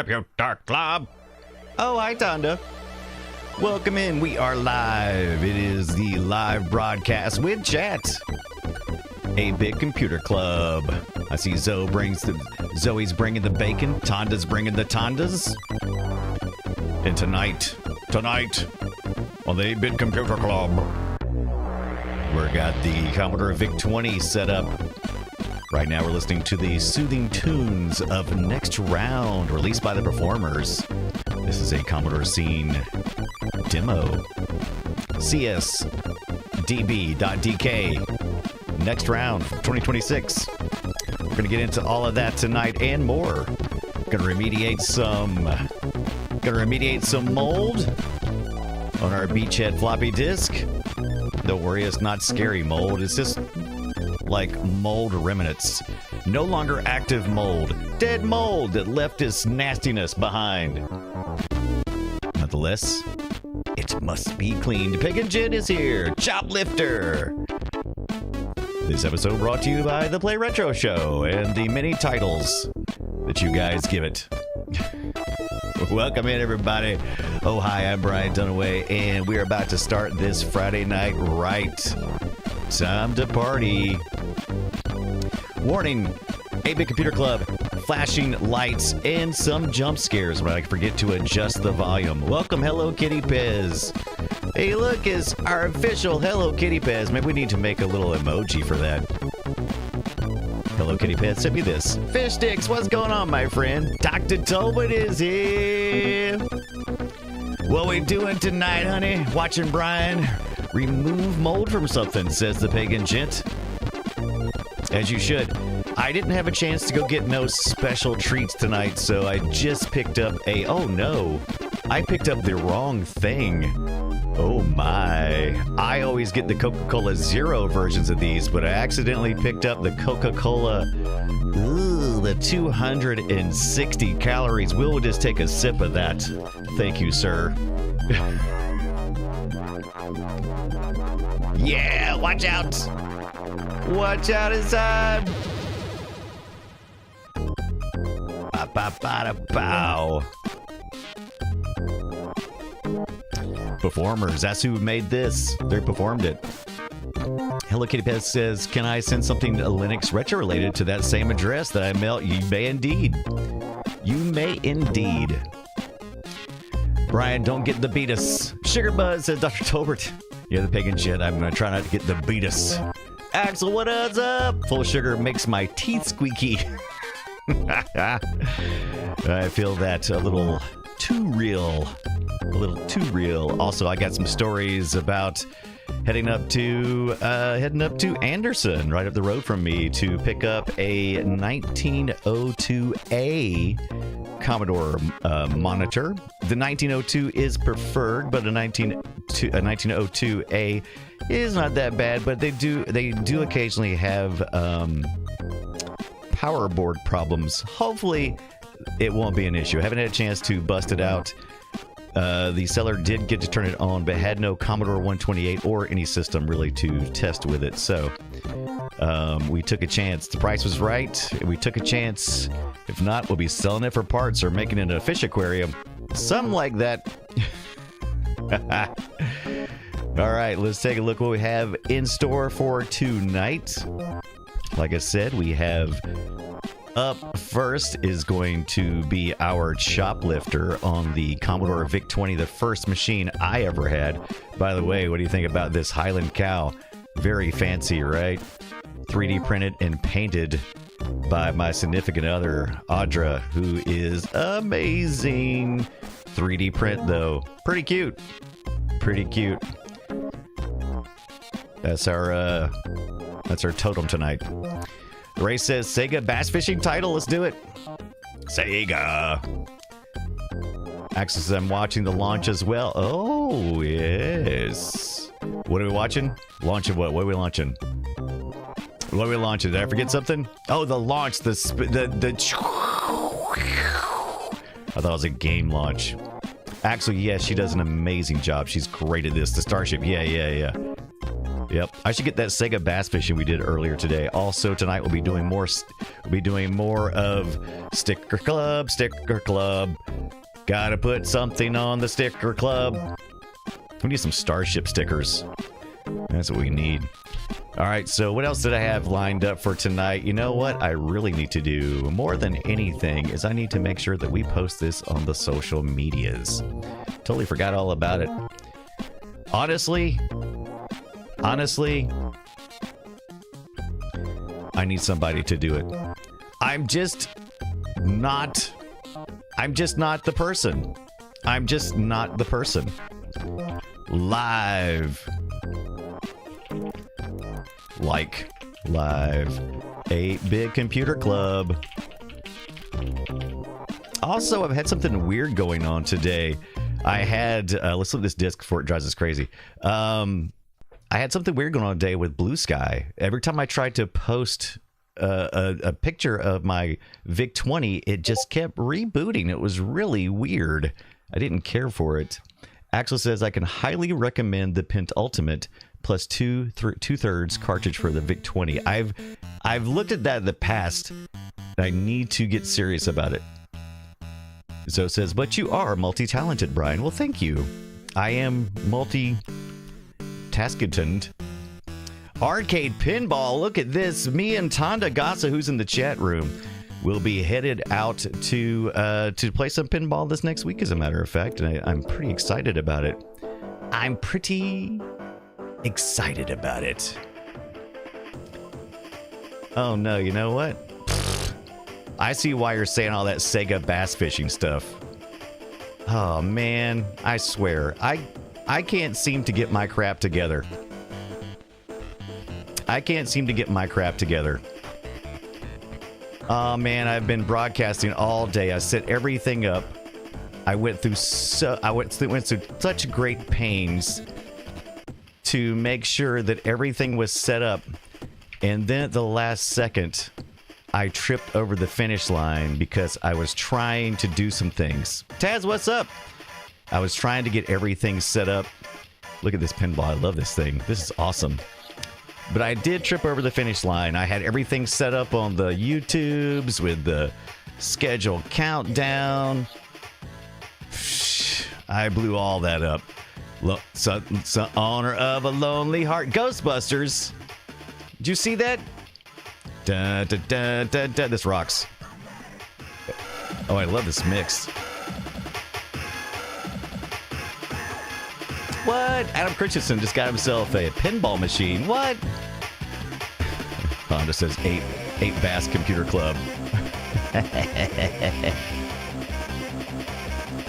Computer Club. Oh, hi, Tonda. Welcome in. We are live. It is the live broadcast with chat. 8-Bit Computer Club. I see Zoe's bringing the bacon. Tonda's bringing the Tondas. And tonight on the 8-Bit Computer Club, we've got the Commodore VIC-20 set up. Right now we're listening to the soothing tunes of Next Round, released by the Performers. This is a Commodore Scene demo. CSDB.DK. Next Round, 2026. We're going to get into all of that tonight and more. Going to remediate some mold on our beachhead floppy disk. Don't worry, it's not scary mold. It's just like mold remnants. No longer active mold. Dead mold that left its nastiness behind. Nonetheless, it must be cleaned. Pig and Jin is here. Choplifter. This episode brought to you by the Play Retro Show and the many titles that you guys give it. Welcome in, everybody. Oh, hi, I'm Brian Dunaway, and we're about to start this Friday night right. Time to party. Warning, 8-Bit Computer Club, flashing lights and some jump scares when I forget to adjust the volume. Welcome, Hello Kitty Pez. Hey, look, it's our official Hello Kitty Pez. Maybe we need to make a little emoji for that. Hello Kitty Pez, send me this. Fish Sticks, what's going on, my friend? Dr. Tobin is here. What we doing tonight, honey? Watching Brian remove mold from something, says the pagan gent. As you should. I didn't have a chance to go get no special treats tonight, so I just picked up oh no, I picked up the wrong thing. Oh my. I always get the Coca-Cola Zero versions of these, but I accidentally picked up the Coca-Cola, the 260 calories. We'll just take a sip of that. Thank you, sir. Yeah, watch out. Watch out inside. Ba-ba-ba-da-bow. Performers, that's who made this. They performed it. Hello Kitty Pez says, can I send something Linux retro related to that same address that I mailed? You may indeed. You may indeed. Brian, don't get the beatus. Sugar Buzz says, Dr. Tolbert. Yeah, the pagan shit. I'm going to try not to get the beatus. Axel, what is up? Full sugar makes my teeth squeaky. I feel that a little too real. A little too real. Also, I got some stories about heading up to Anderson, right up the road from me, to pick up a 1902A Commodore monitor. The 1902 is preferred, but a 1902A is not that bad. But they do occasionally have power board problems. Hopefully, it won't be an issue. I haven't had a chance to bust it out. The seller did get to turn it on, but had no Commodore 128 or any system really to test with it. So we took a chance. The price was right. We took a chance. If not, we'll be selling it for parts or making it a fish aquarium. Something like that. All right, let's take a look what we have in store for tonight. Like I said, we have up first is going to be our Choplifter on the Commodore VIC-20, the first machine I ever had. By the way, what do you think about this Highland cow? Very fancy, right? 3D printed and painted by my significant other, Audra, who is amazing. 3D print, though. Pretty cute. Pretty cute. That's our totem tonight. Ray says, Sega bass fishing title. Let's do it. Sega. Axel says, I'm watching the launch as well. Oh, yes. What are we watching? Launching what? What are we launching? What are we launching? Did I forget something? Oh, the launch. The I thought it was a game launch. Axel, yes, she does an amazing job. She's great at this. The Starship. Yeah. Yep, I should get that Sega bass fishing we did earlier today. Also tonight we'll be doing more. Of Sticker Club. Sticker Club. Gotta put something on the Sticker Club. We need some Starship stickers. That's what we need. All right, so what else did I have lined up for tonight? You know what I really need to do more than anything is I need to make sure that we post this on the social medias. Totally forgot all about it. Honestly, I need somebody to do it. I'm just not the person. I'm just not the person. Live. Live. 8-Bit Computer Club. Also, I've had something weird going on today. I had, let's look at this disc before it drives us crazy. I had something weird going on today with Blue Sky. Every time I tried to post a picture of my VIC-20, it just kept rebooting. It was really weird. I didn't care for it. Axel says, I can highly recommend the Pentultimate plus two-thirds cartridge for the VIC-20. I've looked at that in the past. I need to get serious about it. So it says, but you are multi-talented, Brian. Well, thank you. I am multi-tasketed. Arcade Pinball, look at this. Me and Tonda Gasa, who's in the chat room, will be headed out to play some pinball this next week, as a matter of fact, and I'm pretty excited about it. Oh no, you know what? I see why you're saying all that Sega bass fishing stuff. Oh man, I swear, I can't seem to get my crap together. Oh man, I've been broadcasting all day. I set everything up. I went through such great pains to make sure that everything was set up, and then at the last second, I tripped over the finish line because I was trying to do some things. Taz, what's up? I was trying to get everything set up. Look at this pinball. I love this thing. This is awesome. But I did trip over the finish line. I had everything set up on the YouTubes with the schedule countdown. I blew all that up. So honor of a lonely heart. Ghostbusters. Did you see that? Dun, dun, dun, dun, dun. This rocks. Oh, I love this mix. What? Adam Christensen just got himself a pinball machine. What? Honda says 8 Bass Computer Club.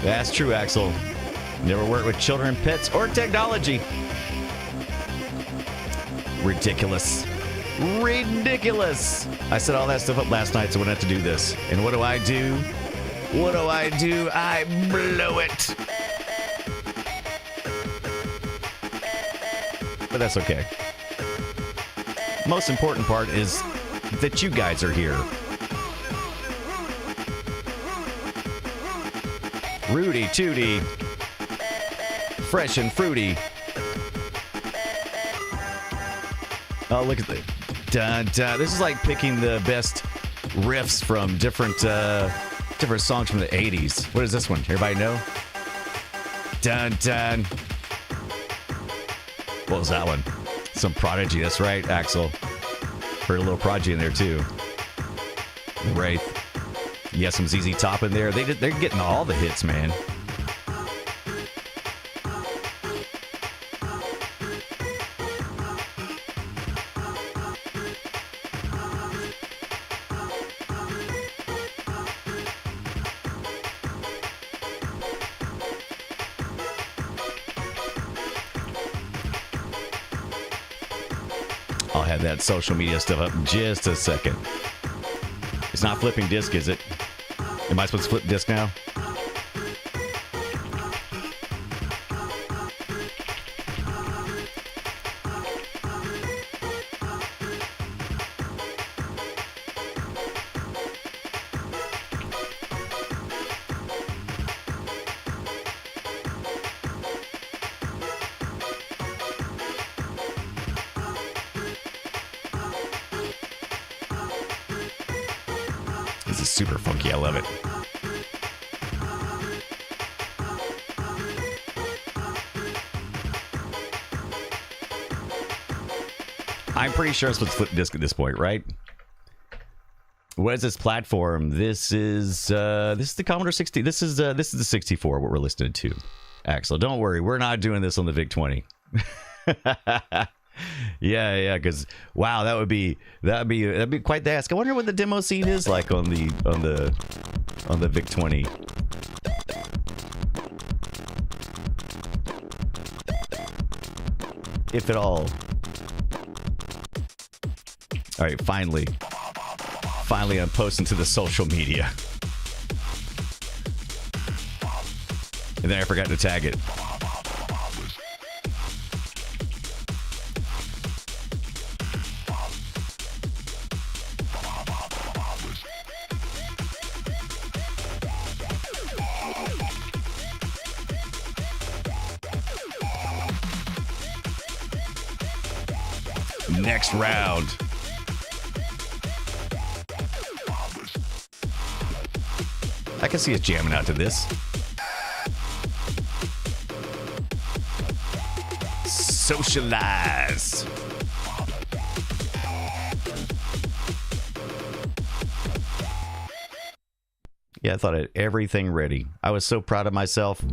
That's true, Axel. Never worked with children, pets, or technology. Ridiculous. I set all that stuff up last night so I wouldn't have to do this. And what do? I blow it. But that's okay. Most important part is that you guys are here. Rudy Tooty. Fresh and fruity. Oh, look at the dun, dun. This is like picking the best riffs from different songs from the 80s. What is this one? Everybody know? Dun, dun. What was that one? Some Prodigy. That's right, Axel. Heard a little Prodigy in there, too. Wraith. Yeah, some ZZ Top in there. They're getting all the hits, man. I'll have that social media stuff up in just a second. It's not flipping disc, is it? Am I supposed to flip disc now? This is super funky. I love it. I'm pretty sure it's supposed to flip disc at this point, right? What is this platform? This is the Commodore 60. This is the 64. What we're listening to. Axel, don't worry, we're not doing this on the VIC-20. yeah, because wow, that'd be quite the ask. I wonder what the demo scene is like on the VIC-20. If at all. All right, finally I'm posting to the social media. And then I forgot to tag it. Next round. I can see us jamming out to this. Socialize. Yeah, I thought I had everything ready. I was so proud of myself.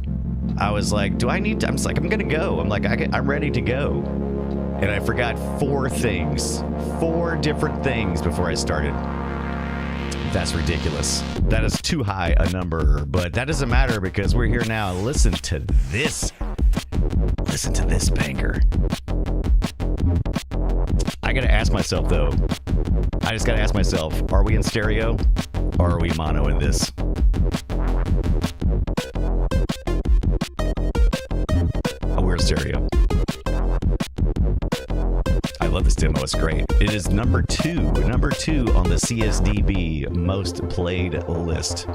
I was like, do I need to? I'm gonna go. I'm like, I'm ready to go. And I forgot 4 things. 4 different things before I started. That's ridiculous. That is too high a number, but that doesn't matter because we're here now. Listen to this. Listen to this banger. I gotta ask myself though. I just gotta ask myself, are we in stereo or are we mono in this? Oh, we're in stereo. I love this demo. It's great. It is number two on the CSDB most played list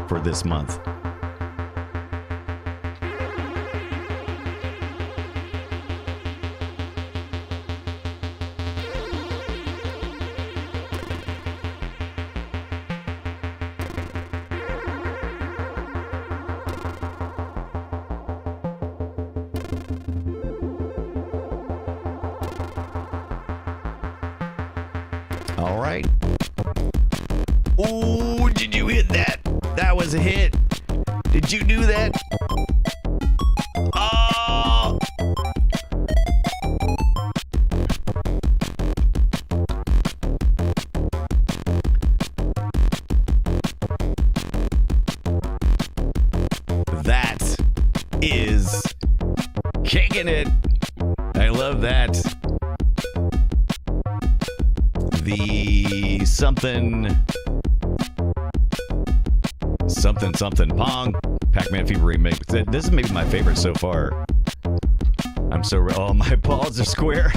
for this month. All right. Ooh, did you hit that? That was a hit. Did you do that? Oh! That is kicking it. I love that. The something Pong Pac-Man Fever remake. This is maybe my favorite so far. I'm so oh, my balls are square.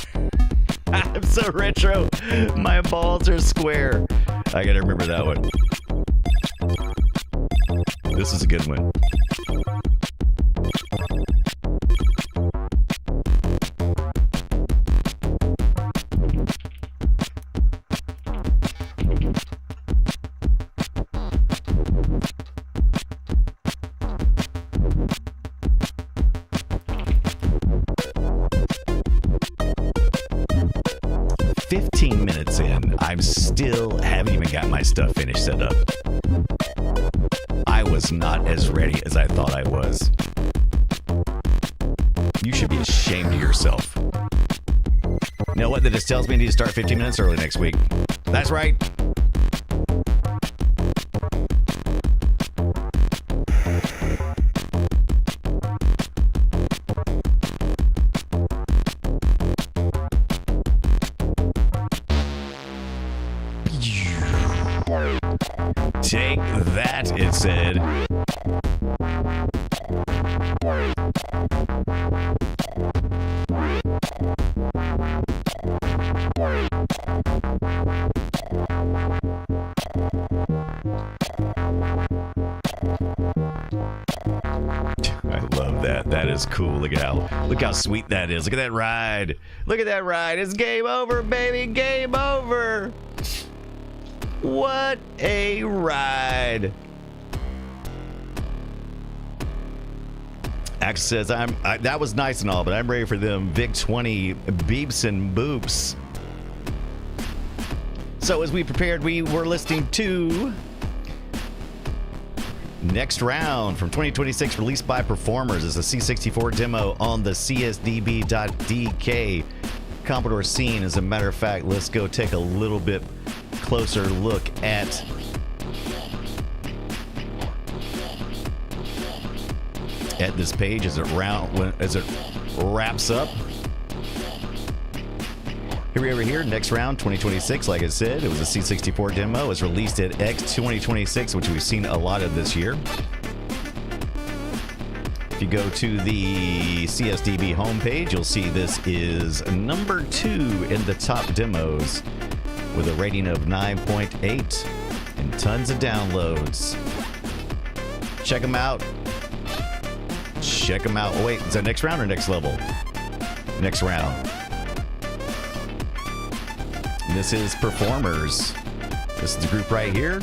I'm so retro. My balls are square. I gotta remember that one. This is a good one. Haven't even got my stuff finished set up. I was not as ready as I thought I was. You should be ashamed of yourself. You know what? That just tells me I need to start 15 minutes early next week. That's right. Take that, it said. I love that. That is cool. Look how sweet that is. Look at that ride. Look at that ride. It's game over, baby. Game over. What a ride. Axe says, that was nice and all, but I'm ready for them VIC-20 beeps and boops. So as we prepared, we were listening to Next Round from 2026, released by Performers as a C64 demo on the CSDB.DK Commodore scene. As a matter of fact, let's go take a little bit closer look at this page as it wraps up. Here we are here, Next Round 2026. Like I said, it was a C64 demo. It was released at X 2026, which we've seen a lot of this year. If you go to the CSDB homepage, you'll see this is number 2 in the top demos with a rating of 9.8 and tons of downloads. Check them out. Check them out. Oh, wait, is that Next Round or Next Level? Next Round. And this is Performers. This is the group right here.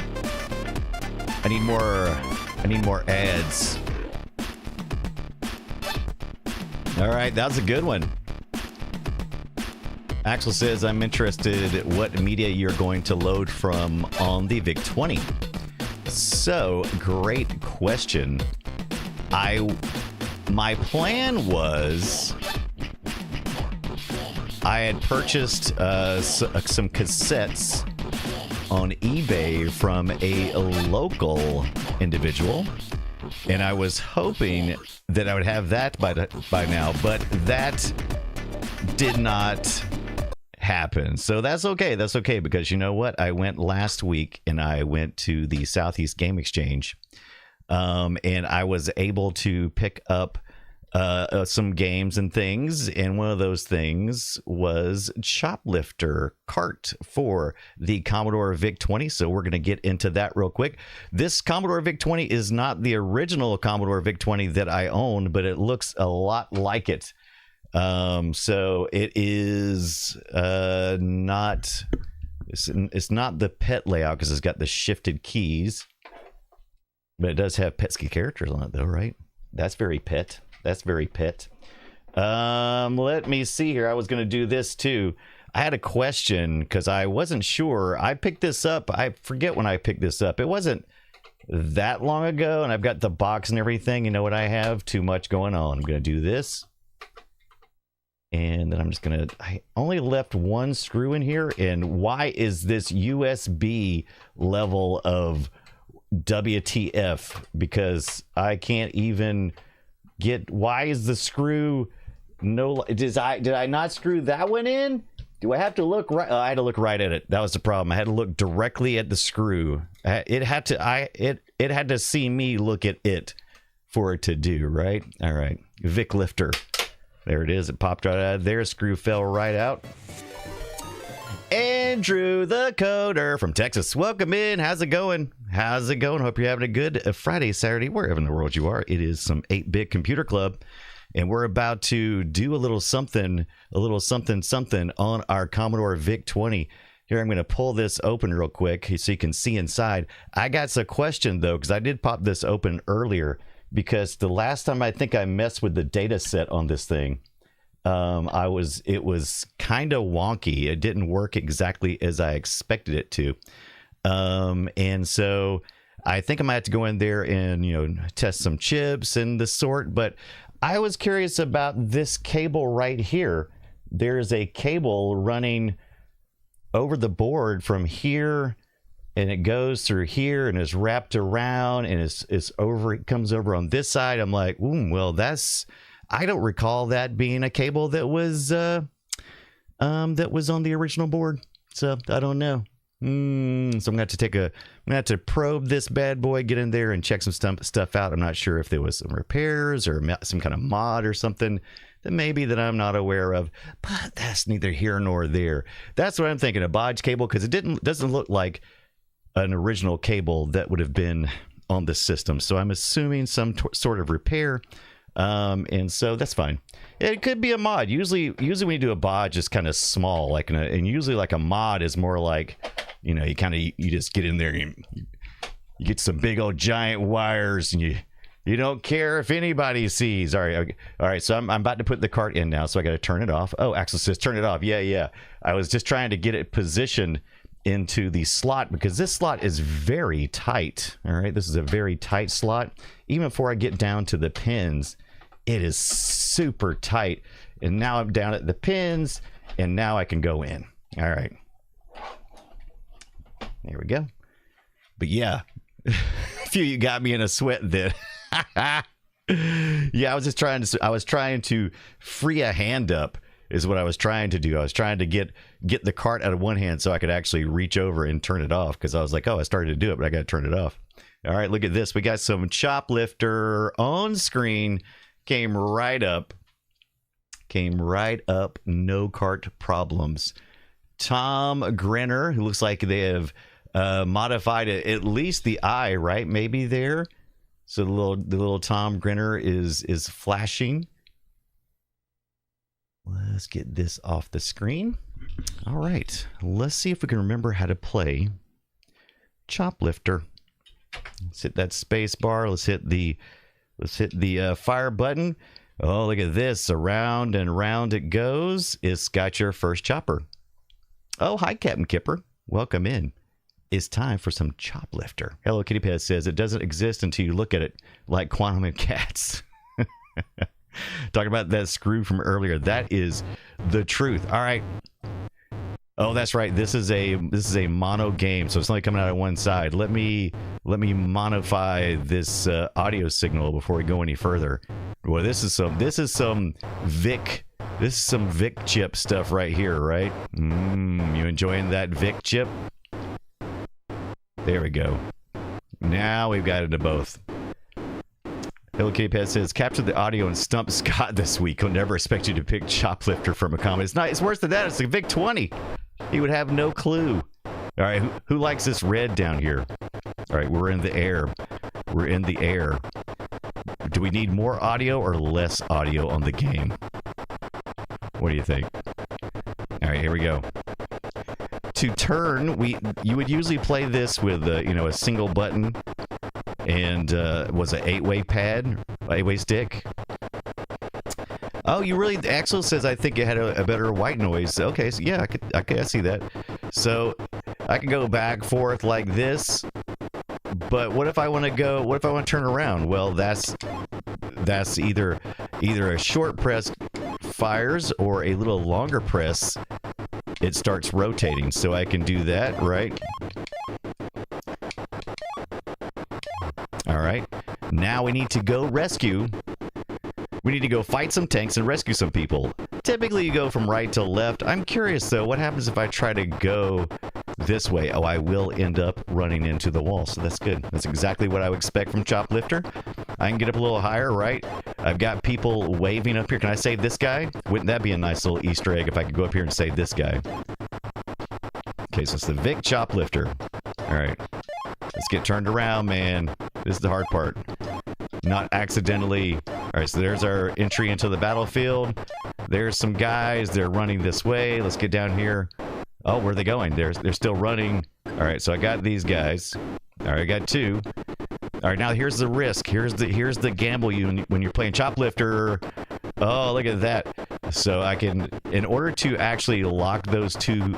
I need more ads. All right, that's a good one. Axel says, I'm interested what media you're going to load from on the VIC-20. So, great question. My plan was I had purchased some cassettes on eBay from a local individual, and I was hoping that I would have that by now, but that did not happen. So that's okay. That's okay, because you know what? I went last week and I went to the Southeast Game Exchange, and I was able to pick up some games and things, and one of those things was Choplifter cart for the Commodore VIC-20. So we're going to get into that real quick. This Commodore VIC-20 is not the original Commodore VIC-20 that I own, but it looks a lot like it. So it is not, it's not the PET layout because it's got the shifted keys, but it does have pesky characters on it though, right? That's very PET. That's very PET. Let me see here. I was going to do this too. I had a question because I wasn't sure. I picked this up. I forget when I picked this up. It wasn't that long ago, and I've got the box and everything. You know what I have? Too much going on. I'm going to do this. And then I'm just going to... I only left one screw in here. And why is this USB level of WTF? Because I can't even... why is the screw no? Did I not screw that one in? Do I have to look right? I had to look right at it. That was the problem. I had to look directly at the screw. It had to see me look at it for it to do right. All right, Vic lifter. There it is. It popped right out of there. Screw fell right out. Andrew the coder from Texas, welcome in. How's it going? How's it going? Hope you're having a good Friday, Saturday, wherever in the world you are. It is some 8-Bit Computer Club, and we're about to do a little something on our Commodore VIC-20. Here, I'm going to pull this open real quick so you can see inside. I got a question though, because I did pop this open earlier, because the last time I think I messed with the data set on this thing, it was kind of wonky. It didn't work exactly as I expected it to. And so I think I might have to go in there and, test some chips and the sort, but I was curious about this cable right here. There's a cable running over the board from here, and it goes through here and is wrapped around and it's over. It comes over on this side. I'm like, well, I don't recall that being a cable that was on the original board. So I don't know. So I'm gonna have to probe this bad boy, get in there and check some stuff out. I'm not sure if there was some repairs or some kind of mod or something that I'm not aware of, but that's neither here nor there. That's what I'm thinking, a bodge cable, because it doesn't look like an original cable that would have been on the system. So I'm assuming some sort of repair. And so that's fine. It could be a mod. Usually when you do a bodge, it's kind of small, and usually like a mod is more like you know, you just get in there and you get some big old giant wires, and you don't care if anybody sees. All right. So I'm about to put the cart in now, so I got to turn it off. Oh, Axel says turn it off. Yeah. I was just trying to get it positioned into the slot because this slot is very tight. All right, this is a very tight slot. Even before I get down to the pins, it is super tight. And now I'm down at the pins, and now I can go in. All right. There we go. But yeah, a few of you got me in a sweat then. Yeah, I was trying to free a hand up is what I was trying to do. I was trying to get the cart out of one hand so I could actually reach over and turn it off, because I was like, oh, I started to do it, but I got to turn it off. All right, look at this. We got some Choplifter on screen. Came right up. No cart problems. Tom Grenner, who looks like they have modified it, at least the eye, right? Maybe there. So the little Tom Grenner is flashing. Let's get this off the screen. All right, let's see if we can remember how to play Choplifter. Let's hit that space bar. Let's hit the fire button. Oh, look at this! Around and round it goes. It's got your first chopper. Oh, hi, Captain Kipper. Welcome in. It's time for some Choplifter. Hello Kitty Pet says it doesn't exist until you look at it, like Quantum and Cats. Talking about that screw from earlier. That is the truth. All right. Oh, that's right. This is a mono game, so it's only coming out of one side. Let me monify this audio signal before we go any further. Well, this is some Vic chip stuff right here, right? You enjoying that Vic chip? There we go. Now we've got into both. Hello Kitty Pet says, capture the audio and stump Scott this week. He'll never expect you to pick Choplifter from a comment. It's worse than that. It's a Vic 20. He would have no clue. All right, who likes this red down here? All right, we're in the air. We're in the air. Do we need more audio or less audio on the game? What do you think? All right, here we go. To turn, you would usually play this with a single button and was an 8-way pad, 8-way stick. Oh, you really? Axel says I think it had a better white noise. Okay, so yeah, I see that. So I can go back forth like this. But what if I want to go? What if I want to turn around? Well, that's either a short press fires or a little longer press. It starts rotating, so I can do that, right? All right. Now we need to go rescue. We need to go fight some tanks and rescue some people. Typically, you go from right to left. I'm curious, though, what happens if I try to go this way? Oh, I will end up running into the wall, so that's good. That's exactly what I would expect from Choplifter. I can get up a little higher, right? I've got people waving up here. Can I save this guy? Wouldn't that be a nice little Easter egg if I could go up here and save this guy? Okay, so it's the Vic Choplifter. All right. Let's get turned around, man. This is the hard part. Not accidentally. All right, so there's our entry into the battlefield. There's some guys. They're running this way. Let's get down here. Oh, where are they going? They're still running. All right, so I got these guys. All right, I got two. All right, now here's the risk. Here's the gamble when you're playing Choplifter. Oh, look at that. So I can, in order to actually lock those two,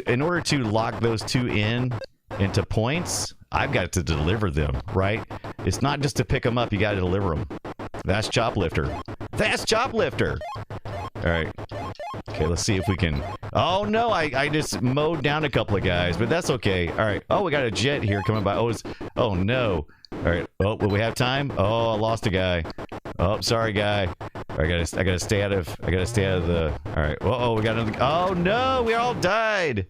in order to lock those two into points, I've got to deliver them, right? It's not just to pick them up, you got to deliver them. That's Choplifter. That's Choplifter. All right. Okay, let's see if we can. Oh no, I just mowed down a couple of guys, but that's okay. All right. Oh, we got a jet here coming by. Oh no. All right. Oh, will we have time? Oh, I lost a guy. Oh, sorry, guy. All right, I gotta stay out of the. All right. Oh, we got another. Oh no, we all died.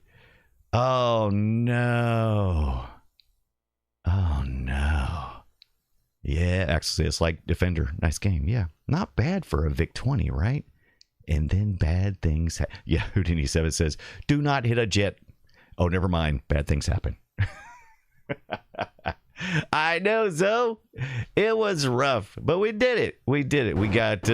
Oh no. Oh no. Yeah, actually, it's like Defender. Nice game. Yeah, not bad for a Vic 20, right? And then bad things. Yeah, Houdini7 says, "Do not hit a jet." Oh, never mind. Bad things happen. I know, Zoe. It was rough, but we did it. We got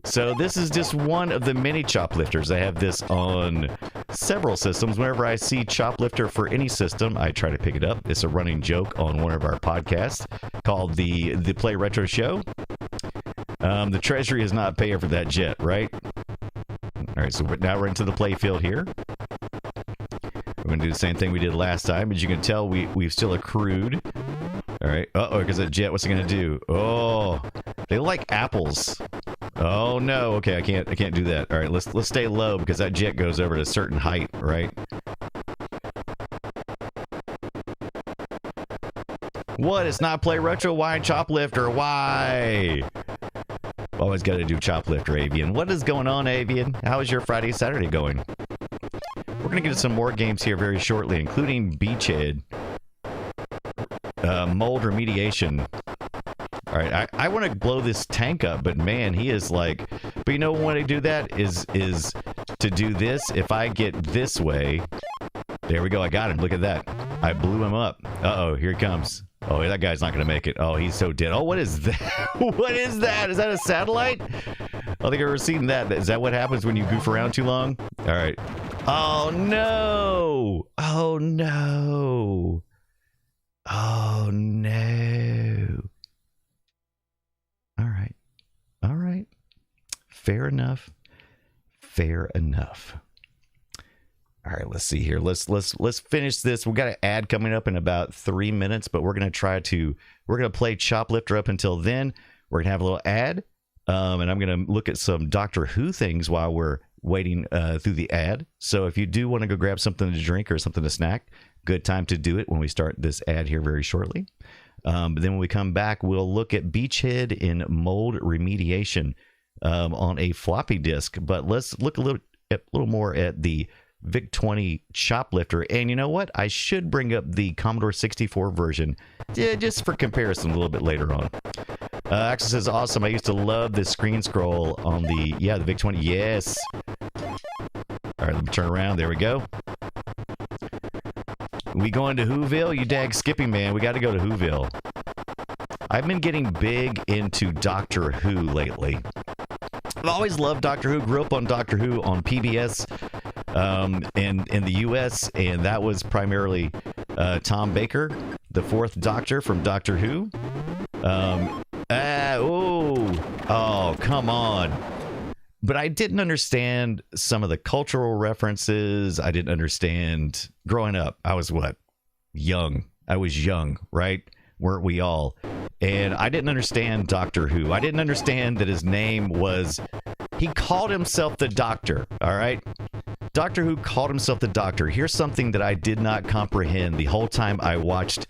So this is just one of the many Choplifters. I have this on several systems. Whenever I see Choplifter for any system, I try to pick it up. It's a running joke on one of our podcasts called the Play Retro Show. The Treasury is not paying for that jet, right? All right, so now we're into the play field here. We're going to do the same thing we did last time. As you can tell, we've still accrued. All right. Uh-oh, because that jet, what's it going to do? Oh, they like apples. Oh, no. Okay, I can't do that. All right, let's stay low because that jet goes over at a certain height, right? What? It's not Play Retro? Why Choplifter? Why? Always got to do Choplifter, Avian. What is going on, Avian? How is your Friday, Saturday going? We're going to get to some more games here very shortly, including Beachhead, Mold Remediation. All right, I want to blow this tank up, but man, he is like... But you know when I do that is to do this. If I get this way... There we go, I got him. Look at that. I blew him up. Uh-oh, here he comes. Oh, that guy's not going to make it. Oh, he's so dead. Oh, what is that? What is that? Is that a satellite? I don't think I've ever seen that. Is that what happens when you goof around too long? All right. Oh, no. Oh, no. Oh, no. All right. All right. Fair enough. Fair enough. All right, let's see here. Let's finish this. We've got an ad coming up in about 3 minutes, but we're gonna play Choplifter up until then. We're gonna have a little ad, and I'm gonna look at some Doctor Who things while we're waiting through the ad. So if you do want to go grab something to drink or something to snack, good time to do it when we start this ad here very shortly. But then when we come back, we'll look at Beachhead in Mold Remediation on a floppy disk. But let's look a little more at the VIC-20 Choplifter. And you know what? I should bring up the Commodore 64 version just for comparison a little bit later on. Axel says, awesome. I used to love the screen scroll on the VIC-20. Yes. All right, let me turn around. There we go. We going to Whoville? You dag skipping, man. We got to go to Whoville. I've been getting big into Doctor Who lately. I've always loved Doctor Who. Grew up on Doctor Who on PBS in the U.S., and that was primarily Tom Baker, the fourth Doctor from Doctor Who. Oh, come on. But I didn't understand some of the cultural references. I didn't understand growing up. I was young. I was young, right? Weren't we all? And I didn't understand Doctor Who. I didn't understand that his name was... He called himself the Doctor, all right? Doctor Who called himself the Doctor. Here's something that I did not comprehend the whole time I watched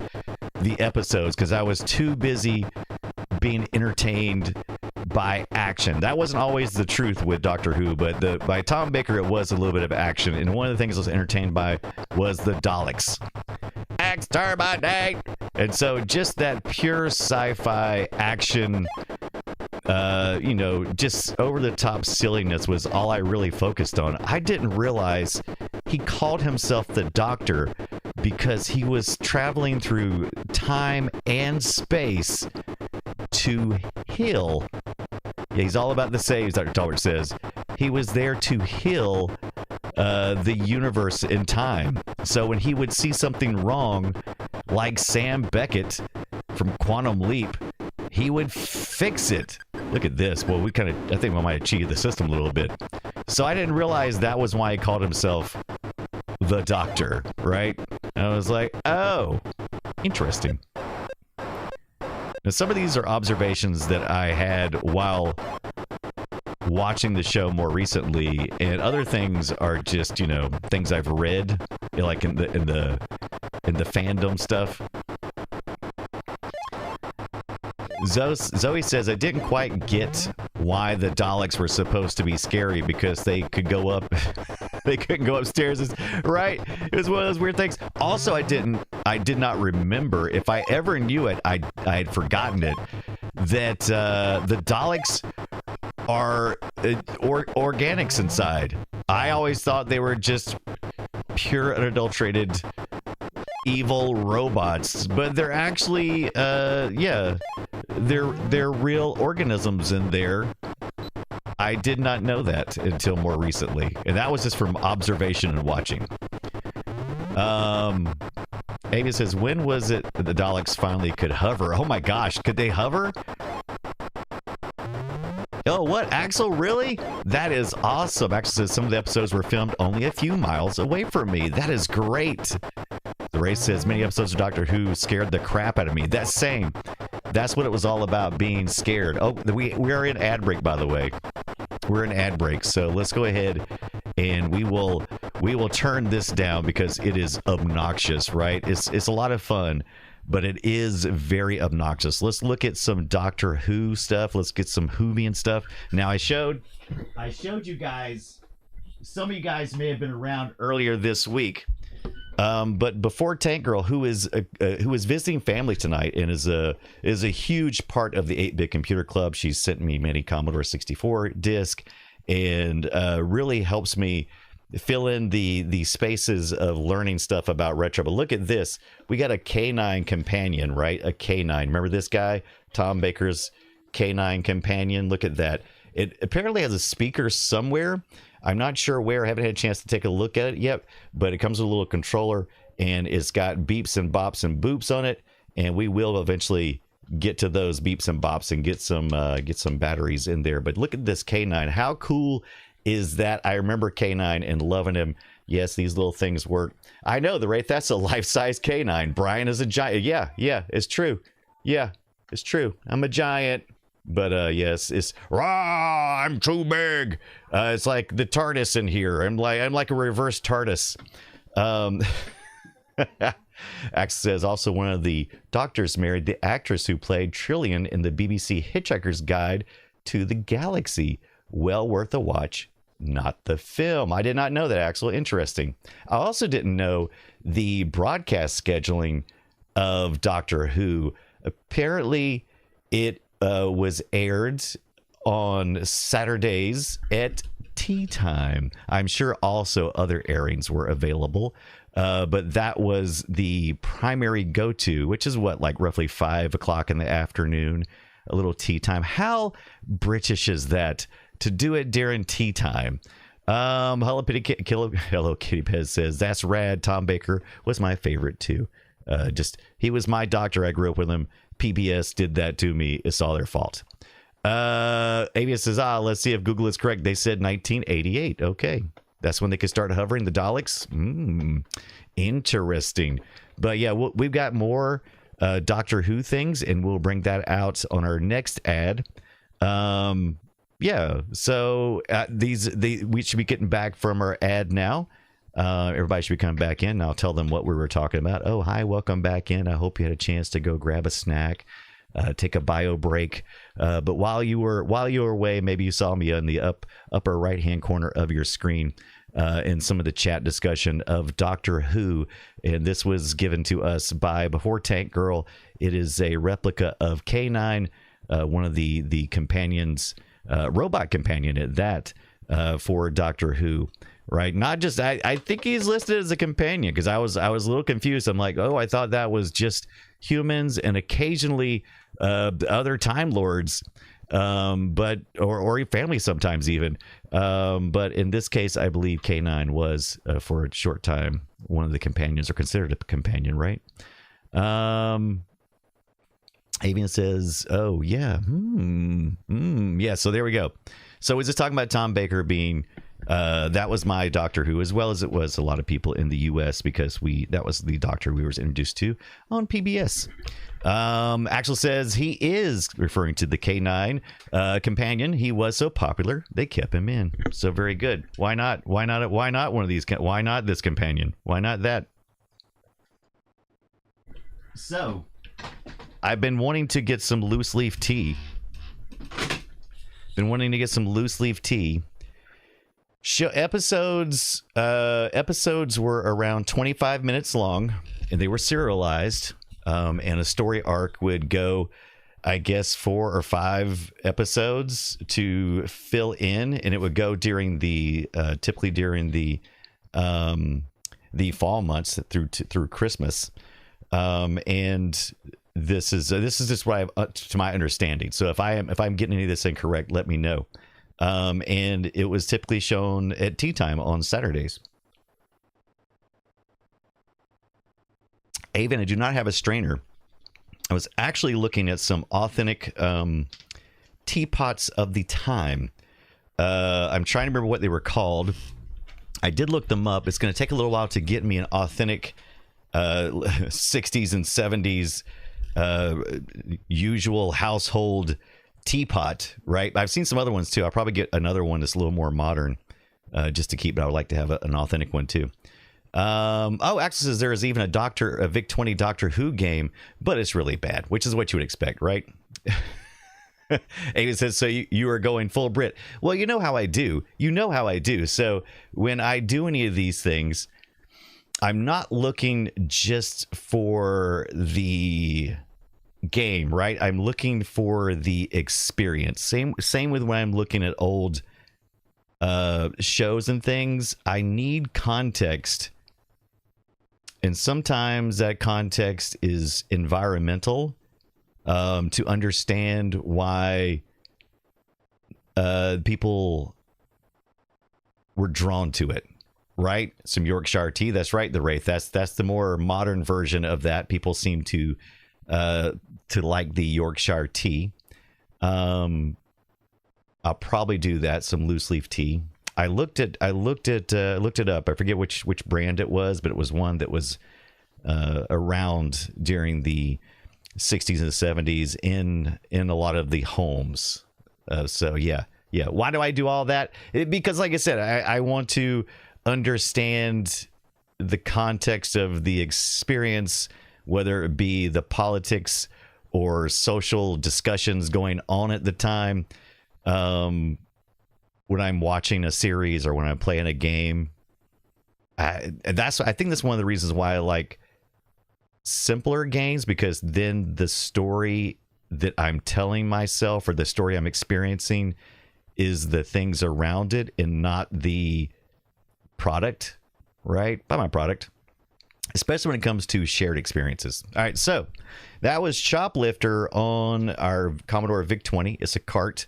the episodes because I was too busy being entertained by action. That wasn't always the truth with Doctor Who, but by Tom Baker, it was a little bit of action. And one of the things I was entertained by was the Daleks. Exterminate! And so just that pure sci-fi action, just over-the-top silliness was all I really focused on. I didn't realize he called himself the Doctor because he was traveling through time and space to heal. Yeah, he's all about the saves, Dr. Talbert says. He was there to heal the universe in time. So when he would see something wrong, like Sam Beckett from Quantum Leap, he would fix it. Look at this. Well, I think we might have cheated the system a little bit. So I didn't realize that was why he called himself the Doctor, right? And I was like, oh, interesting. Now, some of these are observations that I had while watching the show more recently, and other things are just, things I've read, like in the fandom stuff. Zoe says, I didn't quite get why the Daleks were supposed to be scary because they could go up, they couldn't go upstairs, right? It was one of those weird things. Also, I did not remember, if I ever knew it, I had forgotten it, that the Daleks are organics inside. I always thought they were just pure unadulterated evil robots, but they're actually they're real organisms in there I did not know that until more recently, and that was just from observation and watching. Amy says, when was it that the Daleks finally could hover? Oh my gosh, could they hover? Oh, what? Axel, really? That is awesome. Axel says some of the episodes were filmed only a few miles away from me. That is great. The Ray says many episodes of Doctor Who scared the crap out of me. That's same. That's what it was all about, being scared. Oh, we are in ad break, by the way. We're in ad break, so let's go ahead and we will turn this down because it is obnoxious, right? It's a lot of fun, but it is very obnoxious. Let's look at some Doctor Who stuff. Let's get some Whovian stuff. Now I showed you guys. Some of you guys may have been around earlier this week. But before Tank Girl, who is visiting family tonight and is a huge part of the 8-Bit Computer Club. She's sent me many Commodore 64 disc and really helps me fill in the spaces of learning stuff about retro. But look at this. We got a K9 companion, right? A K9. Remember this guy? Tom Baker's K9 companion. Look at that. It apparently has a speaker somewhere. I'm not sure where. I haven't had a chance to take a look at it yet, but it comes with a little controller and it's got beeps and bops and boops on it. And we will eventually get to those beeps and bops and get some batteries in there. But look at this K9. How cool is that? I remember K9 and loving him. Yes, these little things work. I know, the rate. That's a life-size K9. Brian is a giant. Yeah, it's true. Yeah, it's true. I'm a giant. But yes, it's raw. I'm too big. It's like the TARDIS in here. I'm like a reverse TARDIS. Ax says also one of the doctors married the actress who played Trillian in the BBC Hitchhiker's Guide to the Galaxy. Well worth a watch. Not the film. I did not know that, Axel. Interesting. I also didn't know the broadcast scheduling of Doctor Who. Apparently, it was aired on Saturdays at tea time. I'm sure also other airings were available, but that was the primary go-to, which is what, like roughly 5 o'clock in the afternoon, a little tea time. How British is that to do it during tea time? Hello Kitty Pez says, that's rad. Tom Baker was my favorite too. He was my doctor. I grew up with him. PBS did that to me. It's all their fault. Avius says, let's see if Google is correct. They said 1988. Okay. That's when they could start hovering the Daleks. Interesting. But yeah, we've got more Doctor Who things, and we'll bring that out on our next ad. Yeah. So we should be getting back from our ad now. Everybody should be coming back in. I'll tell them what we were talking about. Oh, hi, welcome back in. I hope you had a chance to go grab a snack, take a bio break. But while you were away, maybe you saw me in the upper right hand corner of your screen in some of the chat discussion of Doctor Who, and this was given to us by Before Tank Girl. It is a replica of K9, one of the companions, robot companion at that, for Doctor Who. Right, not just I think he's listed as a companion because I was a little confused. I'm like, oh, I thought that was just humans and occasionally other Time Lords, but or family sometimes even. But in this case, I believe K9 was for a short time one of the companions, or considered a companion, right? Avian says, oh yeah, yeah. So there we go. So we're just talking about Tom Baker being. That was my Doctor Who, as well as it was a lot of people in the U.S. because that was the Doctor we were introduced to on PBS. Axel says he is referring to the K9 companion. He was so popular they kept him in. So very good. Why not? Why not one of these? Why not this companion? Why not that? So I've been wanting to get some loose leaf tea. Episodes were around 25 minutes long, and they were serialized, and a story arc would go, I guess, 4 or 5 episodes to fill in, and it would go during typically during the fall months through Christmas, and this is just what I have to my understanding. So if I'm getting any of this incorrect, let me know. And it was typically shown at tea time on Saturdays. Avon, I do not have a strainer. I was actually looking at some authentic teapots of the time. I'm trying to remember what they were called. I did look them up. It's going to take a little while to get me an authentic 60s and 70s usual household teapot, right? I've seen some other ones too. I'll probably get another one that's a little more modern just to keep, but I would like to have an authentic one too. Axel says there is even a Vic 20 Doctor Who game, but it's really bad, which is what you would expect, right? Ada says, so you are going full Brit. Well, you know how I do. You know how I do. So when I do any of these things, I'm not looking just for the game, right? I'm looking for the experience. Same with when I'm looking at old shows and things. I need context. And sometimes that context is environmental, to understand why people were drawn to it, right? Some Yorkshire tea, that's right, the Wraith. That's the more modern version of that. People seem to like the Yorkshire tea. I'll probably do that. Some loose leaf tea. I looked it up. I forget which brand it was, but it was one that was around during the 60s and 70s in a lot of the homes. So yeah. Why do I do all that? Because like I said, I want to understand the context of the experience, whether it be the politics or social discussions going on at the time. When I'm watching a series or when I'm playing a game, I think that's one of the reasons why I like simpler games, because then the story that I'm telling myself or the story I'm experiencing is the things around it and not the product, right? By my product, especially when it comes to shared experiences. All right, so that was Choplifter on our Commodore VIC-20. It's a cart.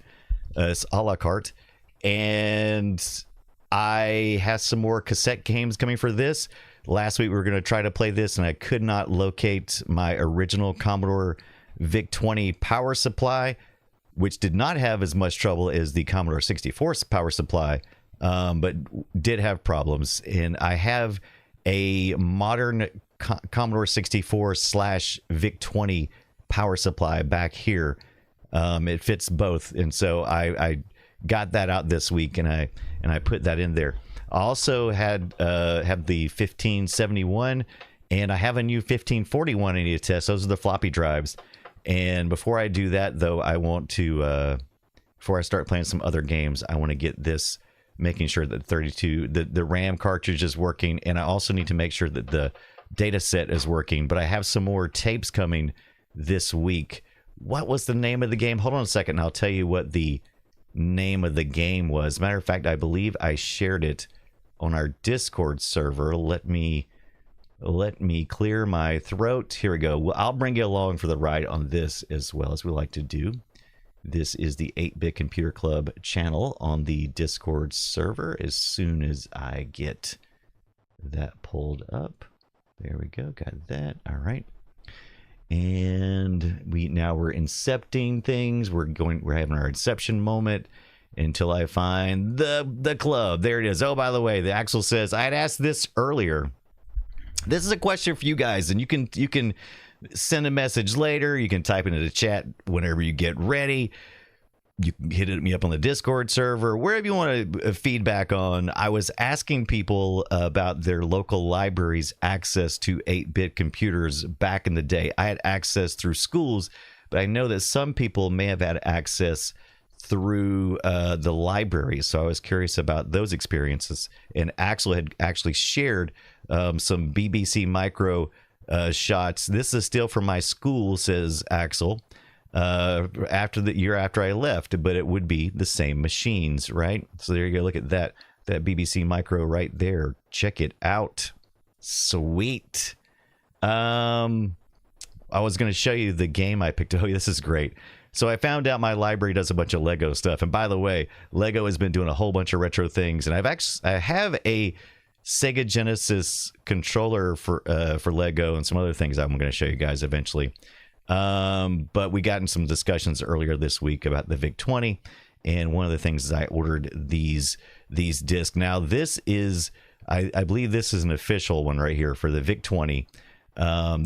It's a la carte. And I have some more cassette games coming for this. Last week we were going to try to play this, and I could not locate my original Commodore VIC-20 power supply, which did not have as much trouble as the Commodore 64 power supply, but did have problems. And I have a modern Commodore 64 / VIC-20 power supply back here. It fits both, and so I got that out this week, and I put that in there. I also have the 1571, and I have a new 1541 I need to test. Those are the floppy drives. And before I do that, though, I want to before I start playing some other games, I want to get this, making sure that the RAM cartridge is working, and I also need to make sure that the data set is working. But I have some more tapes coming this week. What was the name of the game? Hold on a second, and I'll tell you what the name of the game was. Matter of fact, I believe I shared it on our Discord server. Let me clear my throat. Here we go. Well, I'll bring you along for the ride on this as well, as we like to do. This is the 8-Bit Computer Club channel on the Discord server. As soon as I get that pulled up, there we go. Got that. All right. And we're incepting things. We're having our inception moment until I find the club. There it is. Oh, by the way, the Axel says I had asked this earlier. This is a question for you guys, and you can send a message later. You can type into the chat whenever you get ready. You can hit me up on the Discord server, wherever you want to feedback on. I was asking people about their local libraries' access to 8-bit computers back in the day. I had access through schools, but I know that some people may have had access through the library. So I was curious about those experiences. And Axel had actually shared some BBC Micro shots. This is still from my school, says Axel. After the year after I left, but it would be the same machines, right? So there you go. Look at that BBC Micro right there. Check it out. Sweet. I was going to show you the game I picked. Oh, this is great. So I found out my library does a bunch of Lego stuff. And by the way, Lego has been doing a whole bunch of retro things. And I have a Sega Genesis controller for Lego and some other things I'm going to show you guys eventually. But we got in some discussions earlier this week about the VIC-20. And one of the things is I ordered these discs. Now, this is, I believe this is an official one right here for the VIC-20.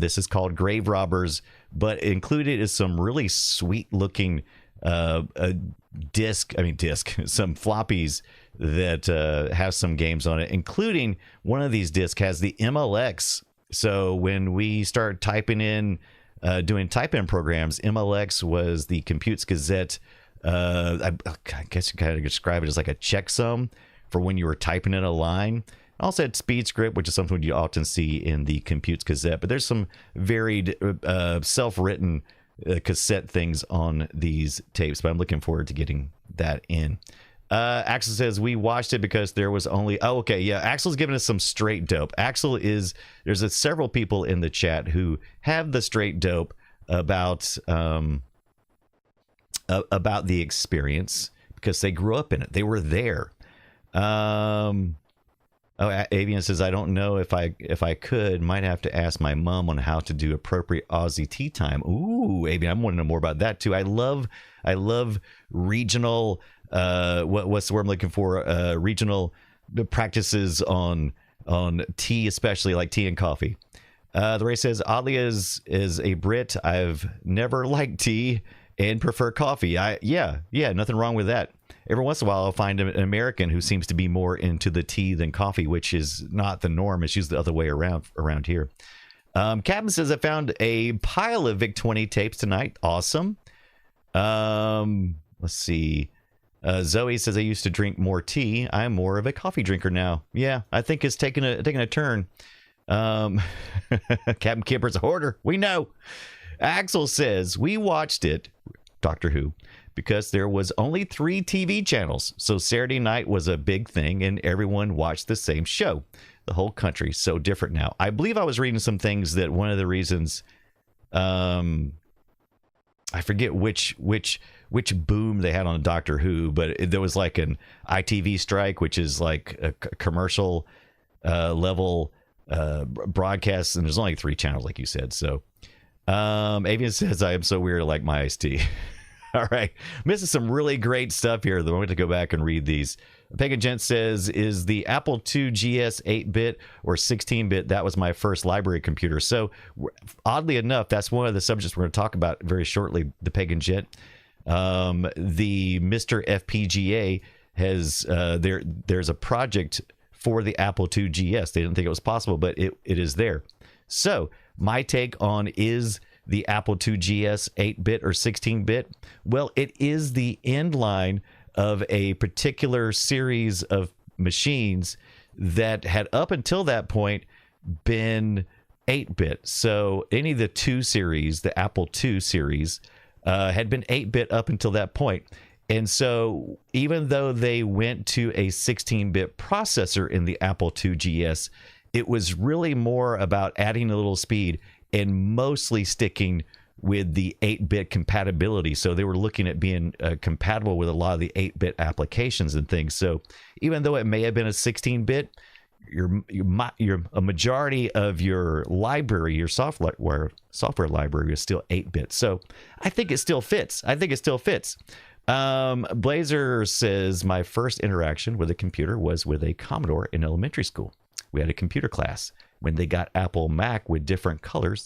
This is called Grave Robbers, but included is some really sweet looking some floppies that have some games on it, including one of these discs has the MLX. So when we start typing in, doing type-in programs, MLX was the Computes Gazette. I guess you kind of describe it as like a checksum for when you were typing in a line. Also had speed script, which is something you often see in the Computes Gazette, but there's some varied self-written cassette things on these tapes, but I'm looking forward to getting that in. Axel says we watched it because there was only Axel's giving us some straight dope. There's several people in the chat who have the straight dope about the experience because they grew up in it. They were there. Avian says, I don't know if I could. Might have to ask my mom on how to do appropriate Aussie tea time. Ooh, Avian, I'm wanting to know more about that too. I love regional. What's the word I'm looking for? Regional practices on tea, especially like tea and coffee. The Ray says, oddly as a Brit, I've never liked tea and prefer coffee. Nothing wrong with that. Every once in a while, I'll find an American who seems to be more into the tea than coffee, which is not the norm. It's usually the other way around here. Captain says, I found a pile of VIC-20 tapes tonight. Awesome. Let's see. Zoe says, I used to drink more tea. I'm more of a coffee drinker now. Yeah, I think it's taking a turn. Captain Kipper's a hoarder. We know. Axel says, we watched it, Doctor Who, because there was only 3 TV channels. So Saturday night was a big thing and everyone watched the same show. The whole country so different now. I believe I was reading some things that one of the reasons, I forget which boom they had on Doctor Who, but there was like an ITV strike, which is like a commercial level broadcast, and there's only 3 channels, like you said. So Avian says, I am so weird, I like my iced tea. All right, missing some really great stuff here. I'm going to go back and read these. Pagan Gent says, is the Apple II GS 8-bit or 16-bit? That was my first library computer. So oddly enough, that's one of the subjects we're going to talk about very shortly, the Pagan Gent. The Mr. FPGA has, there's a project for the Apple II GS. They didn't think it was possible, but it is there. So my take on is the Apple II GS 8-bit or 16-bit? Well, it is the end line of a particular series of machines that had up until that point been 8-bit. So any of the 2 series, the Apple II series, had been 8-bit up until that point. And so even though they went to a 16-bit processor in the Apple II GS, it was really more about adding a little speed and mostly sticking with the 8-bit compatibility. So they were looking at being compatible with a lot of the 8-bit applications and things. So even though it may have been a 16-bit, a majority of your library, your software library is still 8-bit. So I think it still fits. Blazer says, my first interaction with a computer was with a Commodore in elementary school. We had a computer class when they got Apple Mac with different color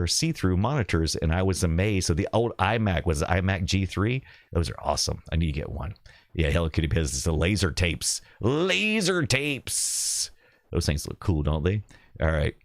see-through monitors, and I was amazed. So the old iMac was the iMac G3. Those are awesome. I need to get one. Yeah, Hello Kitty Biz is the laser tapes. Laser tapes. Those things look cool, don't they? All right.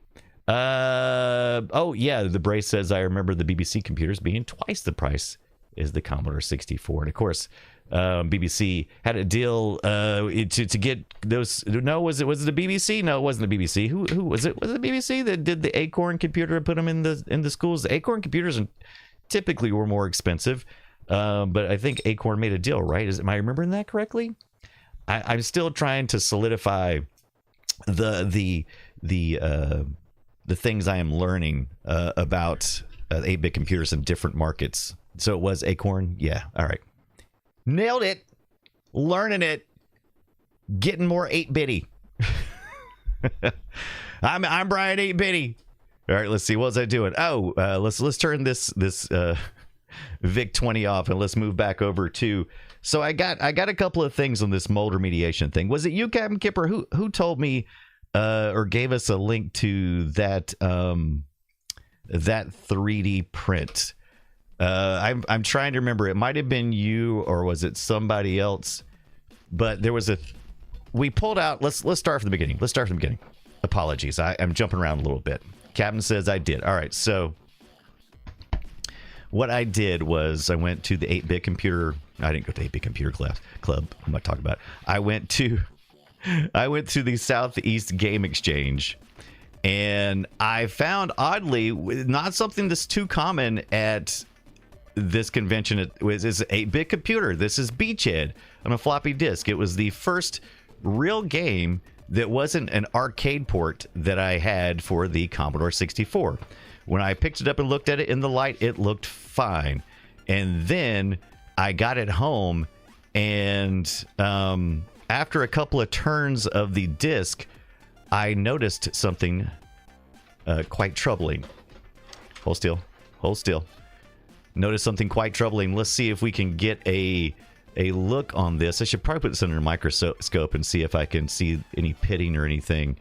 The Brace says, I remember the BBC computers being twice the price as the Commodore 64. And of course, BBC had a deal to get those. No, was it the BBC? No, it wasn't the BBC. Who was it? Was it the BBC that did the Acorn computer and put them in the schools? The Acorn computers typically were more expensive, but I think Acorn made a deal, right? Am I remembering that correctly? I'm still trying to solidify the things I am learning about 8-bit computers in different markets. So it was Acorn? Yeah. All right. Nailed it. Learning it. Getting more 8-bitty. I'm Brian 8-bitty. All right, let's see. What was I doing? Oh, let's turn this Vic 20 off and let's move back over to. So I got a couple of things on this mold remediation thing. Was it you, Captain Kipper, who told me or gave us a link to that that 3D print? I'm trying to remember. It might have been you, or was it somebody else? But there was we pulled out. Let's start from the beginning. Apologies. I'm jumping around a little bit. Captain says I did. All right. So what I did was I went to the 8-bit computer. I didn't go to 8-bit computer club. I'm not talking about. I went to the Southeast Game Exchange, and I found, oddly, not something that's too common at this convention. It's an 8-bit computer. This is Beachhead on a floppy disk. It was the first real game that wasn't an arcade port that I had for the Commodore 64. When I picked it up and looked at it in the light, it looked fine. And then I got it home, and after a couple of turns of the disc, I noticed something quite troubling. Hold still. Noticed something quite troubling. Let's see if we can get a look on this. I should probably put this under a microscope and see if I can see any pitting or anything.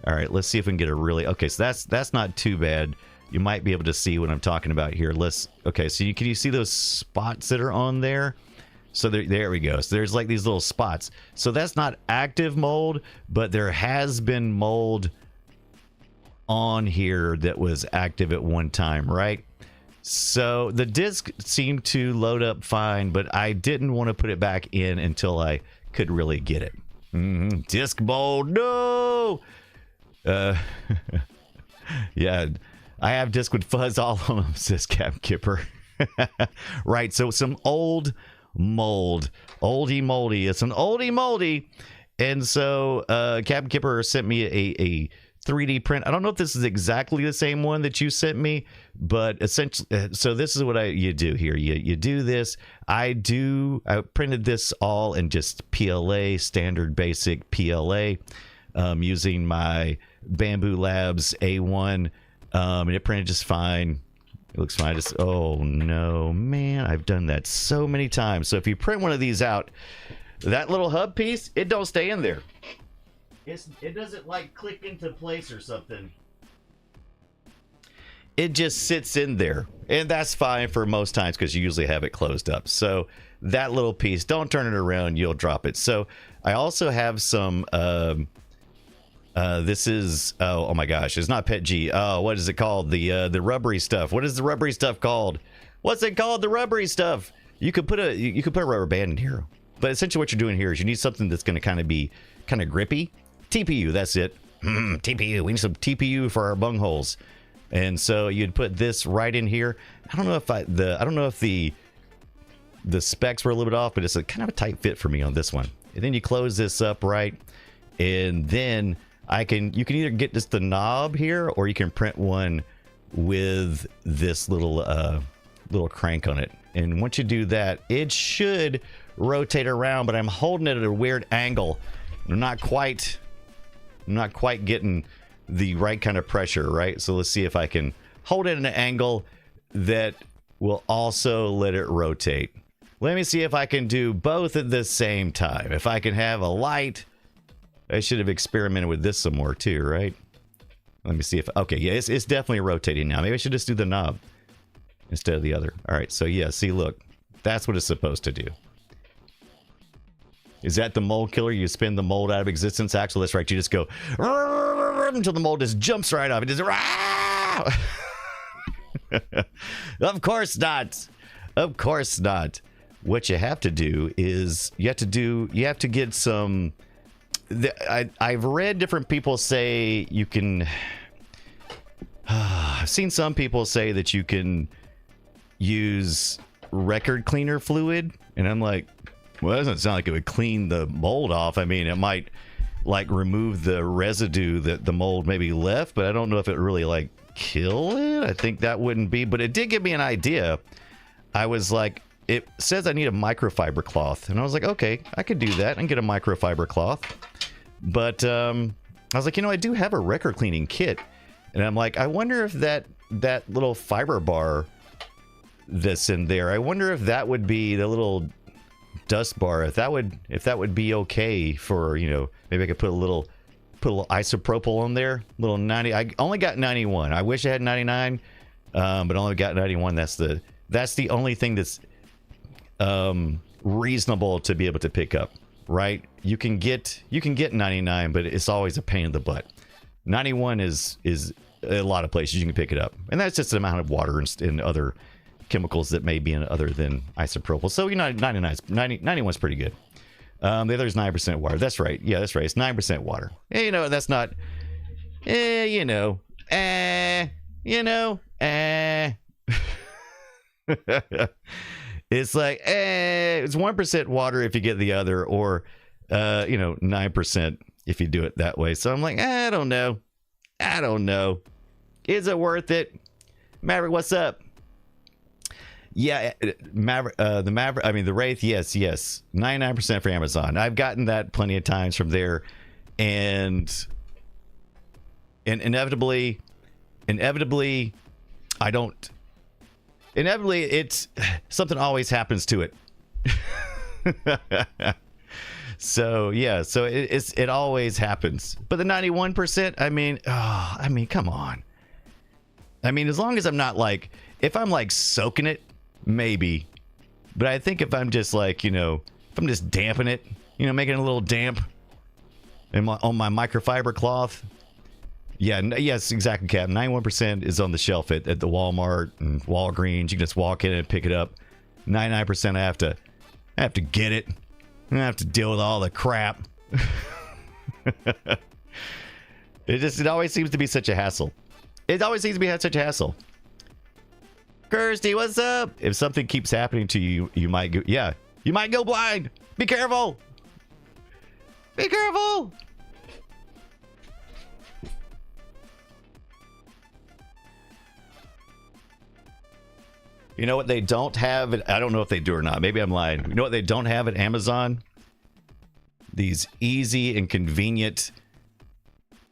All right, let's see if we can get a really... Okay, so that's not too bad. You might be able to see what I'm talking about here. Okay, so can you see those spots that are on there? So there we go. So there's like these little spots. So that's not active mold, but there has been mold on here that was active at one time, right? So the disc seemed to load up fine, but I didn't want to put it back in until I could really get it. Disc mold, no! Yeah, I have disc with fuzz all on them, says Cap Kipper. Right, so some old mold. Oldie moldy. It's an oldie moldy. And so Cap Kipper sent me a 3D print. I don't know if this is exactly the same one that you sent me, but essentially, so this is what you do here. You do this. I printed this all in just PLA, standard basic PLA, using my Bamboo Labs A1, and it printed just fine. It looks fine. Oh no, man, I've done that so many times. So if you print one of these out, that little hub piece, it don't stay in there. It doesn't like click into place or something. It just sits in there, and that's fine for most times because you usually have it closed up. So that little piece, don't turn it around, you'll drop it. So I also have some this is oh my gosh, it's not Pet G. Oh, what is it called? The rubbery stuff. What is the rubbery stuff called? What's it called? The rubbery stuff. You could put a rubber band in here, but essentially what you're doing here is you need something that's going to kind of be kind of grippy. TPU, that's it. TPU. We need some TPU for our bungholes. And so you'd put this right in here. I don't know if the specs were a little bit off, but it's a kind of a tight fit for me on this one. And then you close this up right, and then you can either get just the knob here, or you can print one with this little crank on it. And once you do that, it should rotate around, but I'm holding it at a weird angle. I'm not quite getting the right kind of pressure, right? So let's see if I can hold it at an angle that will also let it rotate. Let me see if I can do both at the same time. If I can have a light, I should have experimented with this some more too, right? Let me see if, okay, yeah, it's definitely rotating now. Maybe I should just do the knob instead of the other. All right, so yeah, see, look, that's what it's supposed to do. Is that the mold killer? You spin the mold out of existence, Axel? That's right. You just go until the mold just jumps right off. It just... Of course not. Of course not. What you have to do is you have to get some... I've read different people say you can... I've seen some people say that you can use record cleaner fluid, and I'm like... Well, that doesn't sound like it would clean the mold off. I mean, it might like remove the residue that the mold maybe left, but I don't know if it really like kill it. I think that wouldn't be, but it did give me an idea. I was like, it says I need a microfiber cloth. And I was like, okay, I could do that and get a microfiber cloth. But I was like, I do have a record cleaning kit. And I'm like, I wonder if that little fiber bar that's in there, I wonder if that would be the little dust bar, if that would be okay for, maybe I could put a little isopropyl on there, little 90. I only got 91. I wish I had 99, but only got 91. That's the only thing that's reasonable to be able to pick up, right? You can get 99, but it's always a pain in the butt. 91 is a lot of places you can pick it up, and that's just an amount of water and other chemicals that may be in other than isopropyl. So 91 is pretty good. The other is 9% water. That's right. Yeah, that's right. It's 9% water. Hey, that's not. It's like it's 1% water if you get the other, or 9% if you do it that way. So I'm like, I don't know. Is it worth it? Maverick, what's up? Yeah, Maverick, the Wraith, yes. 99% for Amazon. I've gotten that plenty of times from there, and inevitably, I don't. Inevitably, it's something always happens to it. So yeah, so it always happens. But the 91%, I mean, come on. I mean, as long as I'm not like, if I'm like soaking it, maybe. But I think if I'm just like, if I'm just damping it, making it a little damp on my microfiber cloth. Yeah, yes, exactly, Cap. 91% is on the shelf at the Walmart and Walgreens. You can just walk in and pick it up. 99% I have to get it. I have to deal with all the crap. It always seems to be such a hassle. Kirsty, what's up? If something keeps happening to you, you might go blind. Be careful. Be careful. You know what they don't have? I don't know if they do or not. Maybe I'm lying. You know what they don't have at Amazon? These easy and convenient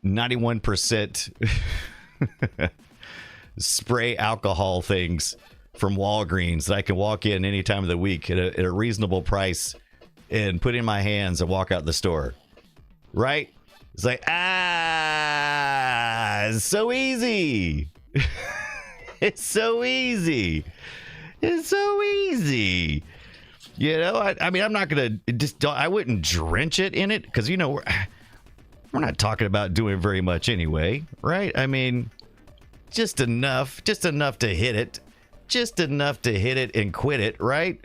91% spray alcohol things from Walgreens that I can walk in any time of the week at a reasonable price and put in my hands and walk out the store. Right? It's like, it's so easy. It's so easy. It's so easy. I mean, I'm not going to I wouldn't drench it in it because, we're not talking about doing very much anyway, right? I mean, just enough to hit it. Just enough to hit it and quit it, right?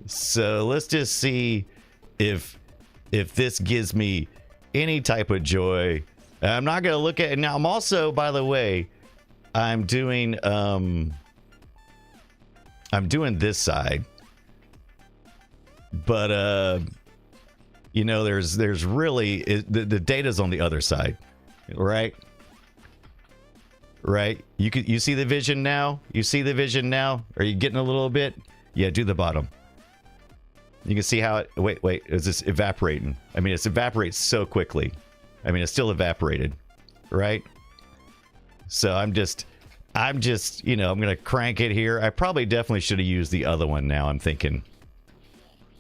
So let's just see if this gives me any type of joy. I'm not going to look at it. Now, I'm also, by the way, I'm doing this side, but there's really the data's on the other side, right? You see the vision now. Are you getting a little bit? Yeah, do the bottom. You can see how it. Wait, is this evaporating? I mean, it evaporates so quickly. I mean, it's still evaporated, right? So I'm just, I'm gonna crank it here. I probably definitely should have used the other one. Now I'm thinking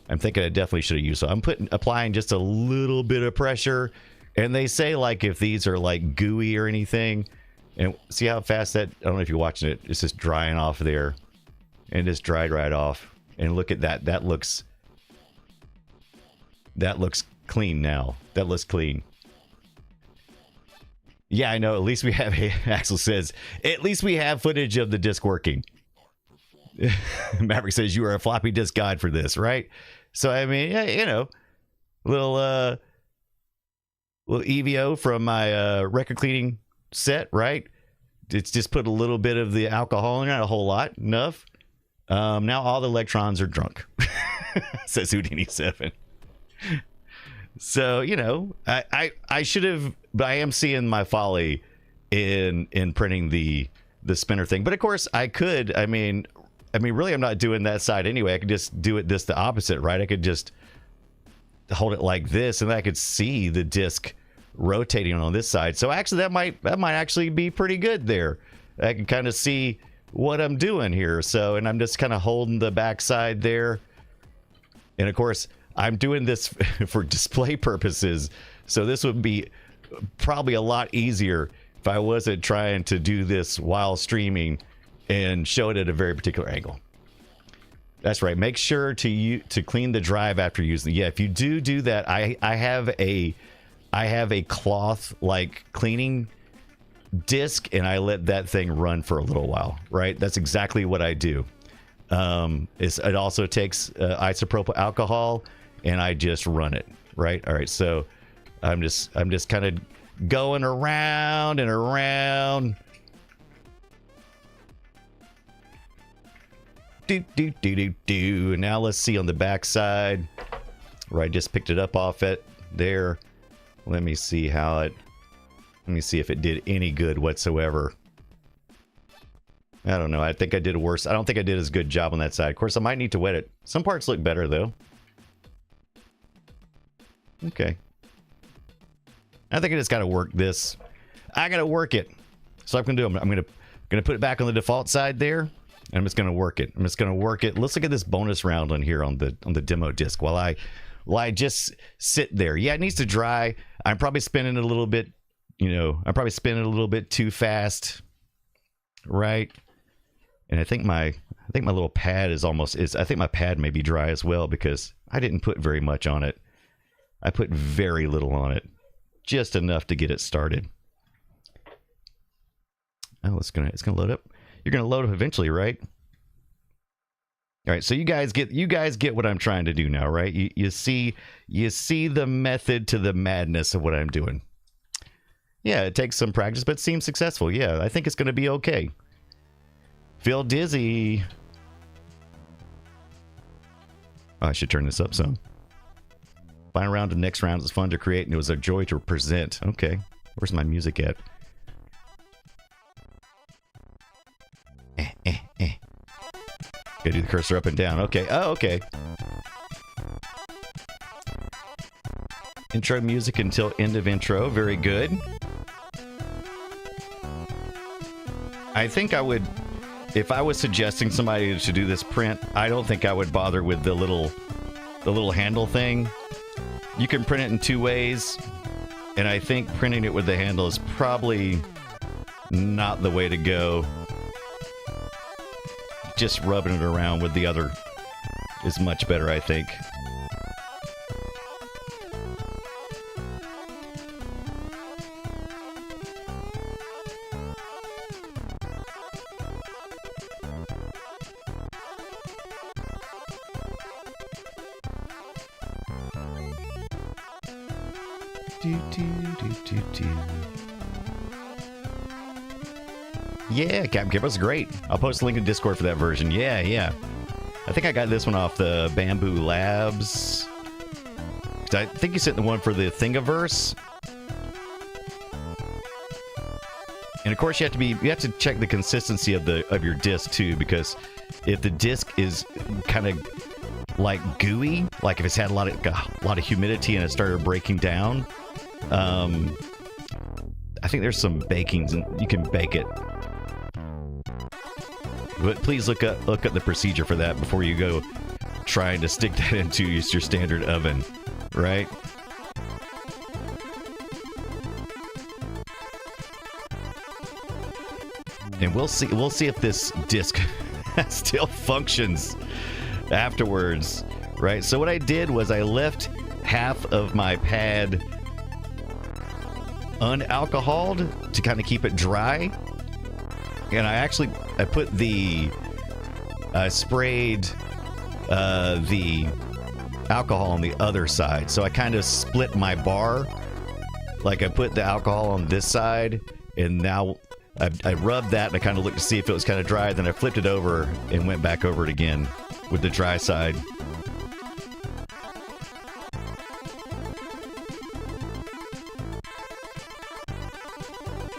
I definitely should have used. So I'm applying just a little bit of pressure, and they say like if these are like gooey or anything, and see how fast that. I don't know if you're watching it. It's just drying off there, and just dried right off. And look at that. That looks clean now. That looks clean. Yeah, I know. At least we have, Axel says, at least we have footage of the disc working. Maverick says, you are a floppy disk god for this, right? So, I mean, yeah, little EVO from my record cleaning set, right? It's just put a little bit of the alcohol in, not a whole lot, enough. Now all the electrons are drunk, says Houdini 7. So, I should have, but I am seeing my folly in printing the spinner thing. But of course I could, I mean, I mean, really, I'm not doing that side anyway. I could just do it the opposite, right? I could just hold it like this, and I could see the disc rotating on this side. So actually, that might actually be pretty good there. I can kind of see what I'm doing here. So, and I'm just kind of holding the back side there. And of course, I'm doing this for display purposes. So this would be probably a lot easier if I wasn't trying to do this while streaming and show it at a very particular angle. That's right. Make sure to clean the drive after using it. Yeah, if you do that, I have a cloth like cleaning disc, and I let that thing run for a little while. Right. That's exactly what I do. It also takes isopropyl alcohol, and I just run it. Right. All right. So I'm just kind of going around and around. Do. Now let's see on the back side where I just picked it up off it there. Let me see if it did any good whatsoever. I don't know. I think I did worse. I don't think I did as good job on that side. Of course, I might need to wet it. Some parts look better though. Okay. I think I just got to work this. I got to work it. So I'm going to do. I'm going to put it back on the default side there. And I'm just going to work it. Let's look at this bonus round on here on the demo disc while I just sit there. Yeah, it needs to dry. I'm probably spinning it a little bit, I'm probably spinning it a little bit too fast. Right? And I think my little pad I think my pad may be dry as well because I didn't put very much on it. I put very little on it. Just enough to get it started. Oh, it's gonna load up. You're gonna load up eventually, right? All right, so you guys get what I'm trying to do now, right? You see the method to the madness of what I'm doing. Yeah, it takes some practice, but it seems successful. Yeah, I think it's gonna be okay. Feel dizzy. Oh, I should turn this up some. Final round to the next round was fun to create, and it was a joy to present. Okay, where's my music at? Gotta do the cursor up and down. Okay. Oh, okay. Intro music until end of intro. Very good. I think I would, if I was suggesting somebody to do this print, I don't think I would bother with the little handle thing. You can print it in two ways, and I think printing it with the handle is probably not the way to go. Just rubbing it around with the other is much better, I think. Yeah, Capgiver's great. I'll post a link in Discord for that version. Yeah. I think I got this one off the Bamboo Labs. I think you sent the one for the Thingiverse. And of course, you have to check the consistency of your disc too, because if the disc is kind of like gooey, like if it's had a lot of humidity and it started breaking down, I think there's some bakings and you can bake it. But please look up the procedure for that before you go trying to stick that into your standard oven, right? And we'll see if this disc still functions afterwards, right? So what I did was I left half of my pad unalcoholed to kind of keep it dry. And I put sprayed the alcohol on the other side. So I kind of split my bar. Like I put the alcohol on this side, and now I rubbed that and I kind of looked to see if it was kind of dry. Then I flipped it over and went back over it again with the dry side.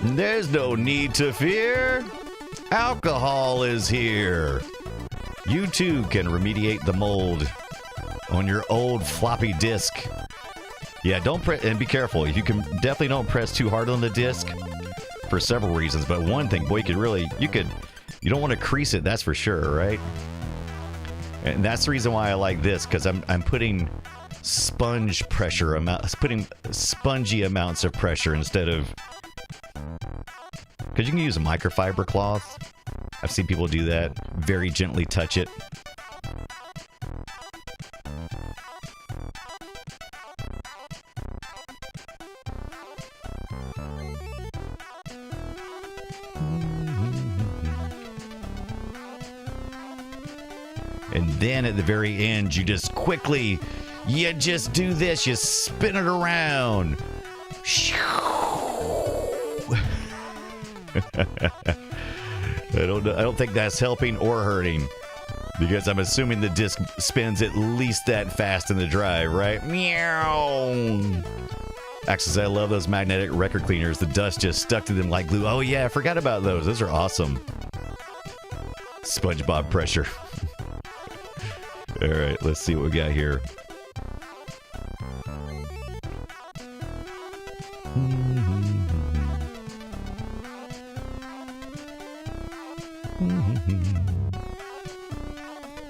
There's no need to fear. Alcohol is here. You too can remediate the mold on your old floppy disk. Yeah, don't press, and be careful. You can definitely don't press too hard on the disk for several reasons. But one thing, boy, you don't want to crease it. That's for sure, right? And that's the reason why I like this, because I'm putting spongy amounts of pressure instead of, because you can use a microfiber cloth. I've seen people do that. Very gently touch it. And then at the very end, you just do this. You spin it around. I don't think that's helping or hurting, because I'm assuming the disc spins at least that fast in the drive, right? Meow. Axis, I love those magnetic record cleaners. The dust just stuck to them like glue. Oh yeah, I forgot about those. Those are awesome. SpongeBob pressure. All right, let's see what we got here.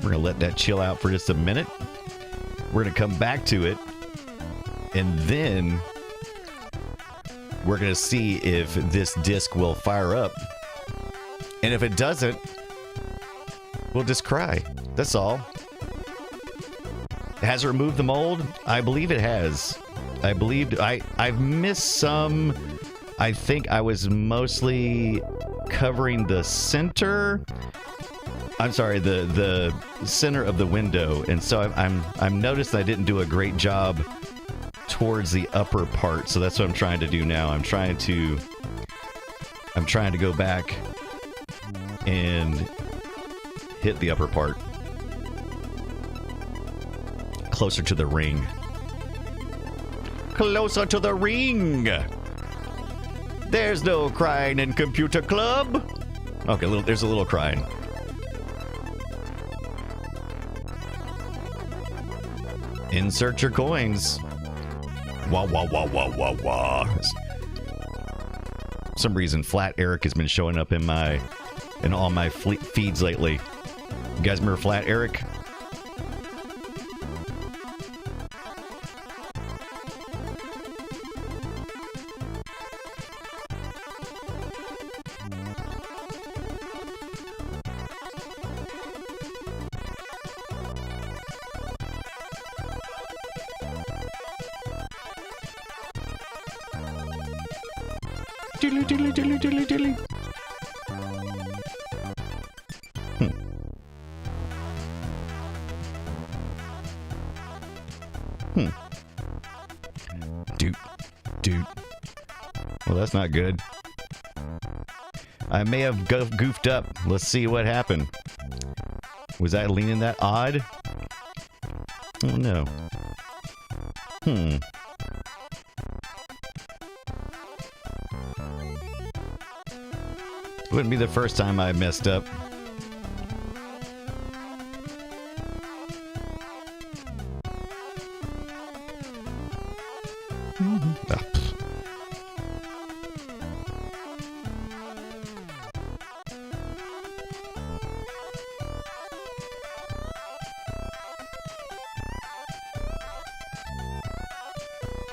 We're going to let that chill out for just a minute. We're going to come back to it. And then we're going to see if this disc will fire up. And if it doesn't, we'll just cry. That's all. Has it removed the mold? I believe it has. I've missed some. I think I was mostly covering the center. I'm sorry, the center of the window, and so I'm noticed I didn't do a great job towards the upper part. So that's what I'm trying to do now. I'm trying to go back and hit the upper part. Closer to the ring. Closer to the ring. There's no crying in Computer Club. Okay, there's a little crying. Insert your coins. Wah, wah, wah, wah, wah, wah. For some reason, Flat Eric has been showing up in all my feeds lately. You guys remember Flat Eric? Diddly, diddly, diddly, diddly, diddly. Dude. Well, that's not good. I may have goofed up. Let's see what happened. Was that leaning that odd? Oh, no. Wouldn't be the first time I messed up.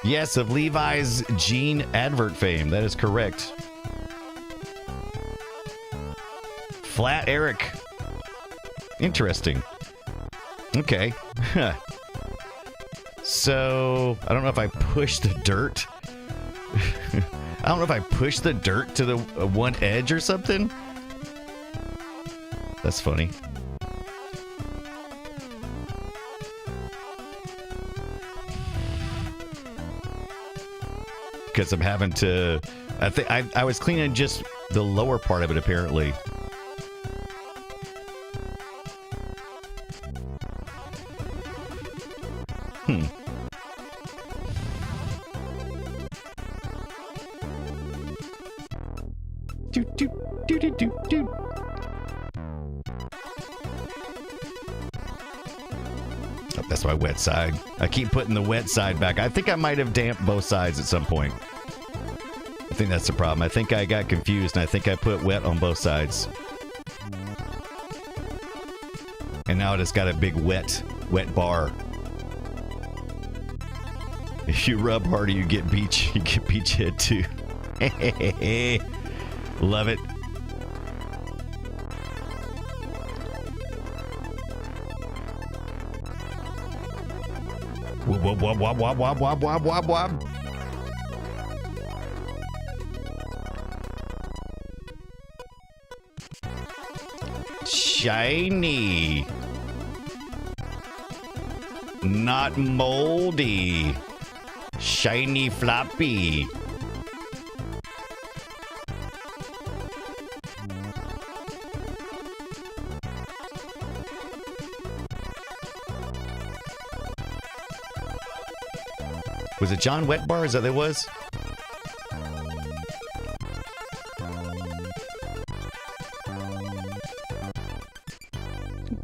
Yes, of Levi's jean advert fame. That is correct. Flat Eric. Interesting. Okay. So, I don't know if I push the dirt. I don't know if I push the dirt to the one edge or something. That's funny. Because I'm having to... I think I was cleaning just the lower part of it, apparently. That's my wet side. I keep putting the wet side back. I think I might have damped both sides at some point. I think that's the problem. I think I got confused, and I think I put wet on both sides. And now it has got a big wet bar. If you rub harder, you get beach head too. Love it. Wob, wob, wob, wob, wob, wob, wob, wob, wob. Shiny. Not moldy. Shiny floppy. Was it John Wet Bar? Is that what it was?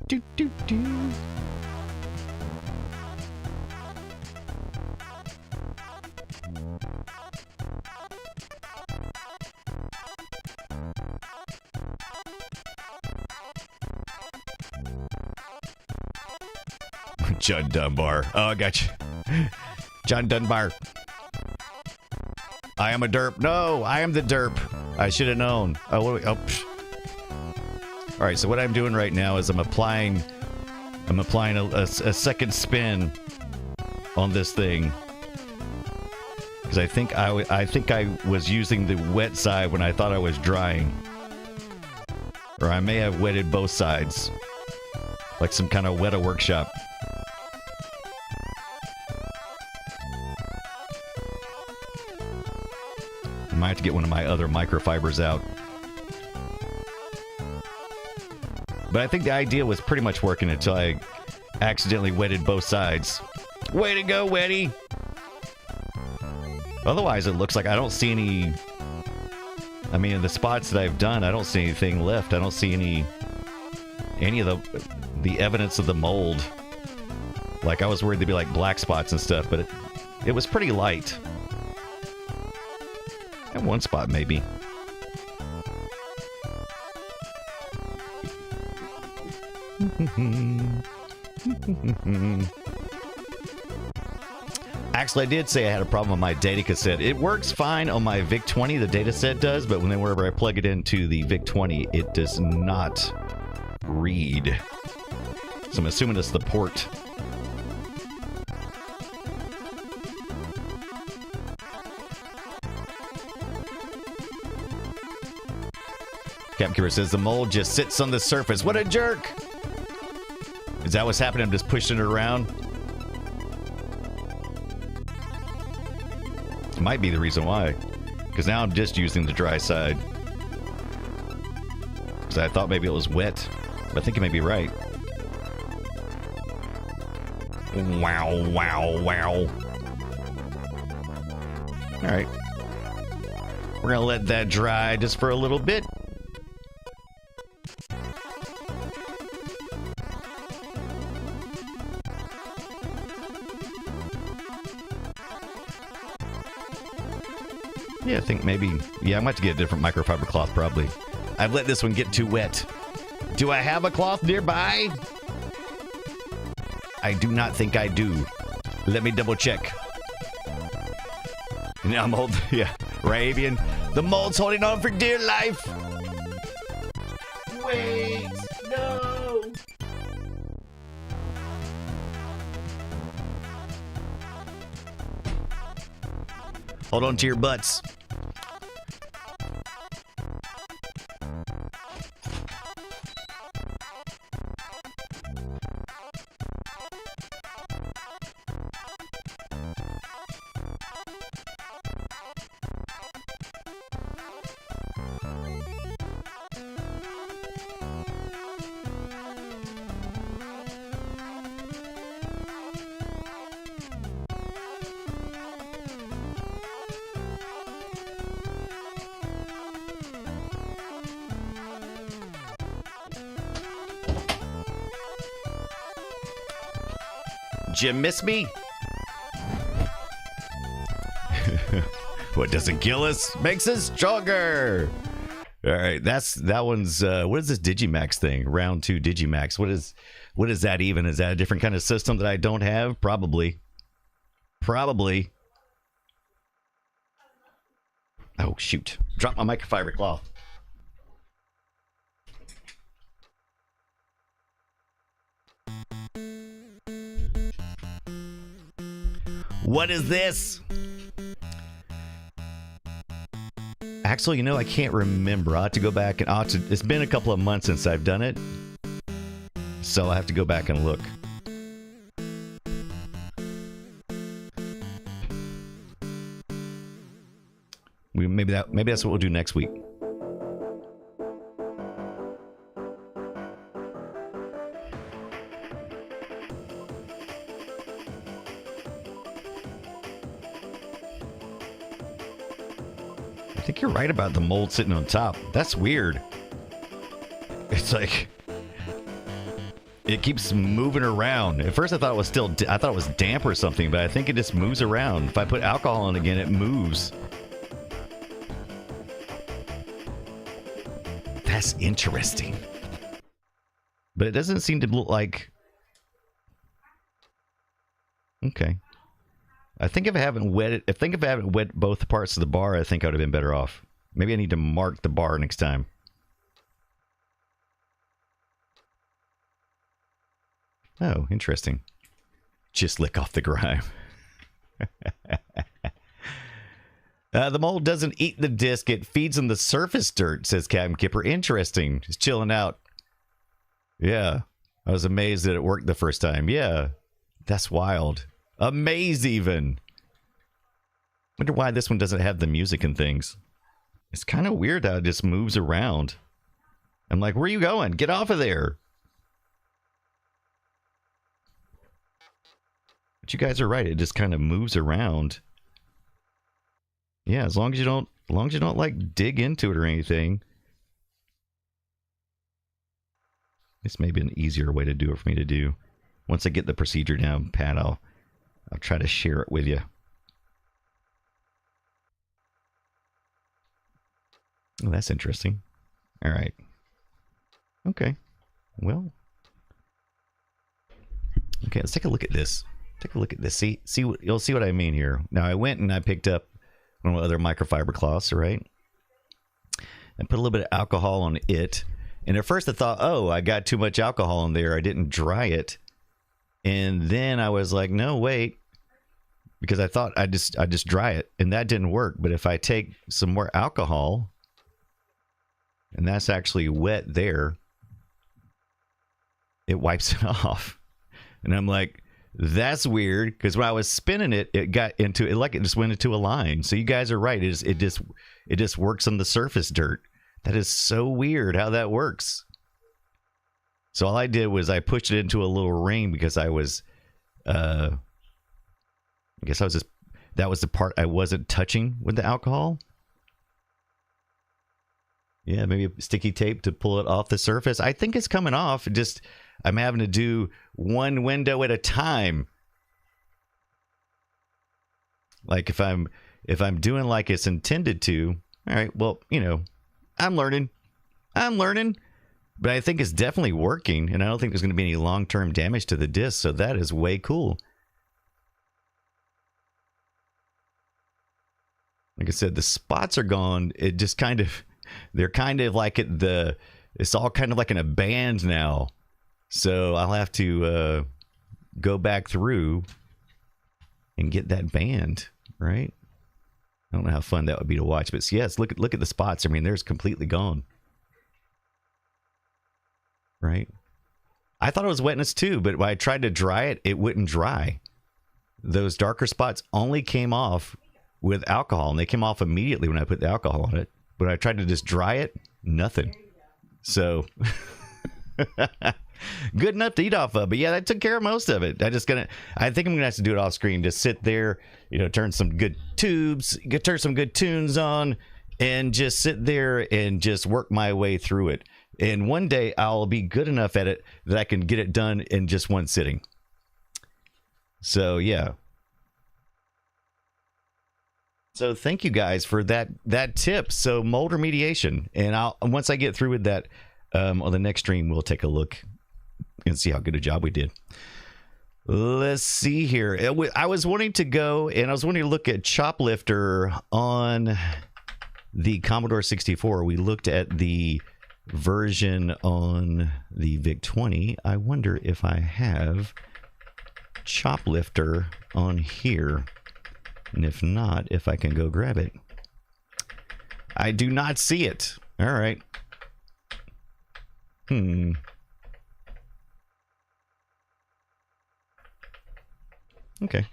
Do, do, do. John Dunbar. Oh, I got you. John Dunbar. I am a derp. No, I am the derp. I should have known. Oh, what are we, all right, so what I'm doing right now is I'm applying a second spin on this thing. Because I think I was using the wet side when I thought I was drying. Or I may have wetted both sides. Like some kind of weta workshop. I might have to get one of my other microfibers out. But I think the idea was pretty much working until I accidentally wetted both sides. Way to go, Wetty! Otherwise, it looks like I don't see any... I mean, in the spots that I've done, I don't see anything left. I don't see any of the evidence of the mold. Like, I was worried there'd be like black spots and stuff, but it was pretty light. And one spot, maybe. Actually, I did say I had a problem with my data cassette. It works fine on my VIC-20, the data set does, but whenever I plug it into the VIC-20, it does not read. So I'm assuming it's the port. Captain Keeper says the mold just sits on the surface. What a jerk! Is that what's happening? I'm just pushing it around? It might be the reason why. Because now I'm just using the dry side. Because I thought maybe it was wet. But I think you may be right. Wow, wow, wow. Alright. We're going to let that dry just for a little bit. Yeah, I think maybe... Yeah, I might have to get a different microfiber cloth, probably. I've let this one get too wet. Do I have a cloth nearby? I do not think I do. Let me double check. Now mold... Yeah, Ravian. The mold's holding on for dear life. Wait, no. Hold on to your butts. Did you miss me? What doesn't kill us makes us stronger. All right, that one's what is this Digimax thing? Round 2 Digimax. What is that even? Is that a different kind of system that I don't have? Probably. Oh shoot! Drop my microfiber cloth. What is this? Axel, you know, I can't remember. I'll have to go back and it's been a couple of months since I've done it. So I have to go back and look. Maybe that's what we'll do next week. I think you're right about the mold sitting on top. That's weird. It's like it keeps moving around. At first I thought it was damp or something, but I think it just moves around. If I put alcohol in again, it moves. That's interesting. But it doesn't seem to look like... Okay. I think if I haven't wet both parts of the bar, I think I would have been better off. Maybe I need to mark the bar next time. Oh, interesting. Just lick off the grime. The mold doesn't eat the disc. It feeds on the surface dirt, says Captain Kipper. Interesting. Just chilling out. Yeah. I was amazed that it worked the first time. Yeah. That's wild. Amazed even. Wonder why this one doesn't have the music and things. It's kind of weird how it just moves around. I'm like, where are you going? Get off of there. But you guys are right. It just kind of moves around. Yeah, as long as you don't like dig into it or anything. This may be an easier way to do it for me to do. Once I get the procedure down pat, I'll try to share it with you. Oh, that's interesting. All right. Okay. Well. Okay, let's take a look at this. Take a look at this. You'll see what I mean here. Now I went and I picked up one of the other microfiber cloths, right? And put a little bit of alcohol on it. And at first I thought, oh, I got too much alcohol in there. I didn't dry it. And then I was like, no, wait. Because I thought I just dry it. And that didn't work. But if I take some more alcohol, and that's actually wet there, it wipes it off. And I'm like, that's weird, because when I was spinning it, it got into it, like it just went into a line. So you guys are right. It just works on the surface dirt. That is so weird how that works. So all I did was I pushed it into a little ring because I was, I guess I was just, that was the part I wasn't touching with the alcohol. Yeah, maybe sticky tape to pull it off the surface. I think it's coming off. Just I'm having to do one window at a time. Like if I'm doing like it's intended to. All right, well, you know, I'm learning. But I think it's definitely working, and I don't think there's going to be any long-term damage to the disc, so that is way cool. Like I said, the spots are gone. It just kind of, they're kind of like it's all kind of like in a band now. So I'll have to go back through and get that band, right? I don't know how fun that would be to watch, but yes, look at the spots. I mean, there's completely gone. Right? I thought it was wetness too, but when I tried to dry it, it wouldn't dry. Those darker spots only came off with alcohol, and they came off immediately when I put the alcohol on it. But I tried to just dry it, nothing. So good enough to eat off of. But yeah, that took care of most of it. I think I'm gonna have to do it off screen. Just sit there, you know, turn some good tubes, turn some good tunes on, and just sit there and just work my way through it. And one day I'll be good enough at it that I can get it done in just one sitting. So yeah. So thank you guys for that tip. So mold remediation, and once I get through with that on the next stream, we'll take a look and see how good a job we did. Let's see here. I was wanting to go and I was wanting to look at Choplifter on the Commodore 64. We looked at the version on the VIC-20. I wonder if I have Choplifter on here. And if not, if I can go grab it. I do not see it. All right. Okay.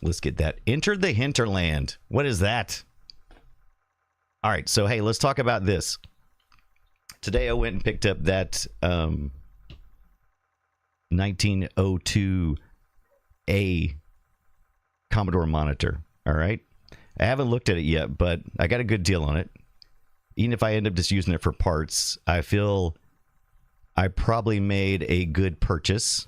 Let's get that. Enter the Hinterland. What is that? All right. So, hey, let's talk about this. Today I went and picked up that 1902A Commodore monitor. All right. I haven't looked at it yet, but I got a good deal on it. Even if I end up just using it for parts, I feel I probably made a good purchase.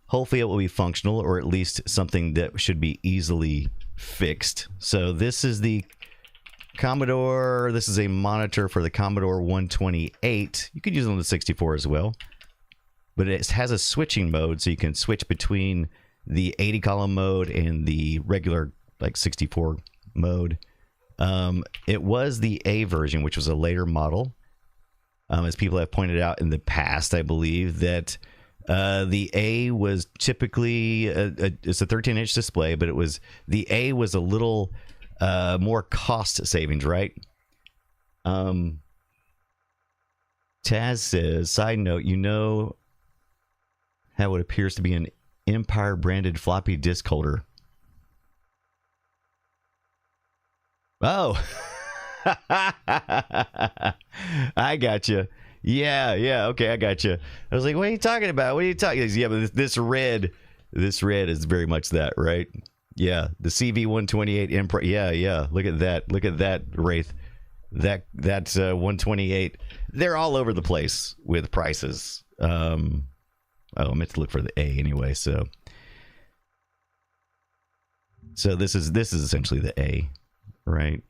Hopefully it will be functional, or at least something that should be easily fixed. So this is the Commodore. This is a monitor for the Commodore 128. You could use it on the 64 as well. But it has a switching mode, so you can switch between the 80 column mode and the regular like 64 mode. It was the A version, which was a later model. As people have pointed out in the past, I believe that the A was typically it's a 13-inch display, but the A was a little more cost savings, right? Taz says, side note, you know how it appears to be an Empire branded floppy disk holder. Oh, I got you. Yeah. Okay, I got you. I was like, what are you talking about? What are you talking about? Yeah, but this red is very much that, right? Yeah, the CV128 Empire. Yeah. Look at that, Wraith. That's 128. They're all over the place with prices. I meant to look for the A anyway. So this is essentially the A, right?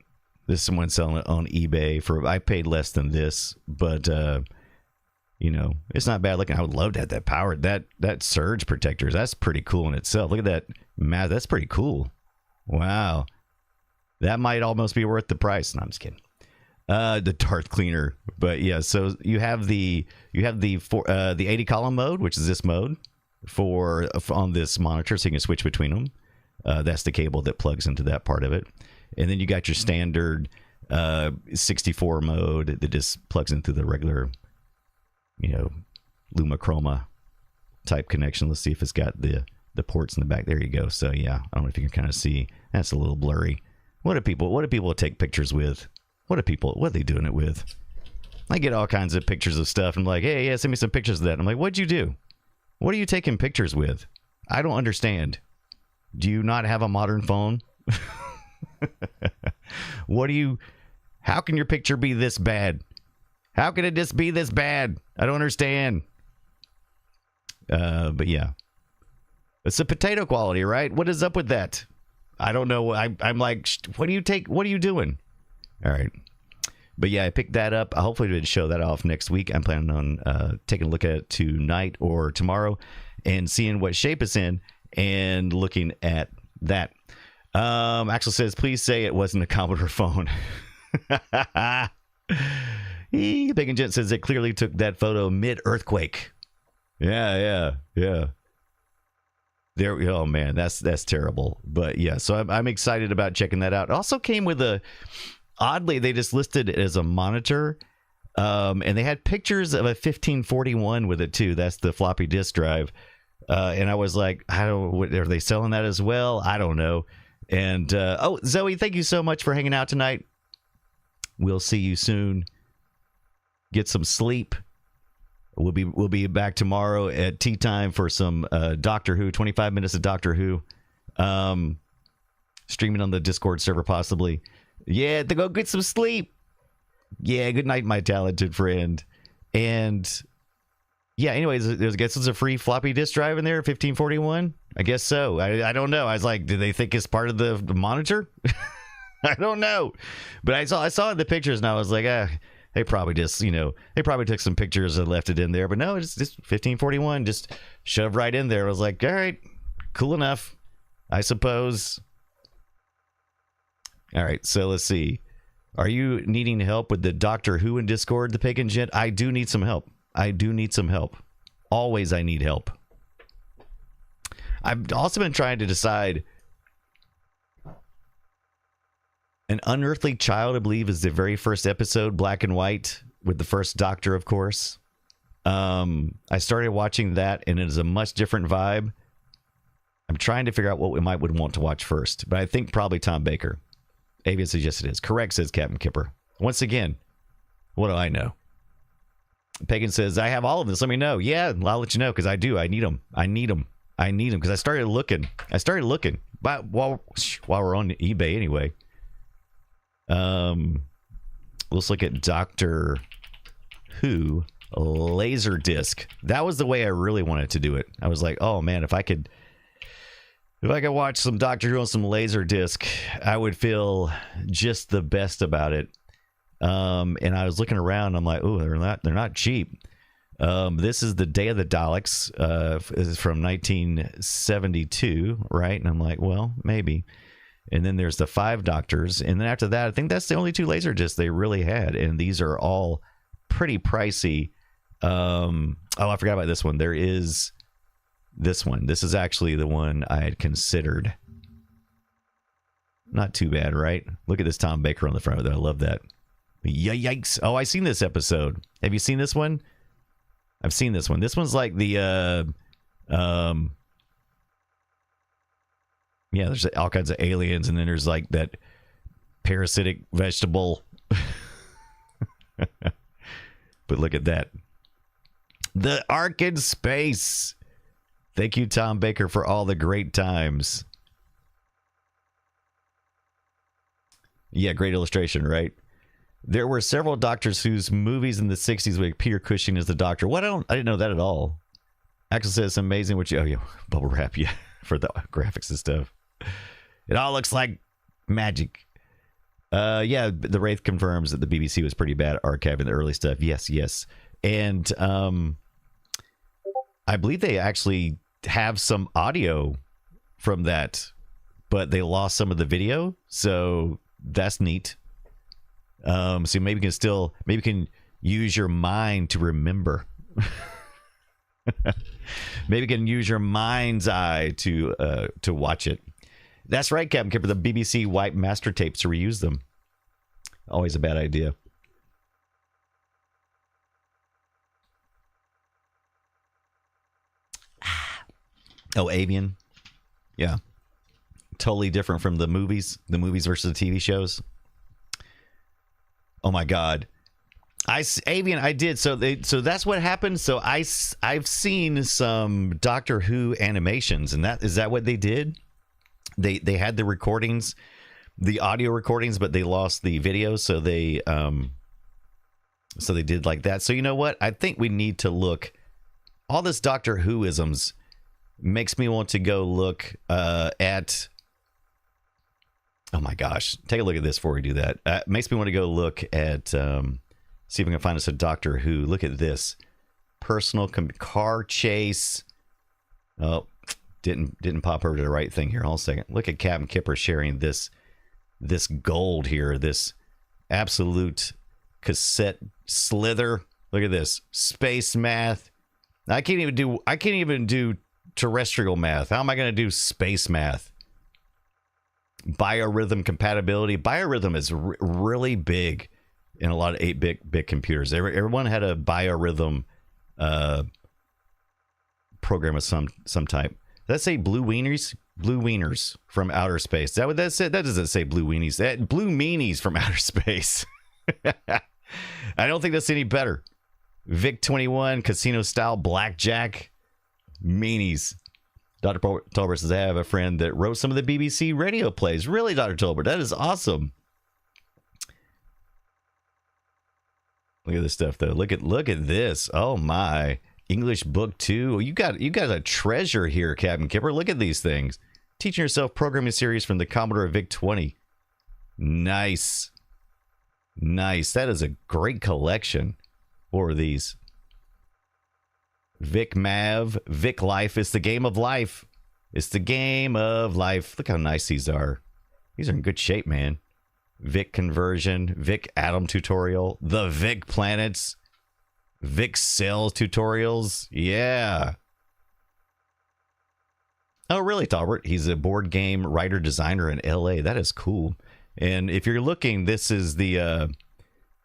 This is someone selling it on eBay for. I paid less than this, but it's not bad looking. I would love to have that power. That surge protectors. That's pretty cool in itself. Look at that, man. That's pretty cool. Wow, that might almost be worth the price. No, I'm just kidding. The Darth cleaner, but yeah. So you have the 80 column mode, which is this mode for on this monitor, so you can switch between them. That's the cable that plugs into that part of it, and then you got your standard 64 mode that just plugs into the regular, Luma Chroma type connection. Let's see if it's got the ports in the back. There you go. So yeah, I don't know if you can kind of see. That's a little blurry. What do people take pictures with? What are they doing it with? I get all kinds of pictures of stuff. I'm like, hey, yeah, send me some pictures of that. I'm like, what'd you do? What are you taking pictures with? I don't understand. Do you not have a modern phone? How can your picture be this bad? How can it just be this bad? I don't understand. But yeah. It's the potato quality, right? What is up with that? I don't know. I'm like, what are you doing? All right. But yeah, I picked that up. Hopefully we'll show that off next week. I'm planning on taking a look at it tonight or tomorrow and seeing what shape it's in and looking at that. Axel says, please say it wasn't a Commodore phone. Bacon Gent says it clearly took that photo mid-earthquake. Yeah. There. Oh man, that's terrible. But yeah, so I'm excited about checking that out. It also came with oddly, they just listed it as a monitor, and they had pictures of a 1541 with it too. That's the floppy disk drive, and I was like, are they selling that as well? I don't know. And Zoe, thank you so much for hanging out tonight. We'll see you soon. Get some sleep. We'll be back tomorrow at tea time for some Doctor Who, 25 minutes of Doctor Who, streaming on the Discord server possibly. Yeah, to go get some sleep. Yeah, good night, my talented friend. And yeah, anyways, there's a free floppy disk drive in there, 1541. I guess so. I don't know. I was like, do they think it's part of the monitor? I don't know. But I saw the pictures and I was like, they probably just, they probably took some pictures and left it in there. But no, it's just 1541, just shoved right in there. I was like, all right, cool enough, I suppose. All right, so let's see. Are you needing help with the Doctor Who in Discord, the Pagan Gent? I do need some help. Always I need help. I've also been trying to decide. An Unearthly Child, I believe, is the very first episode, black and white, with the first Doctor, of course. I started watching that, and it is a much different vibe. I'm trying to figure out what we would want to watch first, but I think probably Tom Baker. Avian suggests it is. Correct, says Captain Kipper. Once again, what do I know? Pagan says, I have all of this. Let me know. Yeah, I'll let you know, because I do. I need them. Because I started looking. But while we're on eBay anyway. Let's look at Doctor Who Laserdisc. That was the way I really wanted to do it. I was like, oh man, if I could watch some Doctor Who on some Laserdisc, I would feel just the best about it. And I was looking around, I'm like, oh, they're not cheap. This is the Day of the Daleks, is from 1972, right? And I'm like, well, maybe. And then there's the 5 Doctors. And then after that, I think that's the only 2 laser discs they really had. And these are all pretty pricey. I forgot about this one. There is this one. This is actually the one I had considered. Not too bad, right? Look at this Tom Baker on the front of it. I love that. Yikes. Oh, I've seen this episode. Have you seen this one? I've seen this one. This one's like the... yeah, there's all kinds of aliens, and then there's like that parasitic vegetable. But look at that. The Ark in Space. Thank you, Tom Baker, for all the great times. Yeah, great illustration, right? There were several Doctors Who's movies in the 60s with Peter Cushing as the Doctor. What? I didn't know that at all. Axel says it's amazing what you... Oh, yeah, bubble wrap, yeah, for the graphics and stuff. It all looks like magic. Yeah, the Wraith confirms that the BBC was pretty bad at archiving the early stuff. Yes. And I believe they actually have some audio from that, but they lost some of the video. So that's neat. So maybe you can use your mind to remember. Maybe you can use your mind's eye to watch it. That's right, Captain Kipper. The BBC wiped master tapes to reuse them. Always a bad idea. Oh, Avian. Yeah. Totally different from the movies. The movies versus the TV shows. Oh my God. Avian, I did. So that's what happened. So I've seen some Doctor Who animations, and is that what they did? They had the recordings, the audio recordings, but they lost the video. So they did like that. So you know what? I think we need to look. All this Doctor Who-isms makes me want to go look at. Oh my gosh! Take a look at this before we do that. Makes me want to go look at. See if we can find us a Doctor Who. Look at this. Personal car chase. Oh, didn't pop over to the right thing here. Hold a second. Look at Captain Kipper sharing this gold here. This absolute cassette slither. Look at this. Space math. I can't even do terrestrial math. How am I going to do space math? Biorhythm compatibility. Biorhythm is really big in a lot of 8-bit computers. Everyone had a biorhythm program of some type. Did that say blue wieners? Blue wieners from outer space. Is that what that said? That doesn't say blue weenies. That blue meanies from outer space. I don't think that's any better. Vic 21 casino style blackjack meanies. Dr. Tolbert says, I have a friend that wrote some of the BBC radio plays. Really, Dr. Tolbert? That is awesome. Look at this stuff, though. Look at this. Oh, my. English book 2. You got a treasure here, Captain Kipper. Look at these things. Teaching yourself programming series from the Commodore VIC-20. Nice. Nice. That is a great collection. What are these? Vic Mav, Vic Life. It's the game of life. It's the game of life. Look how nice these are. These are in good shape, man. Vic Conversion, Vic Atom Tutorial, the Vic Planets, Vic Cells Tutorials. Yeah. Oh, really, Talbert? He's a board game writer designer in LA. That is cool. And if you're looking, this is the on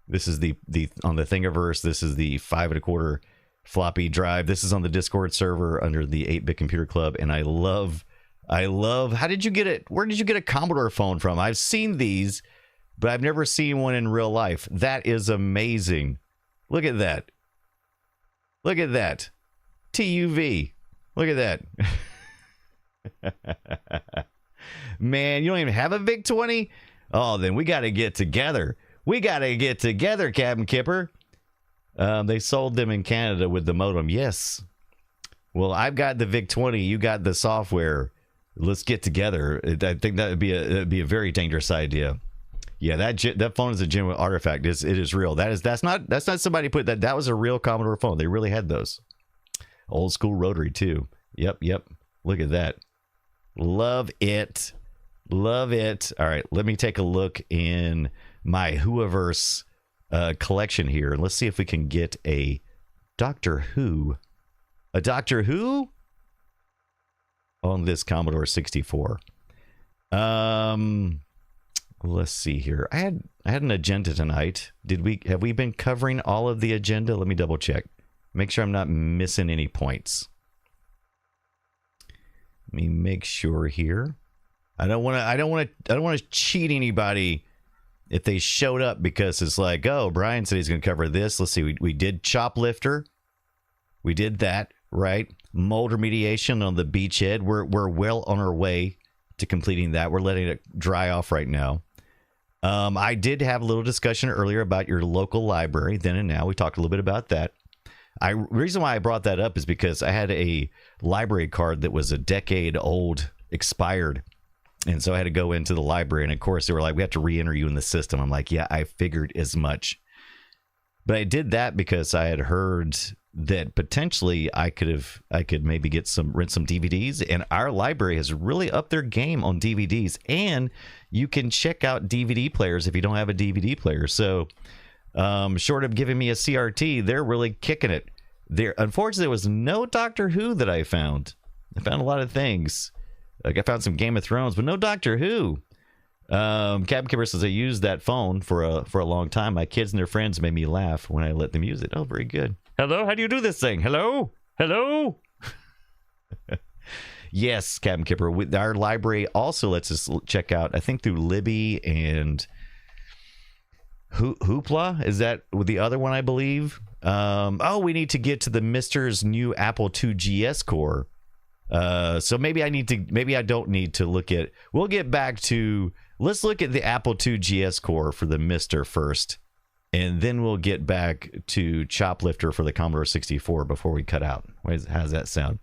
the Thingiverse. This is the 5 1/4 floppy drive. This is on the Discord server under the 8-Bit Computer Club. And I love. How did you get it? Where did you get a Commodore phone from? I've seen these, but I've never seen one in real life. That is amazing. Look at that. Look at that. TUV. Look at that. Man, you don't even have a VIC-20? Oh, then we got to get together. We got to get together, Captain Kipper. They sold them in Canada with the modem. Yes. Well, I've got the VIC-20. You got the software. Let's get together. I think that would be a very dangerous idea. Yeah, that phone is a genuine artifact. It is real. That's not somebody put that. That was a real Commodore phone. They really had those. Old school rotary too. Yep. Look at that. Love it. Love it. All right, let me take a look in my Whoaverse collection here, and let's see if we can get a Doctor Who. A Doctor Who on this Commodore 64. Let's see here. I had an agenda tonight. Have we been covering all of the agenda? Let me double check. Make sure I'm not missing any points. Let me make sure here. I don't want to cheat anybody if they showed up because it's like, oh, Brian said he's going to cover this. Let's see. We did Choplifter. We did that, right? Mold remediation on the beachhead. We're well on our way to completing that. We're letting it dry off right now. I did have a little discussion earlier about your local library, then and now. We talked a little bit about that. The reason why I brought that up is because I had a library card that was a decade old, expired. And so I had to go into the library. And of course, they were like, we have to re-enter you in the system. I'm like, yeah, I figured as much. But I did that because I had heard that potentially I could maybe rent some DVDs. And our library has really upped their game on DVDs. And you can check out DVD players if you don't have a DVD player. So short of giving me a CRT, they're really kicking it. Unfortunately, there was no Doctor Who that I found. I found a lot of things. Like I found some Game of Thrones, but no Doctor Who. Captain Kipper says I used that phone for a long time. My kids and their friends made me laugh when I let them use it. Oh, very good. Hello, how do you do this thing? Hello? Yes, Captain Kipper. Our library also lets us check out, I think through Libby and Hoopla. Is that the other one, I believe? We need to get to the Mister's new Apple IIGS core. So maybe I don't need to look at. We'll get back to. Let's look at the Apple IIGS core for the Mister first, and then we'll get back to Choplifter for the Commodore 64 before we cut out. How does that sound?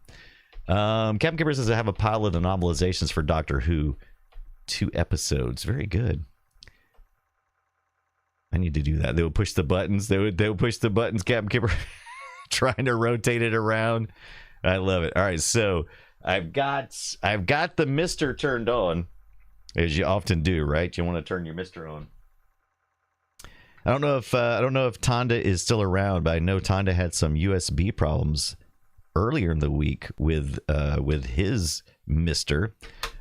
Captain Kipper says I have a pile of the novelizations for Doctor Who, 2 episodes. Very good. I need to do that. They would push the buttons. They would push the buttons, Captain Kipper, trying to rotate it around. I love it. All right, so I've got the Mister turned on, as you often do, right? You want to turn your Mister on. I don't know if Tonda is still around, but I know Tonda had some USB problems earlier in the week with his Mister.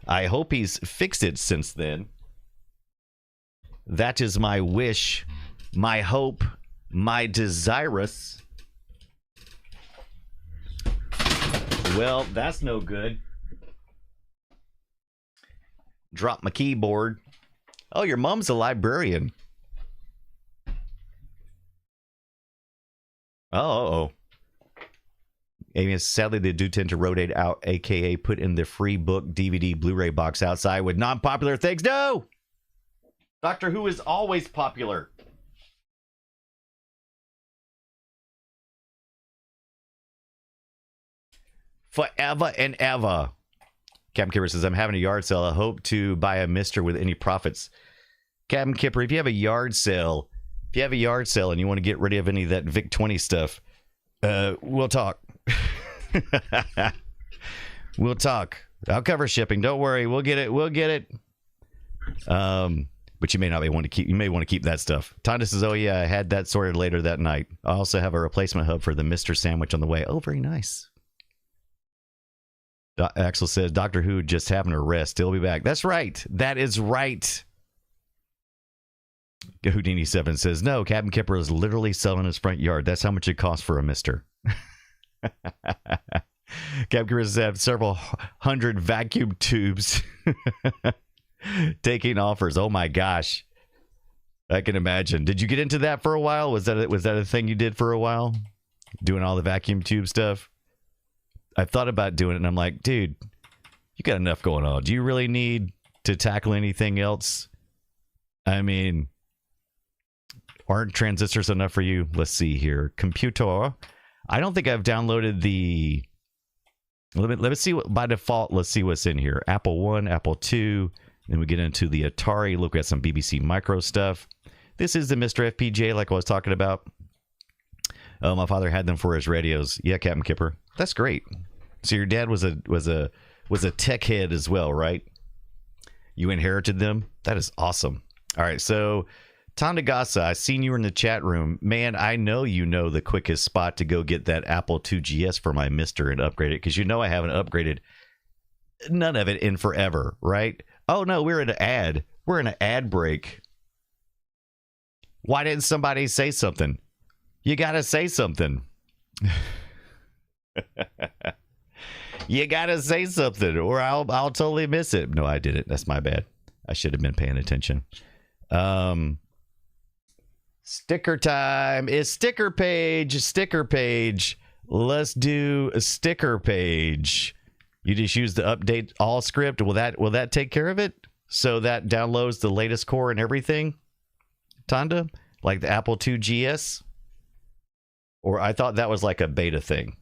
I hope he's fixed it since then. That is my wish, my hope, my desirous. Well, that's no good. Drop my keyboard. Oh, your mom's a librarian. Oh. I mean, sadly, they do tend to rotate out, aka put in the free book, DVD, Blu-ray box outside with non-popular things. No! Doctor Who is always popular. forever and ever. Captain Kipper says, I'm having a yard sale. I hope to buy a mister with any profits. Captain Kipper, if you have a yard sale, and you want to get rid of any of that Vic 20 stuff, we'll talk. We'll talk. I'll cover shipping. Don't worry. We'll get it. But you may not want to keep. You may want to keep that stuff. Tonda says, "Oh yeah, I had that sorted later that night. I also have a replacement hub for the Mister sandwich on the way. Oh, very nice." Axel says, "Doctor Who just having a rest. He'll be back." That's right. That is right. Houdini 7 says, "No, Captain Kipper is literally selling his front yard. That's how much it costs for a Mister." Captain Kipper says, "Have several hundred vacuum tubes." Taking offers. Oh my gosh, I can imagine. Did you get into that for a while? Was that a thing you did for a while, doing all the vacuum tube stuff? I thought about doing it, and I'm like, dude, you got enough going on. Do you really need to tackle anything else? I mean, aren't transistors enough for you? Let's see here. Computer. I don't think I've downloaded the. Let me see what by default. Let's see what's in here. Apple 1, Apple 2. Then we get into the Atari. Look at some BBC Micro stuff. This is the Mr. FPGA, like I was talking about. Oh, my father had them for his radios. Yeah, Captain Kipper. That's great. So your dad was a tech head as well, right? You inherited them. That is awesome. All right, so Tandagasa, I seen you in the chat room. Man, I know you know the quickest spot to go get that Apple IIGS for my Mister and upgrade it, because you know I haven't upgraded none of it in forever, right? Oh no, we're in an ad. We're in an ad break. Why didn't somebody say something? You gotta say something. You gotta say something, or I'll totally miss it. No, I didn't. That's my bad. I should have been paying attention. Sticker time. It's sticker page. Sticker page. Let's do a sticker page. You just use the update all script. Will that take care of it? So that downloads the latest core and everything? Tonda? Like the Apple IIGS? Or I thought that was like a beta thing.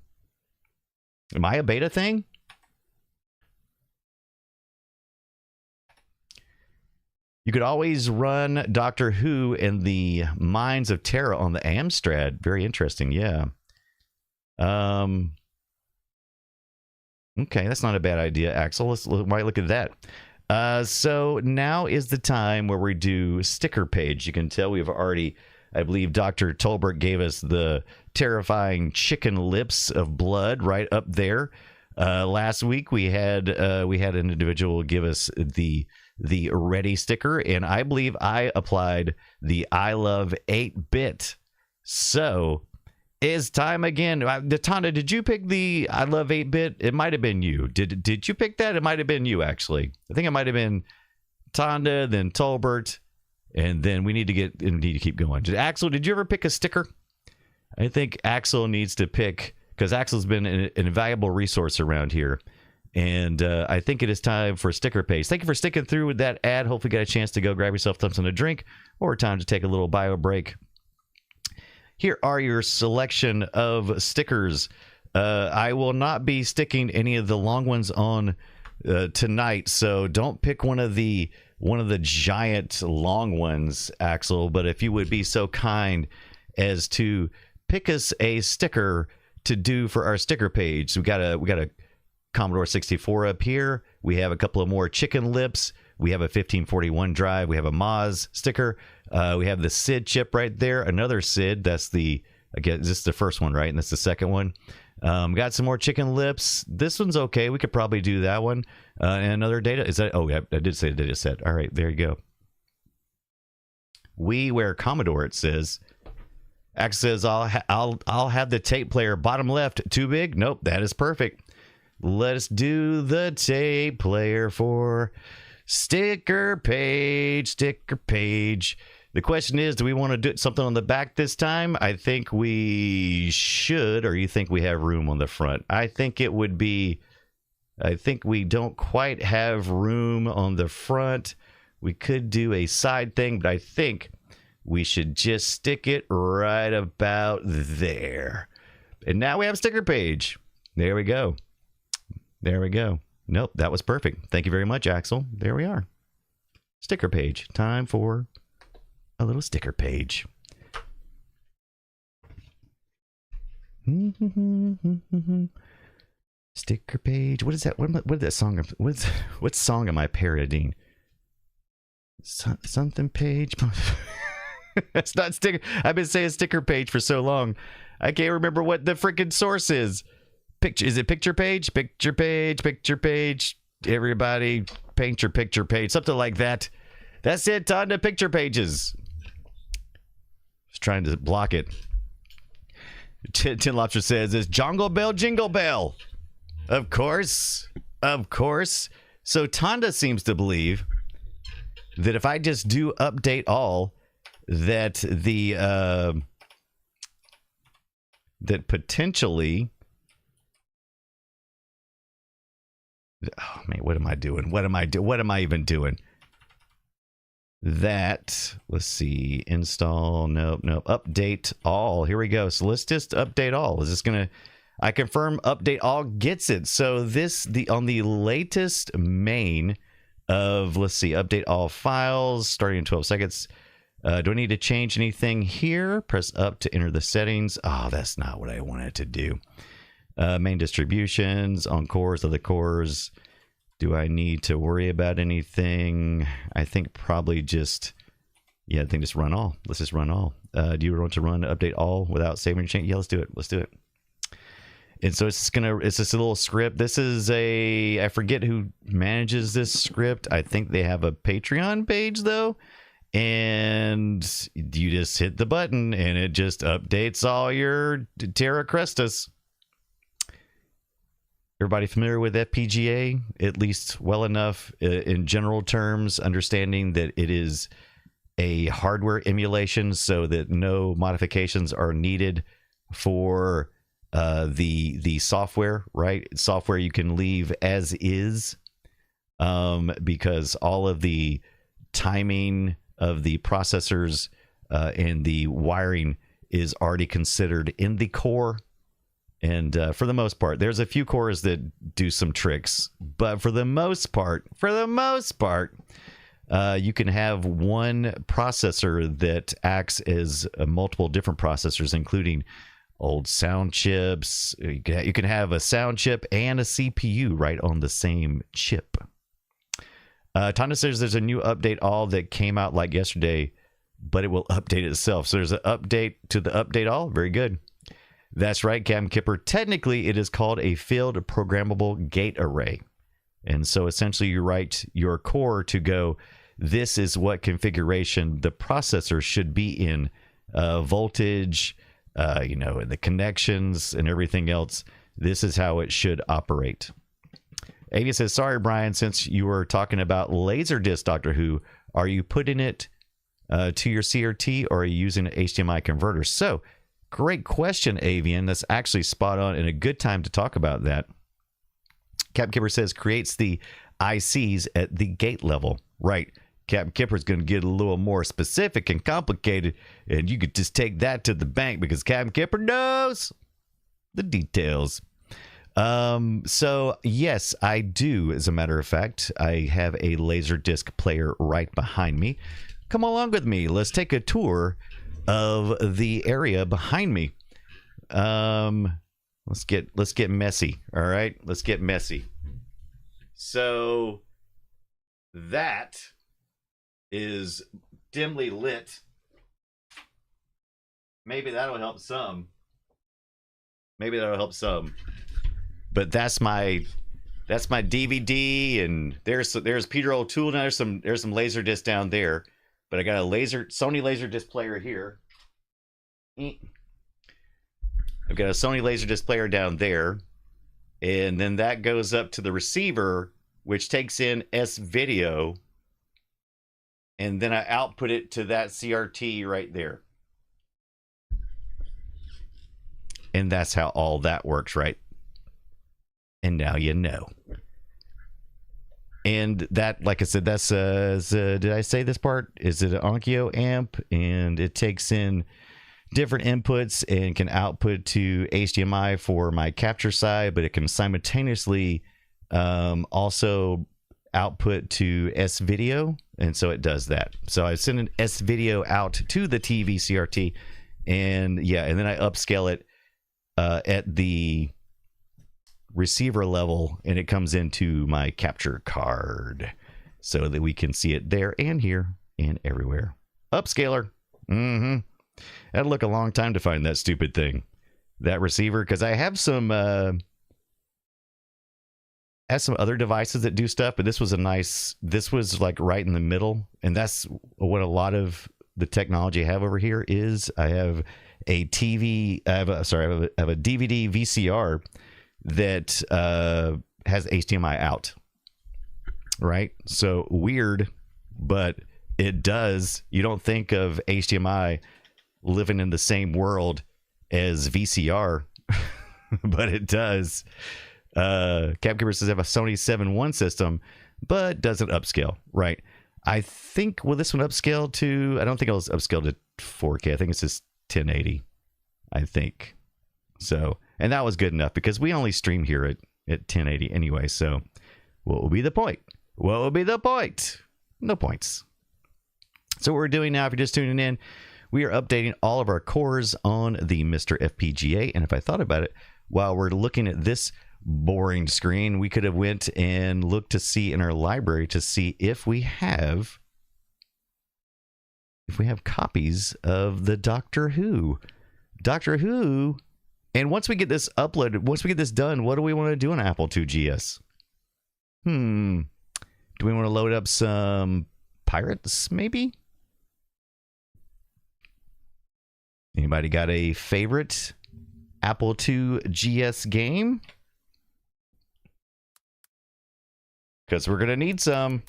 Am I a beta thing? You could always run Doctor Who and the Mines of Terra on the Amstrad. Very interesting, yeah. Okay, that's not a bad idea, Axel. Might look at that. So now is the time where we do sticker page. You can tell we've already, I believe Dr. Tolbert gave us the terrifying chicken lips of blood right up there. Last week we had an individual give us the ready sticker, and I believe I applied the I love 8-bit. So it's time again. Tonda, did you pick the I love 8-bit? It might have been you. Did you pick that? It might have been you, actually. I think it might have been Tonda, then Tolbert, and then we need to keep going. Axel, did you ever pick a sticker? I think Axel needs to pick, because Axel's been an invaluable resource around here. And I think it is time for sticker page. Thank you for sticking through with that ad. Hopefully you got a chance to go grab yourself something to drink, or time to take a little bio break. Here are your selection of stickers. I will not be sticking any of the long ones on tonight, so don't pick one of the giant long ones, Axel. But if you would be so kind as to pick us a sticker to do for our sticker page. We got a Commodore 64 up here. We have a couple of more chicken lips. We have a 1541 drive. We have a Moz sticker. We have the SID chip right there. Another SID. That's the, I guess this is the first one, right? And that's the second one. Got some more chicken lips. This one's okay. We could probably do that one. And another data. Is that? Oh, yeah, I did say data set. All right, there you go. We wear Commodore. It says. X says I'll have the tape player bottom left. Too big? Nope. That is perfect. Let's do the tape player for sticker page. Sticker page. The question is, do we want to do something on the back this time? I think we should, or you think we have room on the front? I think it would be, I think we don't quite have room on the front. We could do a side thing, but I think we should just stick it right about there. And now we have sticker page. There we go. There we go. Nope, that was perfect. Thank you very much, Axel. There we are. Sticker page. Time for a little sticker page. Sticker page. What is that? What is that song? What song am I parodying? Something page. That's not sticker. I've been saying sticker page for so long. I can't remember what the freaking source is. Picture. Is it picture page? Picture page. Picture page. Everybody paint your picture page. Something like that. That's it. On to picture pages. Just trying to block it. Tin Lobster says, "It's Jingle Bell, Jingle Bell." Of course. Of course. So Tonda seems to believe that if I just do update all, that the that potentially, oh man, what am I doing? What am I even doing? That, let's see, install, nope, update all. Here we go. So let's just update all. Is this gonna, I confirm update all gets it. So this, on the latest main of, let's see, update all files starting in 12 seconds. Do I need to change anything here? Press up to enter the settings. Oh, that's not what I wanted to do. Main distributions, on cores, other cores. Do I need to worry about anything? I think probably just, yeah, I think just run all. Let's just run all. Do you want to run update all without saving or change? Yeah, let's do it. Let's do it. And so it's just a little script. This is I forget who manages this script. I think they have a Patreon page though. And you just hit the button and it just updates all your Terra Crestus. Everybody familiar with FPGA? At least well enough in general terms, understanding that it is a hardware emulation so that no modifications are needed for the software, right? Software you can leave as is, because all of the timing of the processors and the wiring is already considered in the core. And for the most part, there's a few cores that do some tricks, but for the most part, you can have one processor that acts as multiple different processors, including old sound chips. You can have a sound chip and a CPU right on the same chip. Tonda says there's a new update all that came out like yesterday, but it will update itself. So there's an update to the update all. Very good. That's right, Captain Kipper. Technically, it is called a field programmable gate array. And so essentially you write your core to go, this is what configuration the processor should be in, voltage, the connections and everything else. This is how it should operate. Avia says, sorry, Brian, since you were talking about Laserdisc Doctor Who, are you putting it to your CRT or are you using an HDMI converter? So, great question, Avian. That's actually spot on and a good time to talk about that. Cap Kipper says creates the ICs at the gate level. Right. Cap Kipper's going to get a little more specific and complicated, and you could just take that to the bank because Cap Kipper knows the details. So, yes, I do. As a matter of fact, I have a Laserdisc player right behind me. Come along with me. Let's take a tour of the area behind me. Let's get messy. All right, let's get messy. So that is dimly lit. Maybe that'll help some. But that's my DVD, and there's Peter O'Toole, and there's some Laserdisc down there. But I got a Sony Laserdisc player here. I've got a Sony Laserdisc player down there. And then that goes up to the receiver, which takes in S-Video. And then I output it to that CRT right there. And that's how all that works, right? And now you know. And that, like I said, that's did I say this part? Is it an Onkyo amp? And it takes in different inputs and can output to HDMI for my capture side, but it can simultaneously Also output to S video, and so it does that. So I send an S video out to the TV CRT, and yeah, and then I upscale it at the receiver level, and it comes into my capture card so that we can see it there and here and everywhere. Upscaler. That'll look a long time to find that stupid thing, that receiver, because I have some other devices that do stuff, but this was like right in the middle, and that's what a lot of the technology I have over here is. I have a TV, I have a DVD VCR that has HDMI out, right? So weird, but it does. You don't think of HDMI living in the same world as VCR, but it does. Capkeeper says I have a Sony 7.1 system, but doesn't upscale, right? I think, will this one upscale to, I don't think it'll upscale to 4K. I think it's just 1080, I think. So, and that was good enough because we only stream here at 1080 anyway. So what will be the point? What will be the point? No points. So what we're doing now, if you're just tuning in, we are updating all of our cores on the Mr. FPGA. And if I thought about it, while we're looking at this boring screen, we could have went and looked to see in our library to see if we have copies of the Doctor Who. And once we get this uploaded, once we get this done, what do we want to do on Apple IIGS? Do we want to load up some pirates, maybe? Anybody got a favorite Apple IIGS game? Because we're going to need some.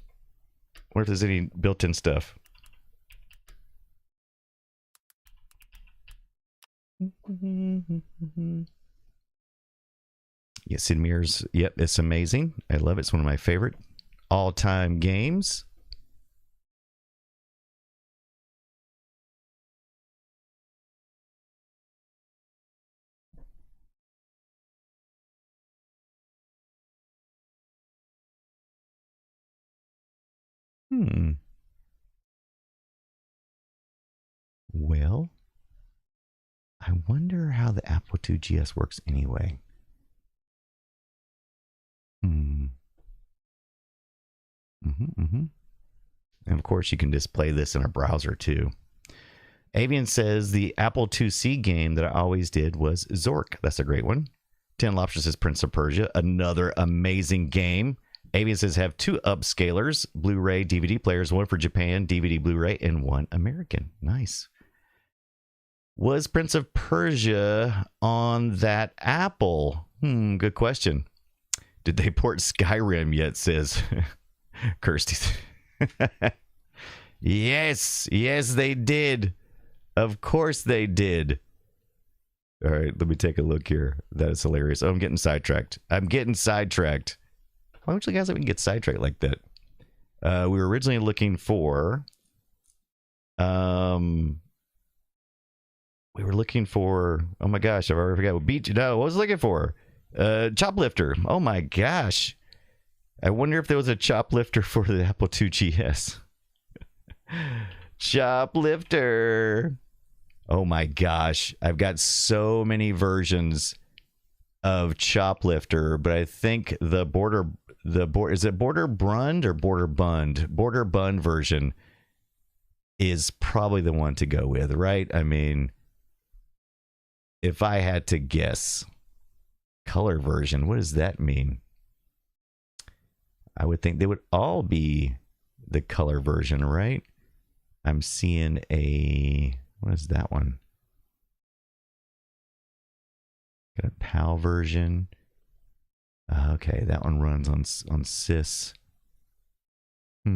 Wonder if there's any built-in stuff. Yes, Sid Meier's. Yep, it's amazing. I love it. It's one of my favorite all-time games. Well, I wonder how the Apple IIGS works anyway. And of course, you can display this in a browser too. Avian says the Apple IIc game that I always did was Zork. That's a great one. 10 Lobster says Prince of Persia, another amazing game. Avian says have 2 upscalers, Blu-ray DVD players, one for Japan, DVD Blu-ray, and one American. Nice. Was Prince of Persia on that Apple? Good question. Did they port Skyrim yet, says Kirsty. Yes, they did. Of course they did. All right, let me take a look here. That is hilarious. Oh, I'm getting sidetracked. Why don't you guys let me get sidetracked like that? We were originally looking for... oh my gosh, I've already forgot what beat. No, what was I looking for? Choplifter. Oh my gosh. I wonder if there was a Choplifter for the Apple IIGS. Choplifter. Oh my gosh. I've got so many versions of Choplifter, but I think is it Border Brund or Border Bund? Border Bund version is probably the one to go with, right? I mean, if I had to guess, color version, what does that mean? I would think they would all be the color version, right? I'm seeing what is that one? Got a PAL version. Okay, that one runs on sys. We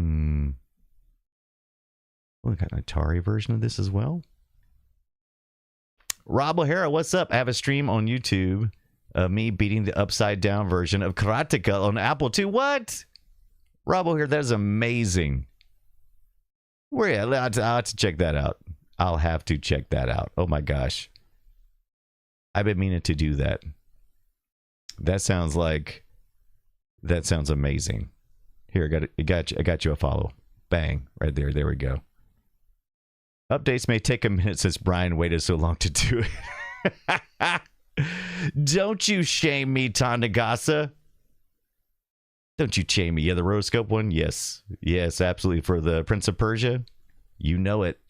got an Atari version of this as well. Rob O'Hara, what's up? I have a stream on YouTube of me beating the upside down version of Karateka on Apple II. What? Rob O'Hara, that is amazing. Where at? I'll have to check that out. I'll have to check that out. Oh my gosh. I've been meaning to do that. That sounds like That sounds amazing. Here, I got you a follow. Bang, right there. There we go. Updates may take a minute since Brian waited so long to do it. Don't you shame me, Tandagasa. Don't you shame me. Yeah, the rotoscope one? Yes. Yes, absolutely. For the Prince of Persia? You know it.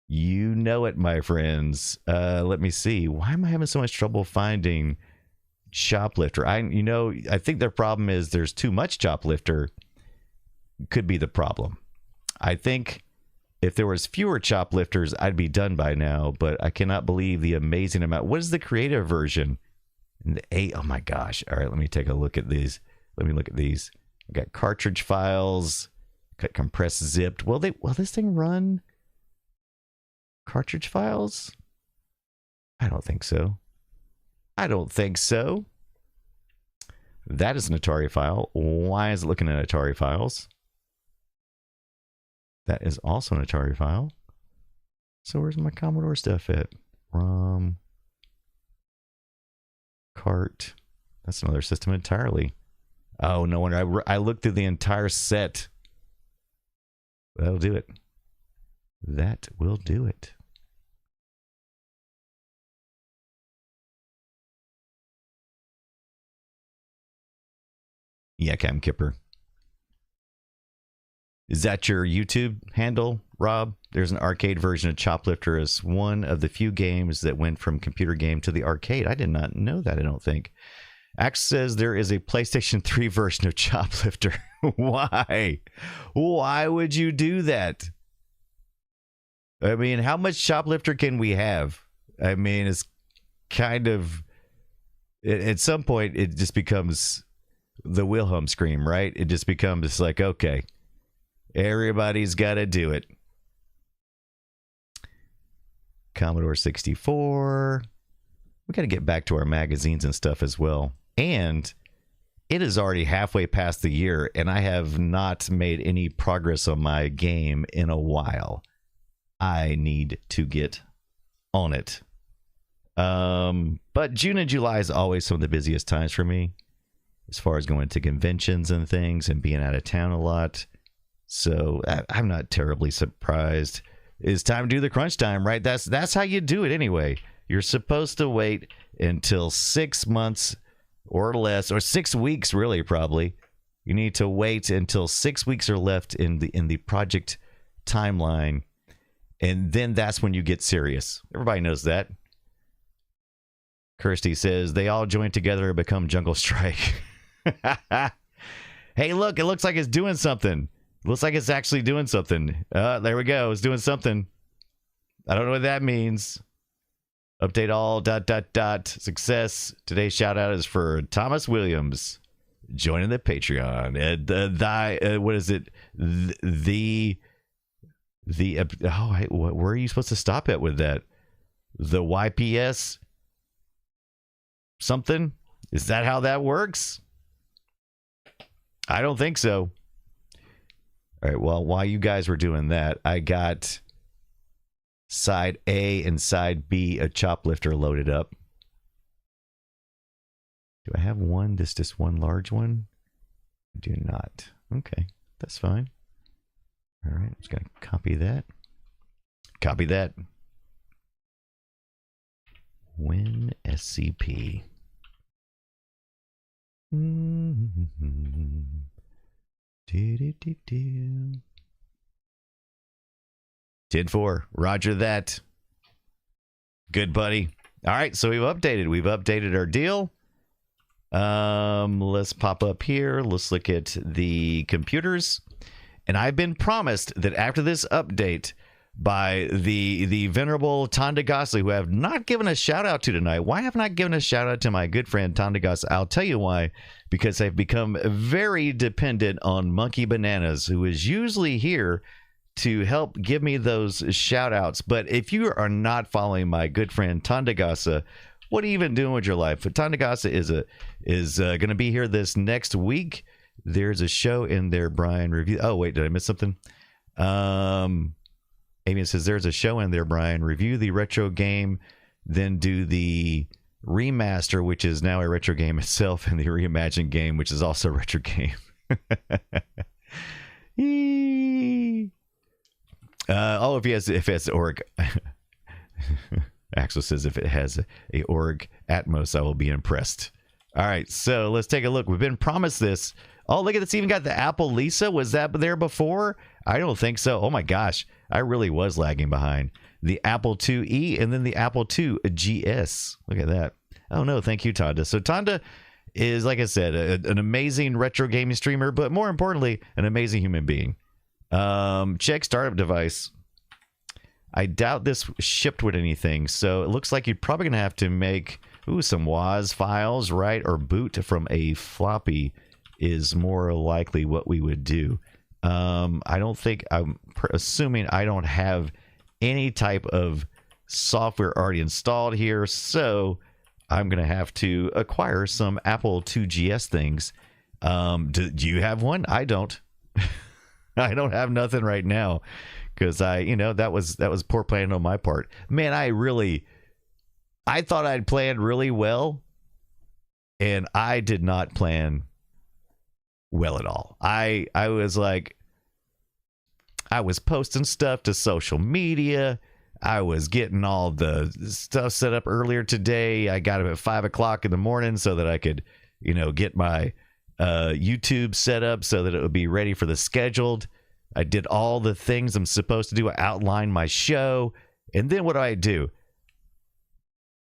You know it, my friends. Let me see. Why am I having so much trouble finding Choplifter? I think their problem is there's too much Choplifter. Could be the problem. I think if there was fewer Choplifters, I'd be done by now, but I cannot believe the amazing amount. What is the creative version? Oh my gosh. All right, let me take a look at these. Let me look at these. I got cartridge files, got compressed zipped. Will this thing run cartridge files? I don't think so. I don't think so. That is an Atari file. Why is it looking at Atari files? That is also an Atari file. So where's my Commodore stuff at? ROM. Cart. That's another system entirely. Oh, no wonder. I looked through the entire set. That'll do it. That will do it. Yeah, Cam Kipper. Is that your YouTube handle, Rob? There's an arcade version of Choplifter as one of the few games that went from computer game to the arcade. I did not know that, I don't think. Axe says there is a PlayStation 3 version of Choplifter. Why? Why would you do that? I mean, how much Choplifter can we have? I mean, it's kind of... At some point, it just becomes the Wilhelm scream, right? It just becomes like, okay, everybody's got to do it. Commodore 64. We got to get back to our magazines and stuff as well. And it is already halfway past the year, and I have not made any progress on my game in a while. I need to get on it. But June and July is always some of the busiest times for me, as far as going to conventions and things and being out of town a lot. So I'm not terribly surprised. It's time to do the crunch time, right? That's how you do it anyway. You're supposed to wait until 6 months or less, or 6 weeks, really, probably. You need to wait until 6 weeks are left in the project timeline, and then that's when you get serious. Everybody knows that. Kirsty says they all join together and become Jungle Strike. Hey, look, it looks like it's doing something. It looks like it's actually doing something. There we go. It's doing something. I don't know what that means. Update all, ... Success. Today's shout out is for Thomas Williams joining the Patreon. What is it? Where are you supposed to stop at with that? The YPS something? Is that how that works? I don't think so. All right, well, while you guys were doing that, I got side A and side B of Choplifter loaded up. Do I have one? Just one large one? I do not. Okay, that's fine. All right, I'm just going to copy that. Copy that. Win SCP. Do. 10-4. Roger that. Good, buddy. All right, so we've updated our deal. Let's pop up here. Let's look at the computers. And I've been promised that after this update by the venerable Tandagasa, who I have not given a shout out to tonight. Why have I not given a shout out to my good friend Tandagasa? I'll tell you why. Because I've become very dependent on Monkey Bananas, who is usually here to help give me those shout outs. But if you are not following my good friend Tandagasa, what are you even doing with your life? Tandagasa is going to be here this next week. There's a show in there, Brian. Review. Oh, wait, did I miss something? Amy says there's a show in there, Brian. Review the retro game, then do the remaster, which is now a retro game itself, and the reimagined game, which is also a retro game. If it has org. Axel says if it has a org Atmos, I will be impressed. All right, so let's take a look. We've been promised this. Oh, look at this. Even got the Apple Lisa. Was that there before? I don't think so. Oh my gosh, I really was lagging behind. The Apple IIe and then the Apple IIGS. Look at that. Oh no, thank you, Tonda. So Tonda is, like I said, an amazing retro gaming streamer, but more importantly, an amazing human being. Check startup device. I doubt this shipped with anything, so it looks like you're probably going to have to make some WAS files, right? Or boot from a floppy is more likely what we would do. I don't think, I'm assuming I don't have any type of software already installed here, so I'm going to have to acquire some Apple IIGS things. Do you have one? I don't. I don't have nothing right now. Because that was poor planning on my part. Man, I thought I'd planned really well, and I did not plan well at all. I was like, I was posting stuff to social media. I was getting all the stuff set up earlier today. I got up at 5 o'clock in the morning so that I could, get my YouTube set up so that it would be ready for the scheduled. I did all the things I'm supposed to do. I outlined my show. And then what do?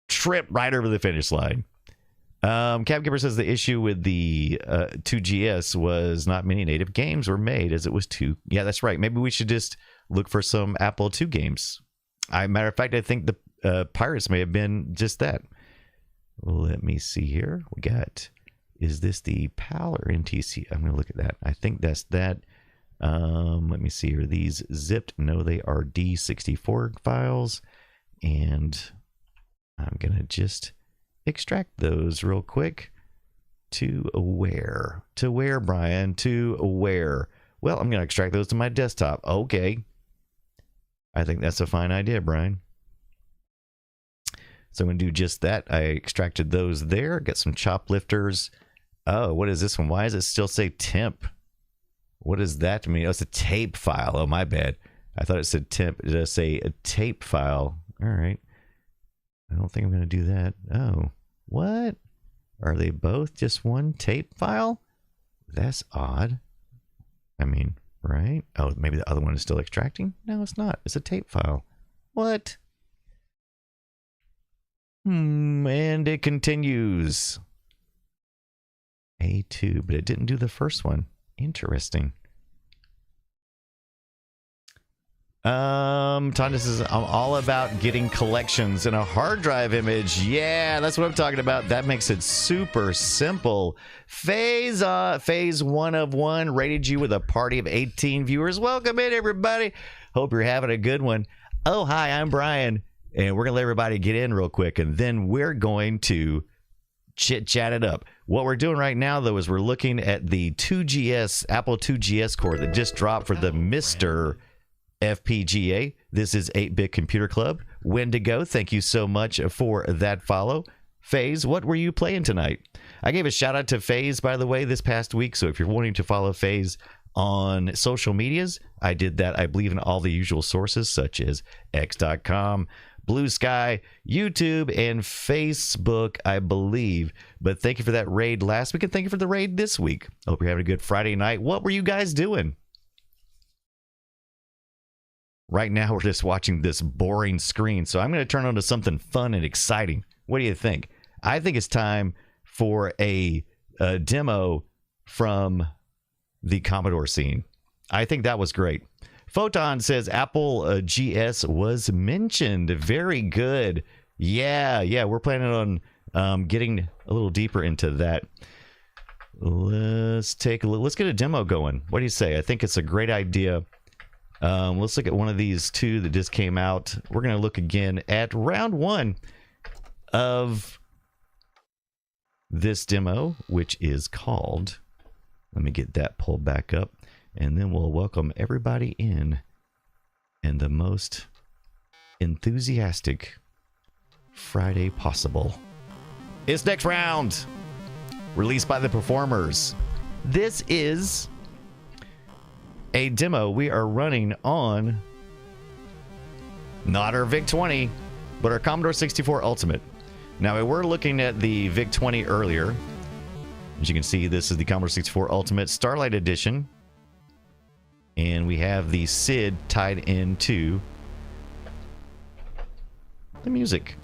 Trip right over the finish line. Capgiver says the issue with the 2GS was not many native games were made as it was too. Yeah, that's right. Maybe we should just look for some Apple II games. Matter of fact, I think the Pirates may have been just that. Let me see here. We got, is this the PAL or NTC? I'm going to look at that. I think that's that. Let me see. Are these zipped? No, they are D64 files. And I'm going to just extract those real quick. To where? To where, Brian? To where? Well, I'm going to extract those to my desktop. Okay. I think that's a fine idea, Brian. So I'm going to do just that. I extracted those there. Got some Choplifters. Oh, what is this one? Why does it still say temp? What does that mean? Oh, it's a tape file. Oh, my bad. I thought it said temp. It does say a tape file. All right. I don't think I'm going to do that. Oh, what? Are they both just one tape file? That's odd. I mean, right? Oh, maybe the other one is still extracting? No, it's not. It's a tape file. What? And it continues. A2, but it didn't do the first one. Interesting. Tonda says, I'm all about getting collections in a hard drive image. Yeah, that's what I'm talking about. That makes it super simple. Phase 1 of 1 rated you with a party of 18 viewers. Welcome in, everybody. Hope you're having a good one. Oh, hi, I'm Brian. And we're going to let everybody get in real quick. And then we're going to chit-chat it up. What we're doing right now, though, is we're looking at the 2GS, Apple 2GS core that just dropped for the Mr. FPGA. This is 8-Bit Computer Club. Wendigo, thank you so much for that follow. FaZe, what were you playing tonight? I gave a shout out to FaZe, by the way, this past week. So if you're wanting to follow FaZe on social medias, I did that, I believe, in all the usual sources, such as x.com, Blue Sky, YouTube, and Facebook, I believe. But thank you for that raid last week, and thank you for the raid this week. I hope you're having a good Friday night. What were you guys doing? Right now, we're just watching this boring screen, so I'm going to turn on to something fun and exciting. What do you think? I think it's time for a demo from the Commodore scene. I think that was great. Photon says Apple GS was mentioned. Very good. Yeah, we're planning on getting a little deeper into that. Let's take a look. Let's get a demo going. What do you say? I think it's a great idea. Let's look at one of these two that just came out. We're going to look again at round 1 of this demo, which is called, let me get that pulled back up, and then we'll welcome everybody in the most enthusiastic Friday possible. It's next round. Released by the performers. This is a demo we are running on not our VIC-20, but our Commodore 64 Ultimate. Now, we were looking at the VIC-20 earlier. As you can see, this is the Commodore 64 Ultimate Starlight Edition. And we have the SID tied into the music.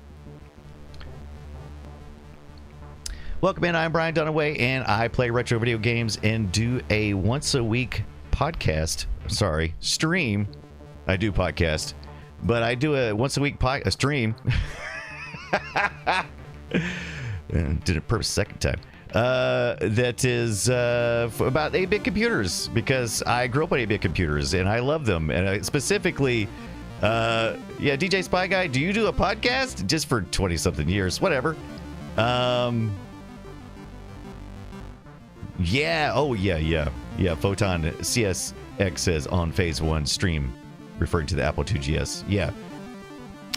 Welcome in, I'm Brian Dunaway, and I play retro video games and do a once-a-week podcast. Sorry, stream. I do podcast, but I do a once-a-week stream. Did it purpose second time. That is about 8-bit computers, because I grew up on 8-bit computers, and I love them. And I specifically, DJ Spy Guy, do you do a podcast? Just for 20-something years, whatever. Yeah. Photon CSX says on phase 1 stream, referring to the Apple IIGS. Yeah.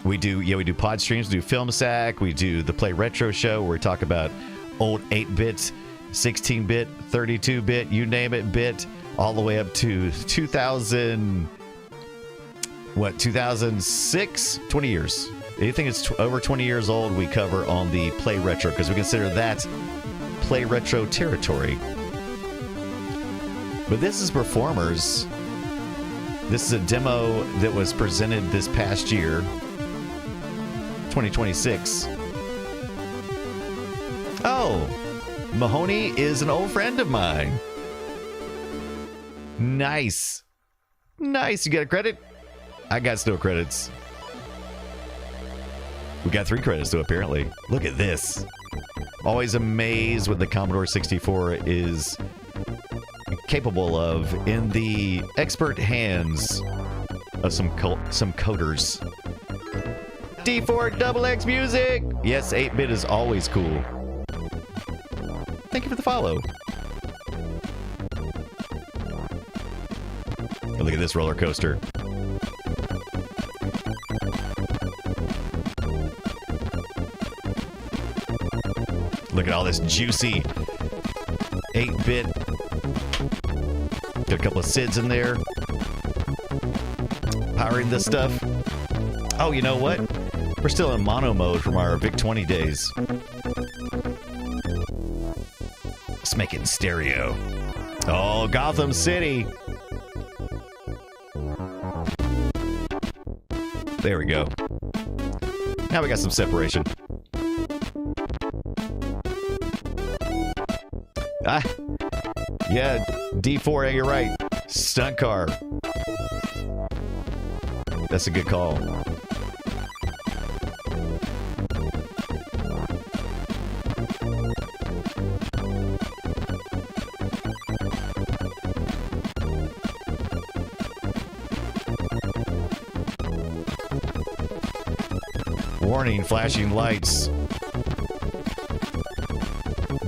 We do pod streams, we do Film Sack, we do the Play Retro show where we talk about old 8-bit, 16-bit, 32-bit, you name it, bit, all the way up to 2006? 20 years. Anything that's over 20 years old, we cover on the Play Retro, because we consider that Play Retro territory. But this is Performers. This is a demo that was presented this past year, 2026. Oh, Mahoney is an old friend of mine. Nice. You got a credit? I got no credits. We got 3 credits though, apparently. Look at this. Always amazed what the Commodore 64 is capable of in the expert hands of some coders. D4XX music! Yes, 8-bit is always cool. Thank you for the follow. Oh, look at this roller coaster. Look at all this juicy 8-bit. Got a couple of SIDs in there. Powering this stuff. Oh, you know what? We're still in mono mode from our VIC-20 days. Let's make it in stereo. Oh, Gotham City. There we go. Now we got some separation. Yeah, D4, you're right. Stunt car. That's a good call. Warning, flashing lights.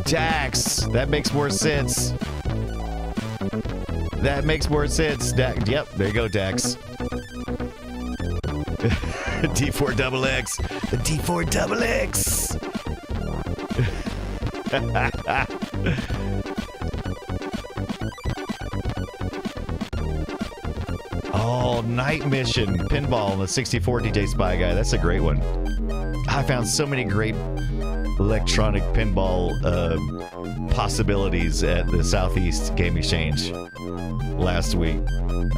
Dax, that makes more sense. That makes more sense. Yep, there you go, Dax. D4XX. The D4XX. Oh, Night Mission. Pinball on the 64 DJ Spy Guy. That's a great one. I found so many great electronic pinball possibilities at the Southeast Game Exchange last week.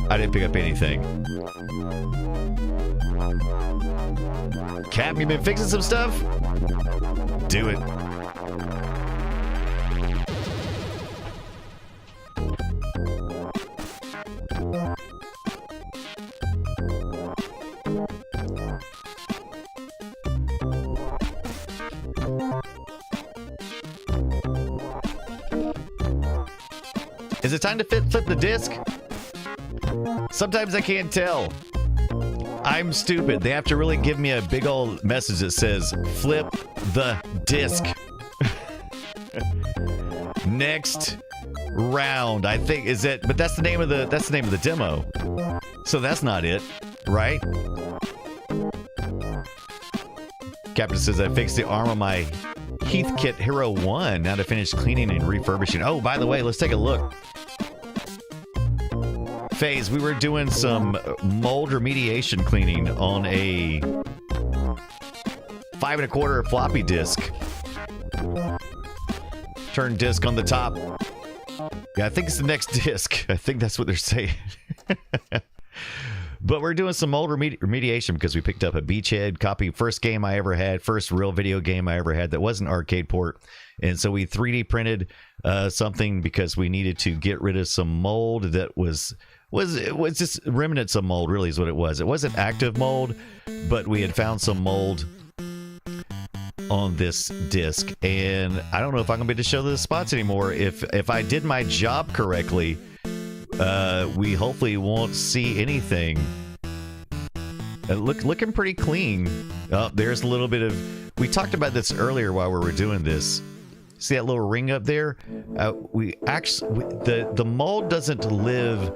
I didn't pick up anything. Cap, you been fixing some stuff? Do it. Is it time to flip the disc? Sometimes I can't tell. I'm stupid. They have to really give me a big old message that says, flip the disc. Next round. I think is it, but that's the name of the demo. So that's not it, right? Captain says I fixed the arm on my Heathkit Hero 1. Now to finish cleaning and refurbishing. Oh, by the way, let's take a look. Phase, we were doing some mold remediation cleaning on a 5 1/4 floppy disk. Turn disk on the top. Yeah, I think it's the next disc. I think that's what they're saying. But we're doing some mold remediation because we picked up a Beachhead copy. First game I ever had. First real video game I ever had that wasn't arcade port. And so we 3D printed something because we needed to get rid of some mold that was just remnants of mold, really is what it was. It wasn't active mold, but we had found some mold on this disc, and I don't know if I'm gonna be able to show the spots anymore. If I did my job correctly, we hopefully won't see anything. Looking pretty clean. Oh, there's a little bit of. We talked about this earlier while we were doing this. See that little ring up there? The mold doesn't live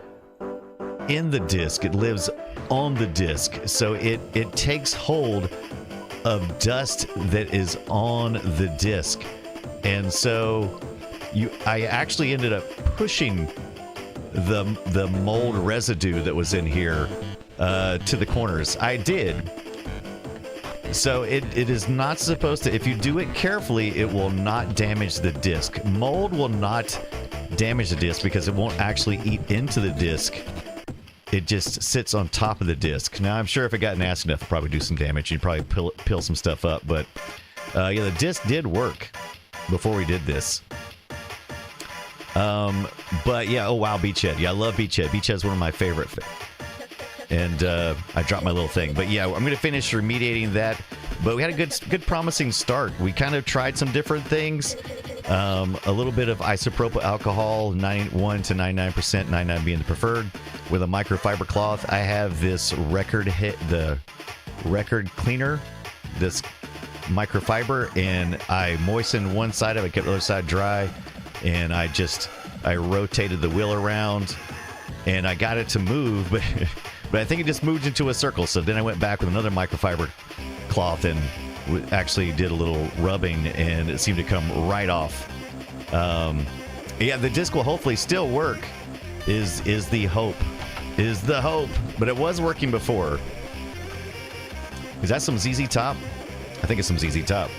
in the disc; it lives on the disc. So it takes hold of dust that is on the disc, and so I actually ended up pushing the mold residue that was in here to the corners. I did. So it is not supposed to. If you do it carefully, it will not damage the disc. Mold will not damage the disc because it won't actually eat into the disc. It just sits on top of the disc. Now, I'm sure if it got nasty enough, it'd probably do some damage. You'd probably peel some stuff up. But, yeah, the disc did work before we did this. But, yeah, oh, wow, Beachhead. Yeah, I love Beachhead. Beachhead's one of my favorite. And I dropped my little thing. But, yeah, I'm going to finish remediating that. But we had a good promising start. We kind of tried some different things. A little bit of isopropyl alcohol, 91 to 99%, 99 being the preferred, with a microfiber cloth. I have this the record cleaner, this microfiber, and I moistened one side of it, kept the other side dry, and I rotated the wheel around, and I got it to move, but I think it just moved into a circle. So then I went back with another microfiber cloth and actually did a little rubbing, and it seemed to come right off. Yeah, the disc will hopefully still work. Is the hope? But it was working before. Is that some ZZ Top? I think it's some ZZ Top.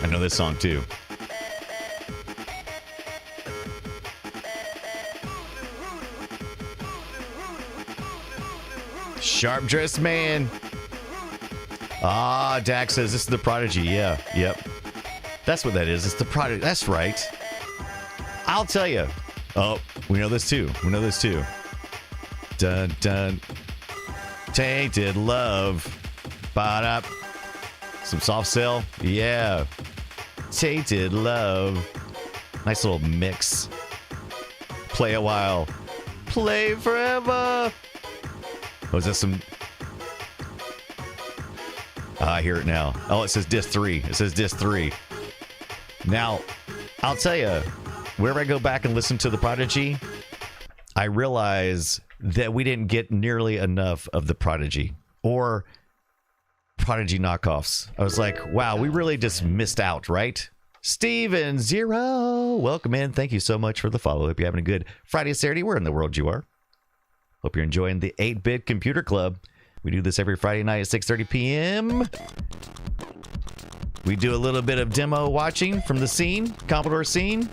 I know this song too. Sharp dressed man. Ah, Dak says this is the Prodigy. Yeah, yep. That's what that is. It's the Prodigy. That's right. I'll tell you. Oh, we know this too. Dun dun. Tainted Love. Ba-da. Some soft cell. Yeah. Tainted Love. Nice little mix. Play a while. Play forever. Oh, is that some... I hear it now. Oh, it says disc 3. It says disc 3. Now, I'll tell you, whenever I go back and listen to the Prodigy, I realize that we didn't get nearly enough of the Prodigy or Prodigy knockoffs. I was like, wow, we really just missed out, right? Steven Zero, welcome in. Thank you so much for the follow. Hope you're having a good Friday, Saturday. Where in the world you are? Hope you're enjoying the 8-Bit Computer Club. We do this every Friday night at 6:30 p.m. We do a little bit of demo watching from the scene, Commodore scene.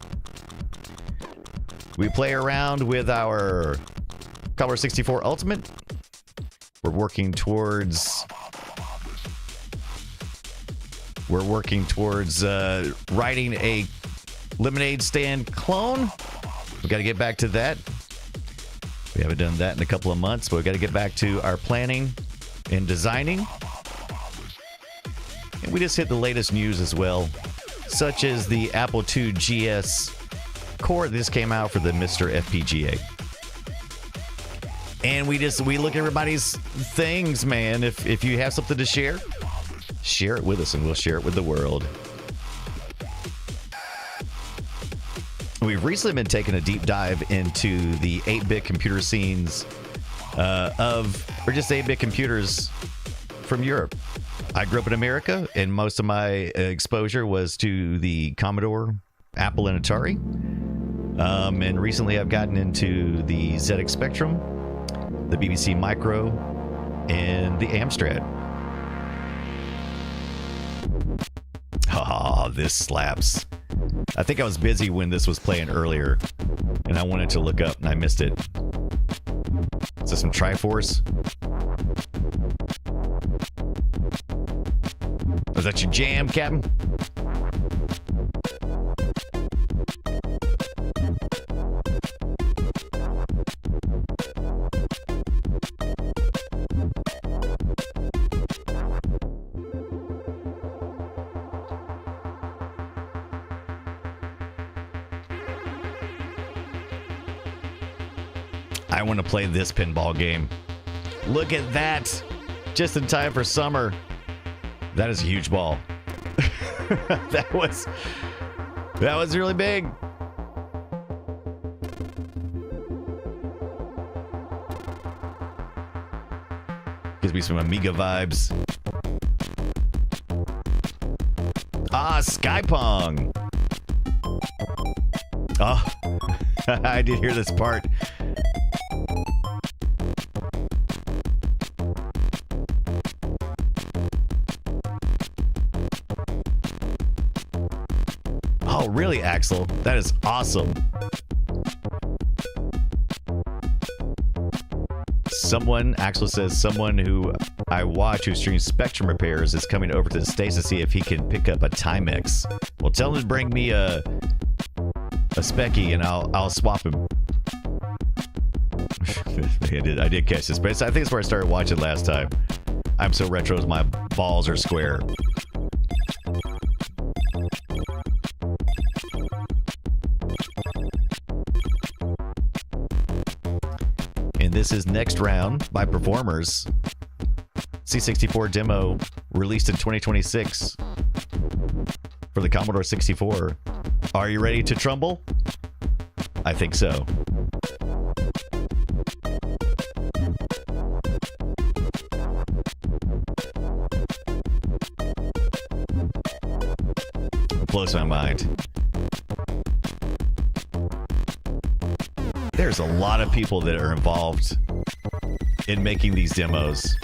We play around with our Commodore 64 Ultimate. We're working towards writing a lemonade stand clone. We got to get back to that. We haven't done that in a couple of months, but we got to get back to our planning and designing. And we just hit the latest news as well, such as the Apple II GS core. This came out for the Mr. FPGA. And we look at everybody's things, man. If you have something to share it with us and we'll share it with the world. We've recently been taking a deep dive into the 8-bit computer scene's or just 8-bit computers from Europe. I grew up in America, and most of my exposure was to the Commodore, Apple, and Atari. And recently I've gotten into the ZX Spectrum, the BBC Micro, and the Amstrad. Oh, this slaps. I think I was busy when this was playing earlier, and I wanted to look up, and I missed it. Is this some Triforce? Was that your jam, Captain? I want to play this pinball game. Look at that. Just in time for summer. That is a huge ball. That was really big. Gives me some Amiga vibes. Ah, Sky Pong. Oh, I did hear this part. Oh, really, Axel? That is awesome. Axel says, someone who I watch who streams Spectrum repairs is coming over to the States to see if he can pick up a Timex. Well, tell him to bring me a Specky and I'll swap him. I did catch this, but I think it's where I started watching last time. I'm so retro as my balls are square. And this is Next Round by Performers. C64 demo released in 2026 for the Commodore 64. Are you ready to trumble? I think so. It blows my mind. There's a lot of people that are involved in making these demos.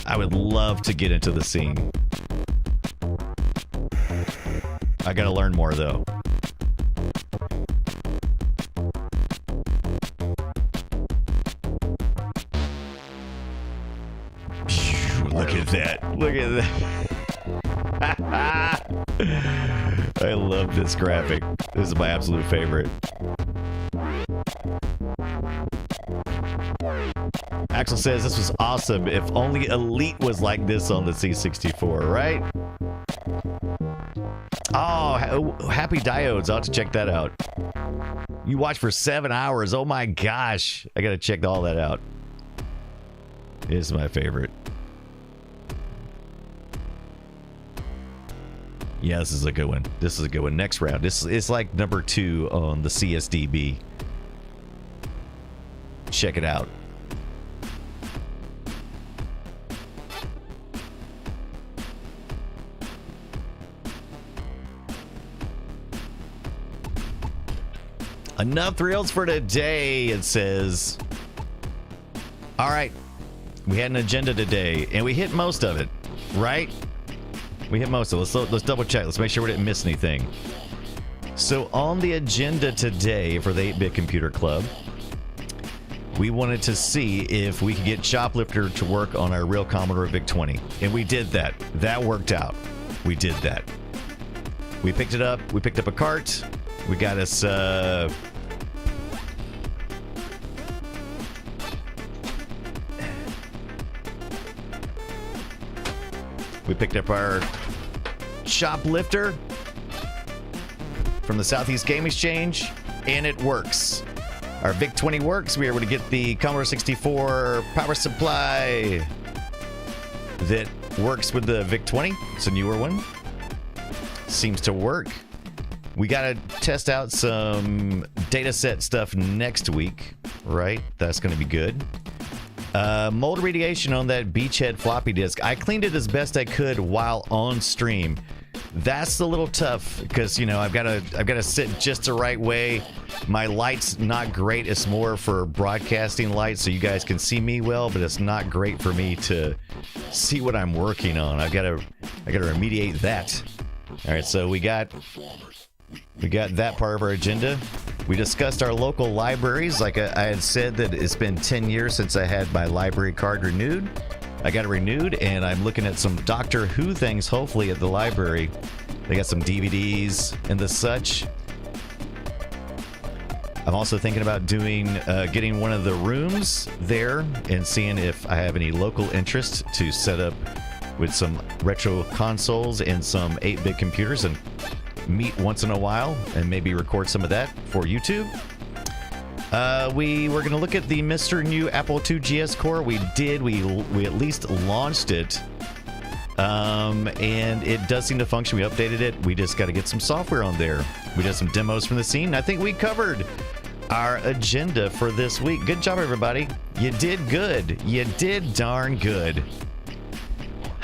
I would love to get into the scene. I gotta learn more, though. Look at that. Look at that. I love this graphic. This is my absolute favorite. Axel says this was awesome. If only Elite was like this on the C64, right? Oh, Happy Diodes. I'll have to check that out. You watched for 7 hours. Oh my gosh. I gotta check all that out. This is my favorite. Yeah, this is a good one. This is a good one. Next round. This is like number 2 on the CSDB. Check it out. Enough thrills for today, it says. All right. We had an agenda today, and we hit most of it, right? We hit most of it. Let's double check. Let's make sure we didn't miss anything. So on the agenda today for the 8-Bit Computer Club, we wanted to see if we could get Choplifter to work on our real Commodore VIC-20. And we did that. That worked out. We did that. We picked it up. We picked up a cart. We got us... We picked up our Choplifter from the Southeast Game Exchange, and it works. Our VIC-20 works. We were able to get the Commodore 64 power supply that works with the VIC-20. It's a newer one. Seems to work. We got to test out some data set stuff next week, right? That's going to be good. Mold remediation on that beachhead floppy disk. I cleaned it as best I could while on stream. That's a little tough because, you know, I've got to sit just the right way. My light's not great. It's more for broadcasting light so you guys can see me well, but it's not great for me to see what I'm working on. I got to remediate that. All right, so we got that part of our agenda. We discussed our local libraries. Like I had said that it's been 10 years since I had my library card renewed. I got it renewed, and I'm looking at some Doctor Who things, hopefully, at the library. They got some DVDs and the such. I'm also thinking about getting one of the rooms there and seeing if I have any local interest to set up with some retro consoles and some 8-bit computers and meet once in a while and maybe record some of that for YouTube. We were going to look at the Mr. New Apple IIGS core. We did. We at least launched it. And it does seem to function. We updated it. We just got to get some software on there. We did some demos from the scene. I think we covered our agenda for this week. Good job, everybody. You did good. You did darn good.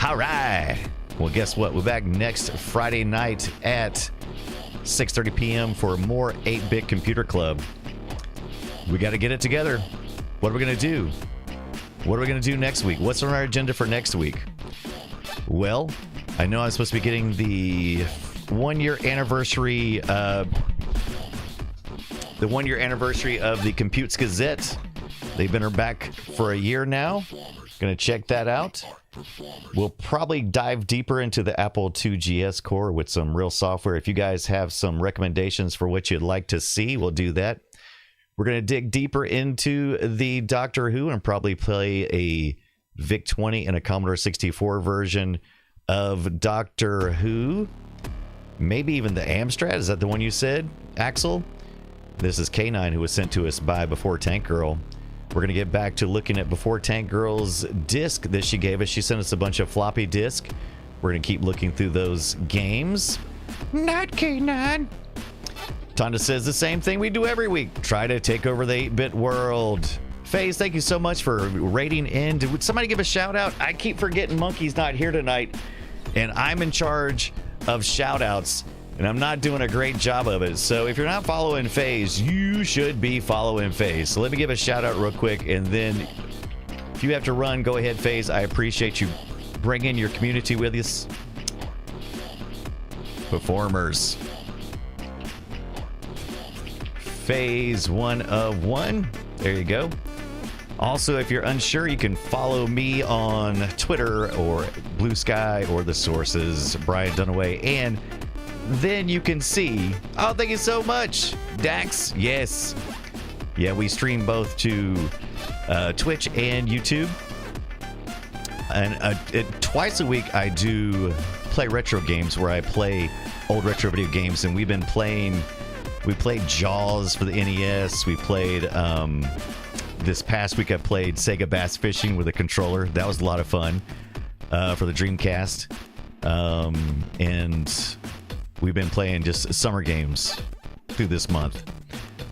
All right. Well, guess what? We're back next Friday night at 6:30 p.m. for more 8-Bit Computer Club. We got to get it together. What are we going to do? What are we going to do next week? What's on our agenda for next week? Well, I know I'm supposed to be getting the 1-year anniversary, the 1-year anniversary of the Computes Gazette. They've been back for a year now. Going to check that out. We'll probably dive deeper into the Apple IIGS core with some real software. If you guys have some recommendations for what you'd like to see, we'll do that. We're going to dig deeper into the Doctor Who and probably play a VIC-20 and a Commodore 64 version of Doctor Who. Maybe even the Amstrad. Is that the one you said, Axel? This is K9, who was sent to us by Before Tank Girl. We're going to get back to looking at Before Tank Girl's disc that she gave us. She sent us a bunch of floppy disk. We're going to keep looking through those games. Not K9. Tonda says the same thing we do every week. Try to take over the 8-bit world. FaZe, thank you so much for rating in. Would somebody give a shout out? I keep forgetting Monkey's not here tonight, and I'm in charge of shout outs, and I'm not doing a great job of it. So if you're not following FaZe, you should be following FaZe. So let me give a shout out real quick, and then if you have to run, go ahead, FaZe. I appreciate you bringing your community with us. Performers. FaZe 1 of 1. There you go. Also, if you're unsure, you can follow me on Twitter or Blue Sky or the sources, Brian Dunaway, and then you can see. Oh, thank you so much, Dax. Yes. Yeah, we stream both to Twitch and YouTube. And twice a week, I do play retro games where I play old retro video games, and we've been playing. We played Jaws for the NES. We played, this past week I played Sega Bass Fishing with a controller. That was a lot of fun for the Dreamcast. And we've been playing just summer games through this month.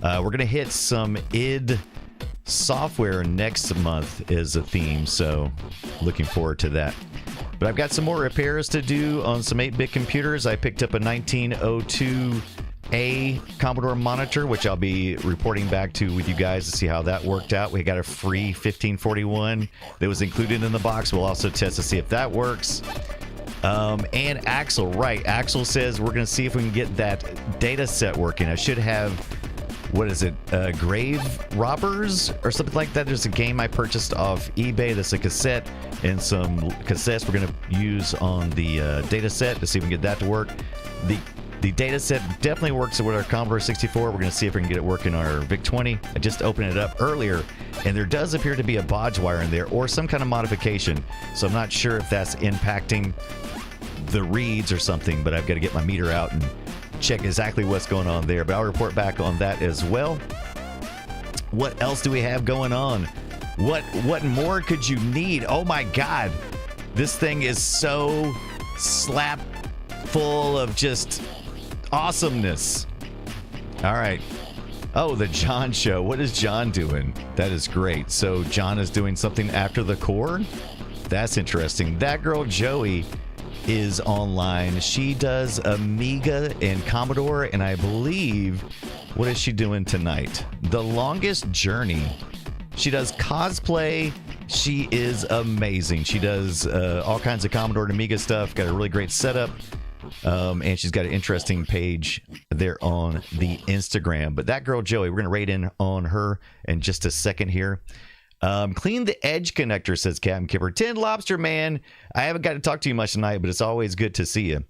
We're going to hit some id software next month as a theme, so looking forward to that. But I've got some more repairs to do on some 8-bit computers. I picked up a 1902 Commodore monitor, which I'll be reporting back to with you guys to see how that worked out. We got a free 1541 that was included in the box. We'll also test to see if that works. And Axel, right? Axel says we're going to see if we can get that data set working. I should have, what is it? Grave Robbers or something like that. There's a game I purchased off eBay that's a cassette and some cassettes we're going to use on the data set to see if we can get that to work. The data set definitely works with our Commodore 64. We're going to see if we can get it working on our VIC-20. I just opened it up earlier, and there does appear to be a bodge wire in there or some kind of modification. So I'm not sure if that's impacting the reads or something, but I've got to get my meter out and check exactly what's going on there. But I'll report back on that as well. What else do we have going on? What more could you need? Oh my God. This thing is so slap full of just Awesomeness. All right. Oh, the John show. What is John doing? That is great. So John is doing something after the core? That's interesting. That girl Joey is online. She does Amiga and Commodore, and I believe, what is she doing tonight? The Longest Journey. She does cosplay. She is amazing. She does all kinds of Commodore and Amiga stuff. Got a really great setup. And she's got an interesting page there on the Instagram. But that girl, Joey, we're going to rate in on her in just a second here. Clean the edge connector, says Captain Kipper. 10 Lobster Man. I haven't got to talk to you much tonight, but it's always good to see you.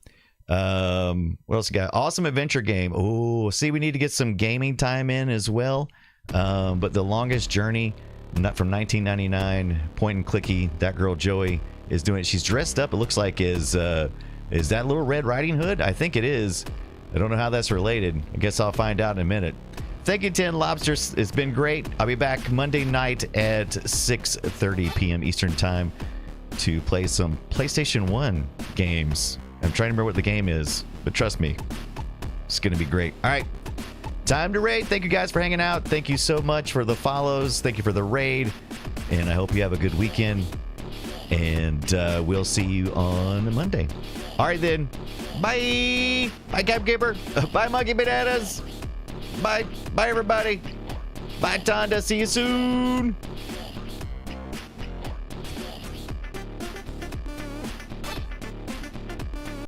What else you got? Awesome adventure game. Oh, see, we need to get some gaming time in as well. But The Longest Journey, not from 1999, point and clicky. That girl, Joey, is doing it. She's dressed up, it looks like, is that Little Red Riding Hood? I think it is. I don't know how that's related. I guess I'll find out in a minute. Thank you, 10 Lobsters. It's been great. I'll be back Monday night at 6:30 p.m. Eastern Time to play some PlayStation 1 games. I'm trying to remember what the game is, but trust me, it's going to be great. All right, time to raid. Thank you guys for hanging out. Thank you so much for the follows. Thank you for the raid. And I hope you have a good weekend. And we'll see you on Monday. All right, then. Bye. Bye, Cap Giver. Bye, Monkey Bananas. Bye. Bye, everybody. Bye, Tonda. See you soon.